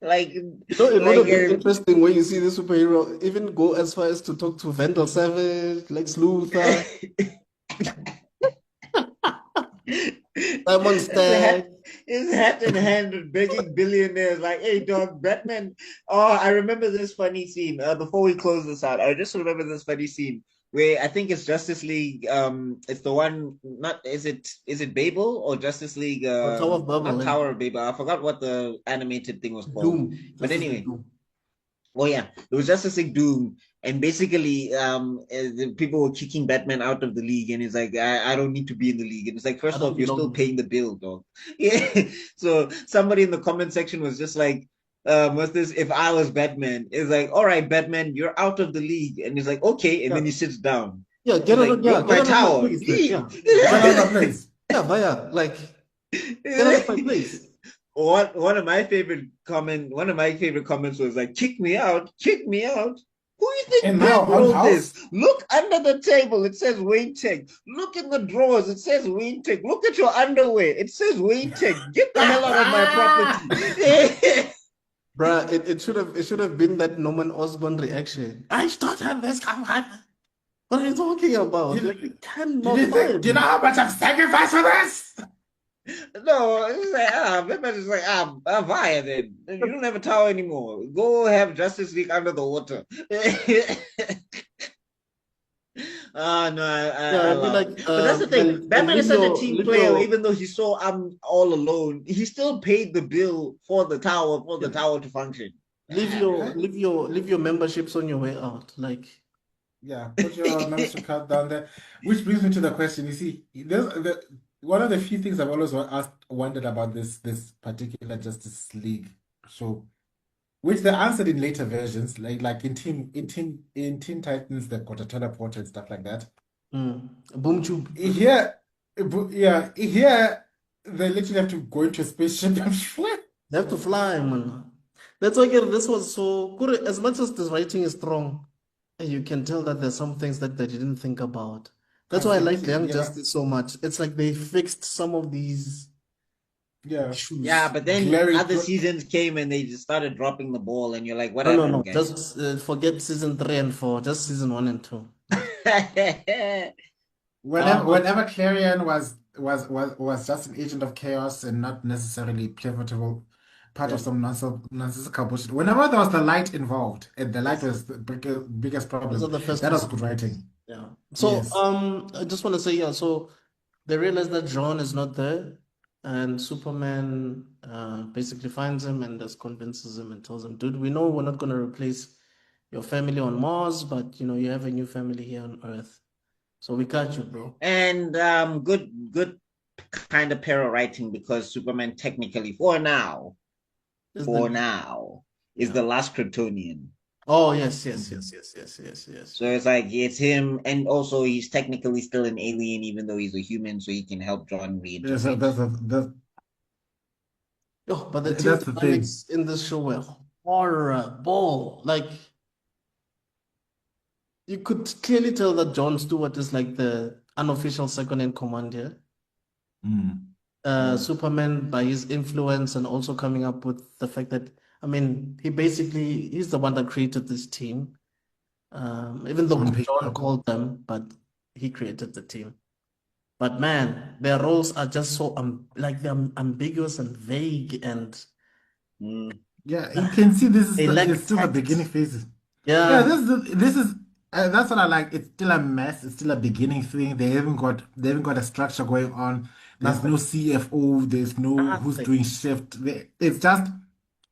like, You know, it would have been interesting when you see the superhero even go as far as to talk to Vandal Savage, Lex Luthor, Simon Stagg. his hat in hand with begging billionaires like, hey dog, Batman. Oh, I remember this funny scene. Before we close this out, I just remember this funny scene where I think it's Justice League. It's the one. Not is it Babel or Justice League? Tower of Babel, not eh? Tower of Babel. I forgot what the animated thing was called. Doom. But Justice League anyway. Doom. Oh yeah, it was Justice League Doom, and basically, the people were kicking Batman out of the league, and he's like, I don't need to be in the league, and it's like, first I don't off, you're still belong. paying the bill, dog. Yeah. So somebody in the comment section was just like, what's this? If I was Batman, it's like, all right, Batman, you're out of the league, and he's like, okay, and then he sits down. Yeah, get He's out like, of yeah, "Look, my get out of tower. my place, then. Leave." Yeah. Get out of my place. Yeah, Vaya, like get out of my place. One of my favorite comments was like, kick me out, kick me out. Who you think And now on bankrolled house, this? Look under the table. It says Wayne Tech. Look in the drawers. It says Wayne Tech. Look at your underwear. It says Wayne Tech. Get the hell out of my property. Bruh, it should have been that Norman Osborn reaction. I started this company. What are you talking about? Like, you cannot do you know how much I've sacrificed for this? No, it's like, Batman is like, I'm fire then. You don't have a tower anymore. Go have Justice League under the water. No, Yeah, I I feel love like it. But that's the thing. and Batman is such a team player, even though he saw I'm all alone, he still paid the bill for the tower to function. leave your memberships on your way out. Like, Yeah, put your membership card down there. Which brings me to the question. You see, one of the few things I've always wondered about this particular Justice League show, which they answered in later versions, like in Teen Titans, they've got a teleporter and stuff like that. boom tube. Here, here they literally have to go into a spaceship and fly. They have to fly, man. That's why this was so good. As much as this writing is strong, you can tell that there's some things that they didn't think about. That's why I like Young Yeah, Justice so much. It's like they fixed some of these yeah. issues. Yeah, but then Glaring other pro- seasons came and they just started dropping the ball, and you're like, what No, happened, no. guys? Just forget season 3 and 4. Just season 1 and 2. Whenever Clarion was just an agent of chaos and not necessarily pivotal part of Yeah. some nonsensical bullshit. Whenever there was the light involved, and the light was the biggest Those are problem, the first that was ones. good writing. Yeah. So, Yes. I just want to say, yeah, so they realize that John is not there, and Superman basically finds him and just convinces him and tells him, dude, we know we're not going to replace your family on Mars, but you have a new family here on Earth. So we got you, bro. And good kind of para writing, because Superman technically for now Is is the last Kryptonian. Oh, yes. So So it's like it's him, and also he's technically still an alien, even though he's a human, so he can help John That's, reintegrate. but the team that's the thing. dynamics in this show were horrible. Like, you could clearly tell that John Stewart is like the unofficial second in command here. Superman, by his influence and also coming up with the fact that, I mean, he's the one that created this team. Even though On paper. John called them, but he created the team. But man, their roles are just so like they're ambiguous and vague, and Yeah, you can see they lack it's still the tact. beginning phases. Yeah, This is that's what I like. It's still a mess. It's still a beginning thing. They haven't got a structure going on. There's no CFO. There's no who's Nothing. doing shift. It's just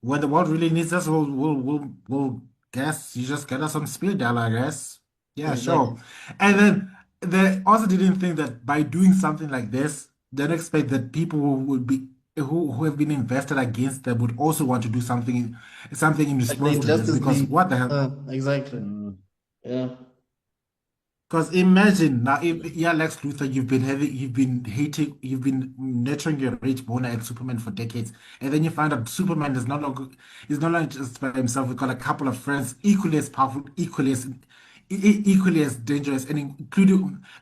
when the world really needs us, we'll guess you just get us some speed dial, I guess. Yeah, Exactly. sure. And then they also didn't think that by doing something like this, they don't expect that people who have been invested against them would also want to do something in Like the response to this, Injustice because League. what the hell? Exactly. Yeah. Because imagine now, if yeah, Lex Luthor, you've been nurturing your rage boner at Superman for decades, and then you find out Superman is no longer just by himself. We've got a couple of friends equally as powerful, equally as dangerous, and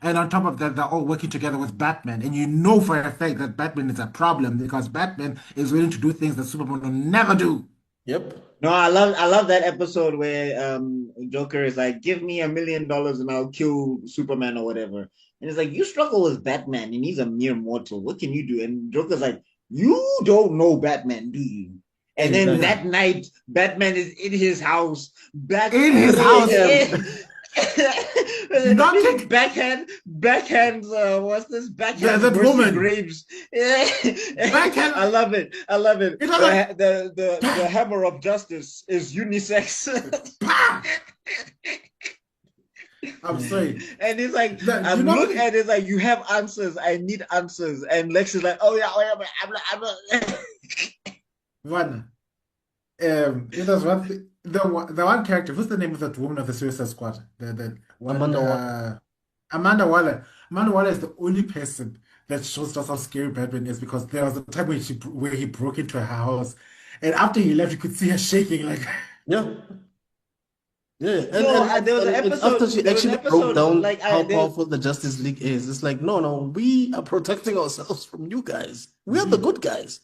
on top of that, they're all working together with Batman, and you know for a fact that Batman is a problem because Batman is willing to do things that Superman will never do. Yep. No, I love that episode where Joker is like, give me $1 million and I'll kill Superman or whatever. And it's like, you struggle with Batman and he's a mere mortal. What can you do? And Joker's like, you don't know Batman, do you? And then that night, Batman is in his house. In his house. Backhands, what's this? Backhands that Mercy woman. Graves. Backhand. I love it. You know that- The hammer of justice is unisex. I'm sorry. And it's like, That- I'm you know- looking at it like, you have answers. I need answers. And Lex is like, oh yeah, but I'm not. One. It was one. The one character. What's the name of that woman of the Suicide Squad? The one. Amanda Waller. Amanda Waller. Amanda Waller is the only person that shows us how scary Batman is, because there was a time where he broke into her house, and after he left, you could see her shaking like. Yeah. Yeah, No, and it's after she there was an actually broke episode down like how there. powerful the Justice League is. It's like, no, no, we are protecting ourselves from you guys. We are the Z. good guys.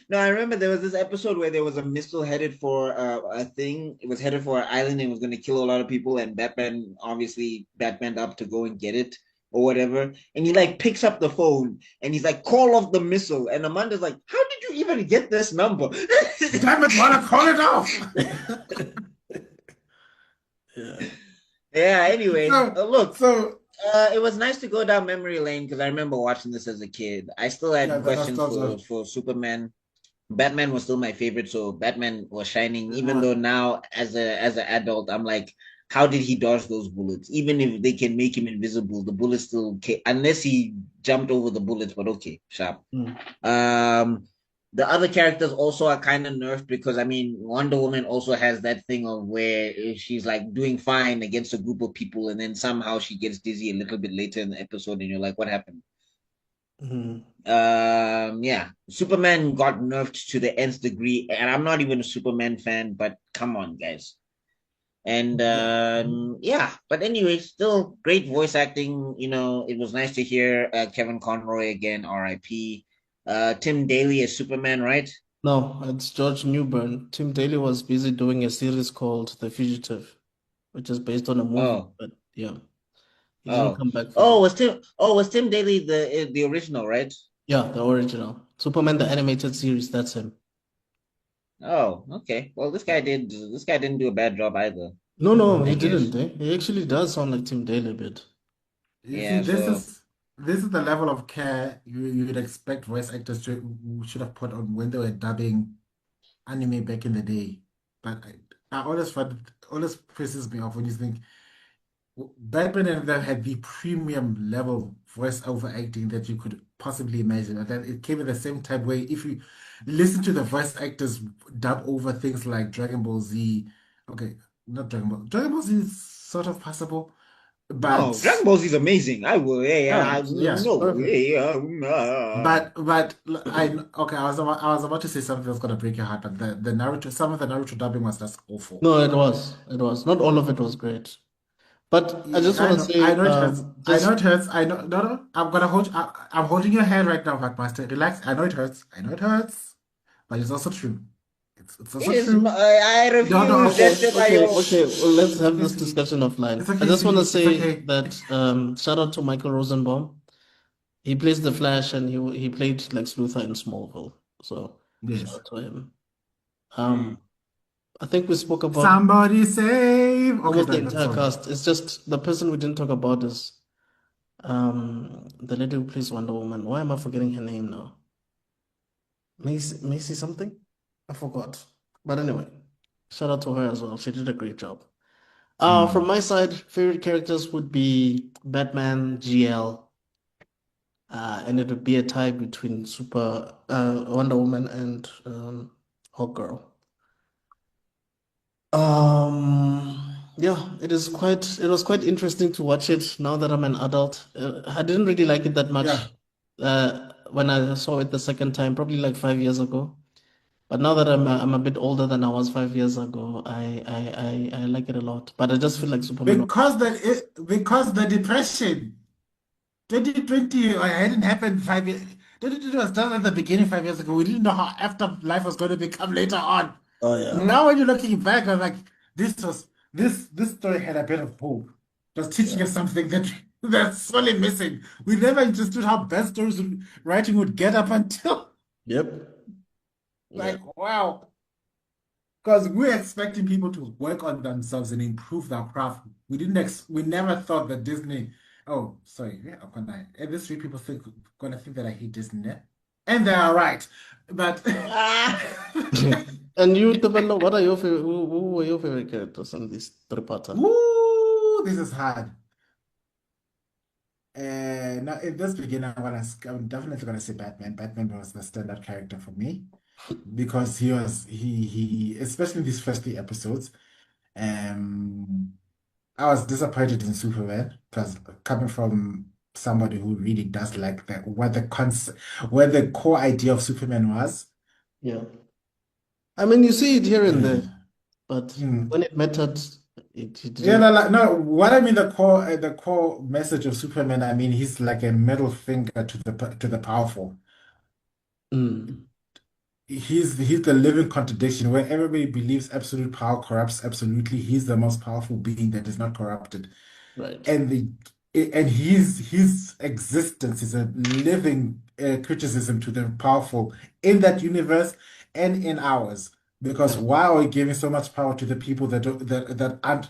No, I remember there was this episode where there was a missile headed for a thing. It was headed for an island and was going to kill a lot of people. And Batman, obviously, Batman up to go and get it or whatever. And he like picks up the phone and he's like, "Call off the missile." And Amanda's like, "How did you even get this number?" Damn it, wanna call it off. Yeah. Yeah. Anyway, So, look, so it was nice to go down memory lane because I remember watching this as a kid. I still yeah, had the questions nostalgia. for Superman. Batman was still my favorite, so Batman was shining. Even Uh, though now, as an adult, I'm like, how did he dodge those bullets? Even if they can make him invisible, the bullets still unless he jumped over the bullets. But okay, sharp. Mm. Um, the other characters also are kind of nerfed because I mean, Wonder Woman also has that thing of where she's like doing fine against a group of people, and then somehow she gets dizzy a little bit later in the episode, and you're like, what happened? Mm. Yeah, Superman got nerfed to the nth degree, and I'm not even a Superman fan, but come on, guys. And yeah. yeah, but anyway, still great voice acting. It was nice to hear Kevin Conroy again, RIP. Tim Daly as Superman, right? No, it's George Newbern. Tim Daly was busy doing a series called The Fugitive, which is based on a movie, Oh, but yeah, he didn't oh, come back for that. Was Tim Daly the original, right? Yeah, the original. Superman, the animated series, that's him. Oh, okay. Well, this guy didn't do a bad job either, No, no, he I didn't. guess. He actually does sound like Tim Daly a bit. You see, Yeah, so this is the level of care you would expect voice actors who should have put on when they were dubbing anime back in the day. But I always find always pisses me off when you think Batman and them had the premium level voice over acting that you could possibly imagine. And then it came at the same time where if you listen to the voice actors dub over things like Dragon Ball Z, okay, not Dragon Ball. Dragon Ball Z is sort of passable, no, but Dragon Ball Z is amazing. I will. Yeah, Yeah, it's yeah. no. perfect. I was about to say something that's gonna break your heart, but the Naruto some of the Naruto dubbing was just awful. No, it was. It was. Not all of it was great. But I just Yeah, want to I say, know it hurts. I know just it hurts. I know. No, no. I'm holding your hand right now, Hackmaster. Relax. I know it hurts. I know it hurts, but it's also true. It's It also is. true. I No, no. refuse. okay, That's okay, I. okay. Well, let's have this It's, discussion offline. it's I okay, just want to Z. It's say okay. that shout out to Michael Rosenbaum. He plays the Flash, and he played Lex Luthor in Smallville. So shout Yes. out to him. Mm. I think we spoke about Somebody save. Okay, almost the that's entire all. cast. It's just the person we didn't talk about is the lady who plays Wonder Woman. Why am I forgetting her name now? Macy something? I forgot. But anyway, shout out to her as well. She did a great job. From Hmm. my side, favorite characters would be Batman, GL, and it would be a tie between Wonder Woman and Hawkgirl. Yeah, it was quite interesting to watch it now that I'm an adult. I didn't really like it that Yeah. much when I saw it the second time, probably like 5 years ago. But now that I'm a bit older than I was 5 years ago, I like it a lot. But I just feel like Superman. Because the depression. 2020 hadn't happened 5 years. 2020 was done at the beginning 5 years ago. We didn't know how afterlife was going to become later on. Oh yeah, Now when you're looking back, I'm like, this story had a bit of hope. It was teaching yeah, us something that that's sorely missing. We never understood how bad writing would get up until yep, yeah, like, wow. Because we're expecting people to work on themselves and improve their craft. We never thought that Disney. Oh, sorry, yeah, and these three people gonna think that I hate Disney, eh? And they are right. But Ah. And you develop, what are your favorite? Who were your favorite characters in this three-parter? woo, this is hard. Now in this beginning, I'm definitely gonna say Batman. Batman was the standard character for me because he especially in these first three episodes. Um, I was disappointed in Superman because coming from somebody who really does like where the core idea of Superman was. Yeah, I mean, you see it here and there. but Mm. when it mattered, it Yeah, didn't. no. What I mean, the core message of Superman. I mean, he's like a middle finger to the powerful. Mm, He's the living contradiction where everybody believes absolute power corrupts absolutely. He's the most powerful being that is not corrupted, right. and his existence is a living criticism to the powerful in that universe and in ours. Because Yeah. why are we giving so much power to the people that aren't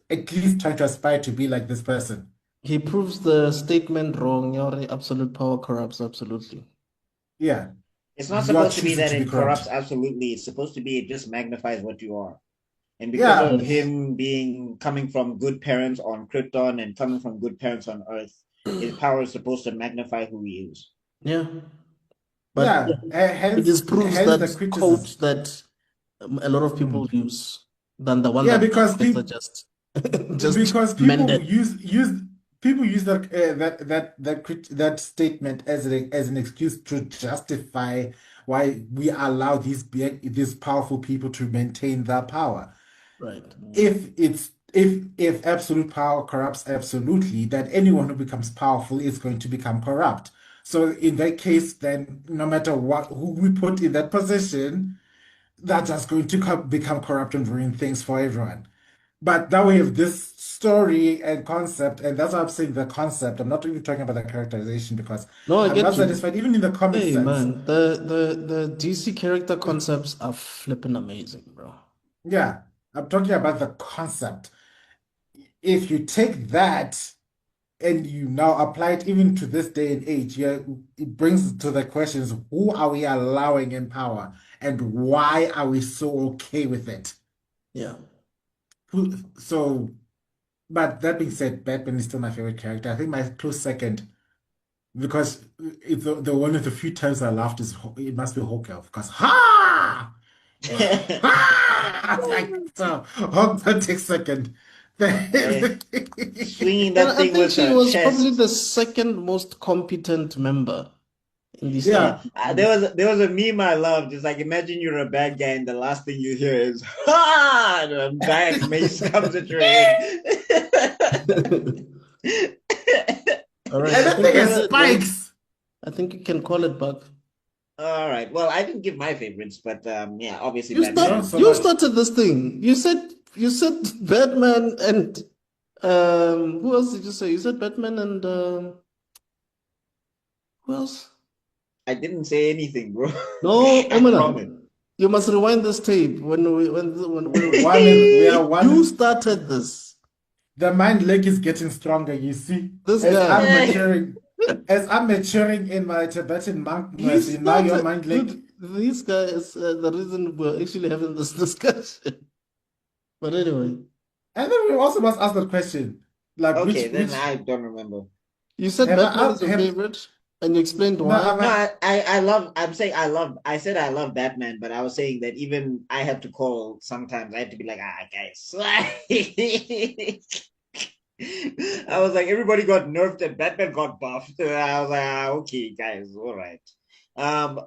at least trying to aspire to be like this person? He proves the statement wrong. Your absolute power corrupts absolutely. Yeah, It's not you are supposed to be choosing that to be it corrupts corrupt. absolutely. It's supposed to be it just magnifies what you are. And because Yeah, of Yes. him being coming from good parents on Krypton and coming from good parents on Earth, his power is supposed to magnify who he is. Yeah. But yeah. it Hence, disproves hence the that criticism. quote that a lot of people Mm. use than the one Yeah, that the because director people just just because people mended. use that statement as an excuse to justify why we allow these powerful people to maintain their power. Right. If absolute power corrupts absolutely, that anyone who becomes powerful is going to become corrupt. So in that case, then no matter who we put in that position, that's just going to become corrupt and ruin things for everyone. But now we have this story and concept, and that's why I'm saying the concept. I'm not even talking about the characterization because No, I I'm not get you. satisfied, even in the comic Hey sense. man, the DC character concepts are flipping amazing, bro. Yeah, I'm talking about the concept. If you take that and you now apply it even to this day and age, yeah, it brings to the questions, who are we allowing in power and why are we so okay with it? Yeah. So, but that being said, Batman is still my favorite character. I think my close second, because it's the one of the few times I laughed is it must be Hawk Elf, because ha! Ha! Like, so, Hawk takes second. Swinging And that I thing think with she her was probably chest. the second most competent member in this team. Yeah. There was a meme I loved. It's like imagine you're a bad guy and the last thing you hear is ha, and a giant mace comes at your head. All right, And I the think thing that's is it, man. spikes. I think you can call it back. All right. Well, I didn't give my favorites, but yeah, obviously Not Batman. so You much. started this thing. You said Batman and who else did you say? You said Batman and who else? I didn't say anything, bro. No, I Omina. promise. You must rewind this tape We are you one. started this. The mind lake is getting stronger, you see. This guy. As I'm maturing in my Tibetan He monkness, now your started, mind lake. dude. This guy is the reason we're actually having this discussion. But anyway, And then we also must ask the question, like Okay, then which I don't remember. you said have Batman I is your have favorite, and you explained no why. have No, I, I love. I'm saying I love. I said I love Batman, but I was saying that even I had to call sometimes. I had to be like, guys. I was like, everybody got nerfed and Batman got buffed. I was like, okay, guys, all right.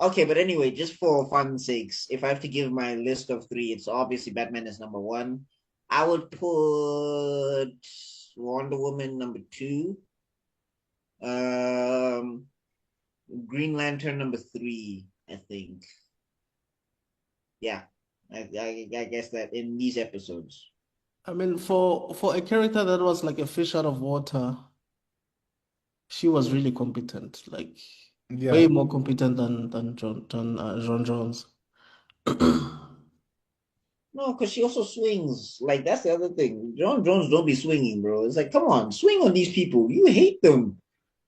Okay, but anyway, just for fun's sakes, if I have to give my list of three, it's obviously Batman is number one. I would put Wonder Woman number two. Um, Green Lantern number three, I think. Yeah, I guess that in these episodes. I mean, for a character that was like a fish out of water, she was really competent, like way yeah. more competent than John Jones. No, because she also swings. Like that's the other thing. John Jones don't be swinging, bro. It's like, come on, swing on these people. You hate them,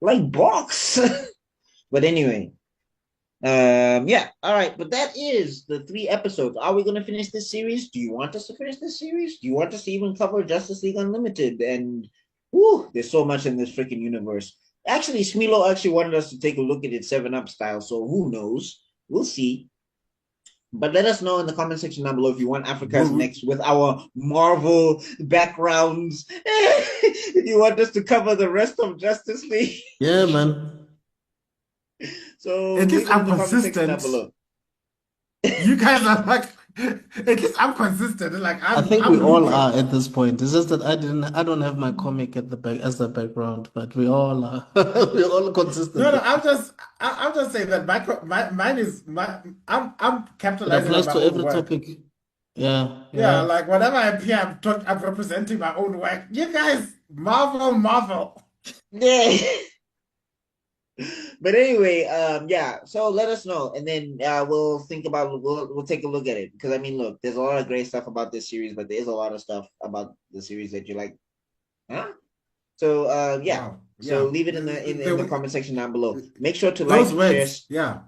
like box. But anyway, yeah, all right. But that is the three episodes. Are we gonna finish this series? Do you want us to finish this series? Do you want us to even cover Justice League Unlimited? And whoo, there's so much in this freaking universe. Actually, Smilo actually wanted us to take a look at it 7 Up style. So who knows? We'll see. But let us know in the comment section down below if you want Africa's next with our Marvel backgrounds. If you want us to cover the rest of Justice League. Yeah, man. So At least leave it I'm in the comment section down consistent. below. You guys are like At least I'm consistent. Like I think we I'm all neutral. are at this point. It's just that I don't have my comic at the back as the background, but we all are. We're all No, no, consistent. I'm just saying that mine is I'm It capitalizing on applies my to own every work. topic. Yeah, Yeah, yeah. like whenever I appear, I'm representing my own work. You guys, marvel, marvel. Yeah. But anyway, yeah. So let us know, and then we'll think about we'll take a look at it because I mean, look, there's a lot of great stuff about this series, but there is a lot of stuff about the series that you like, huh? So yeah. Wow. So Yeah. leave it in the comment section down below. Make sure to Those like, share, words. Yeah.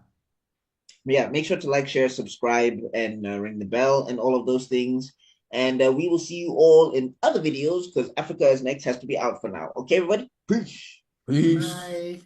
yeah. Make sure to like, share, subscribe, and ring the bell, and all of those things. And we will see you all in other videos because Africa is Next has to be out for now. Okay, everybody. Peace. Peace. Bye.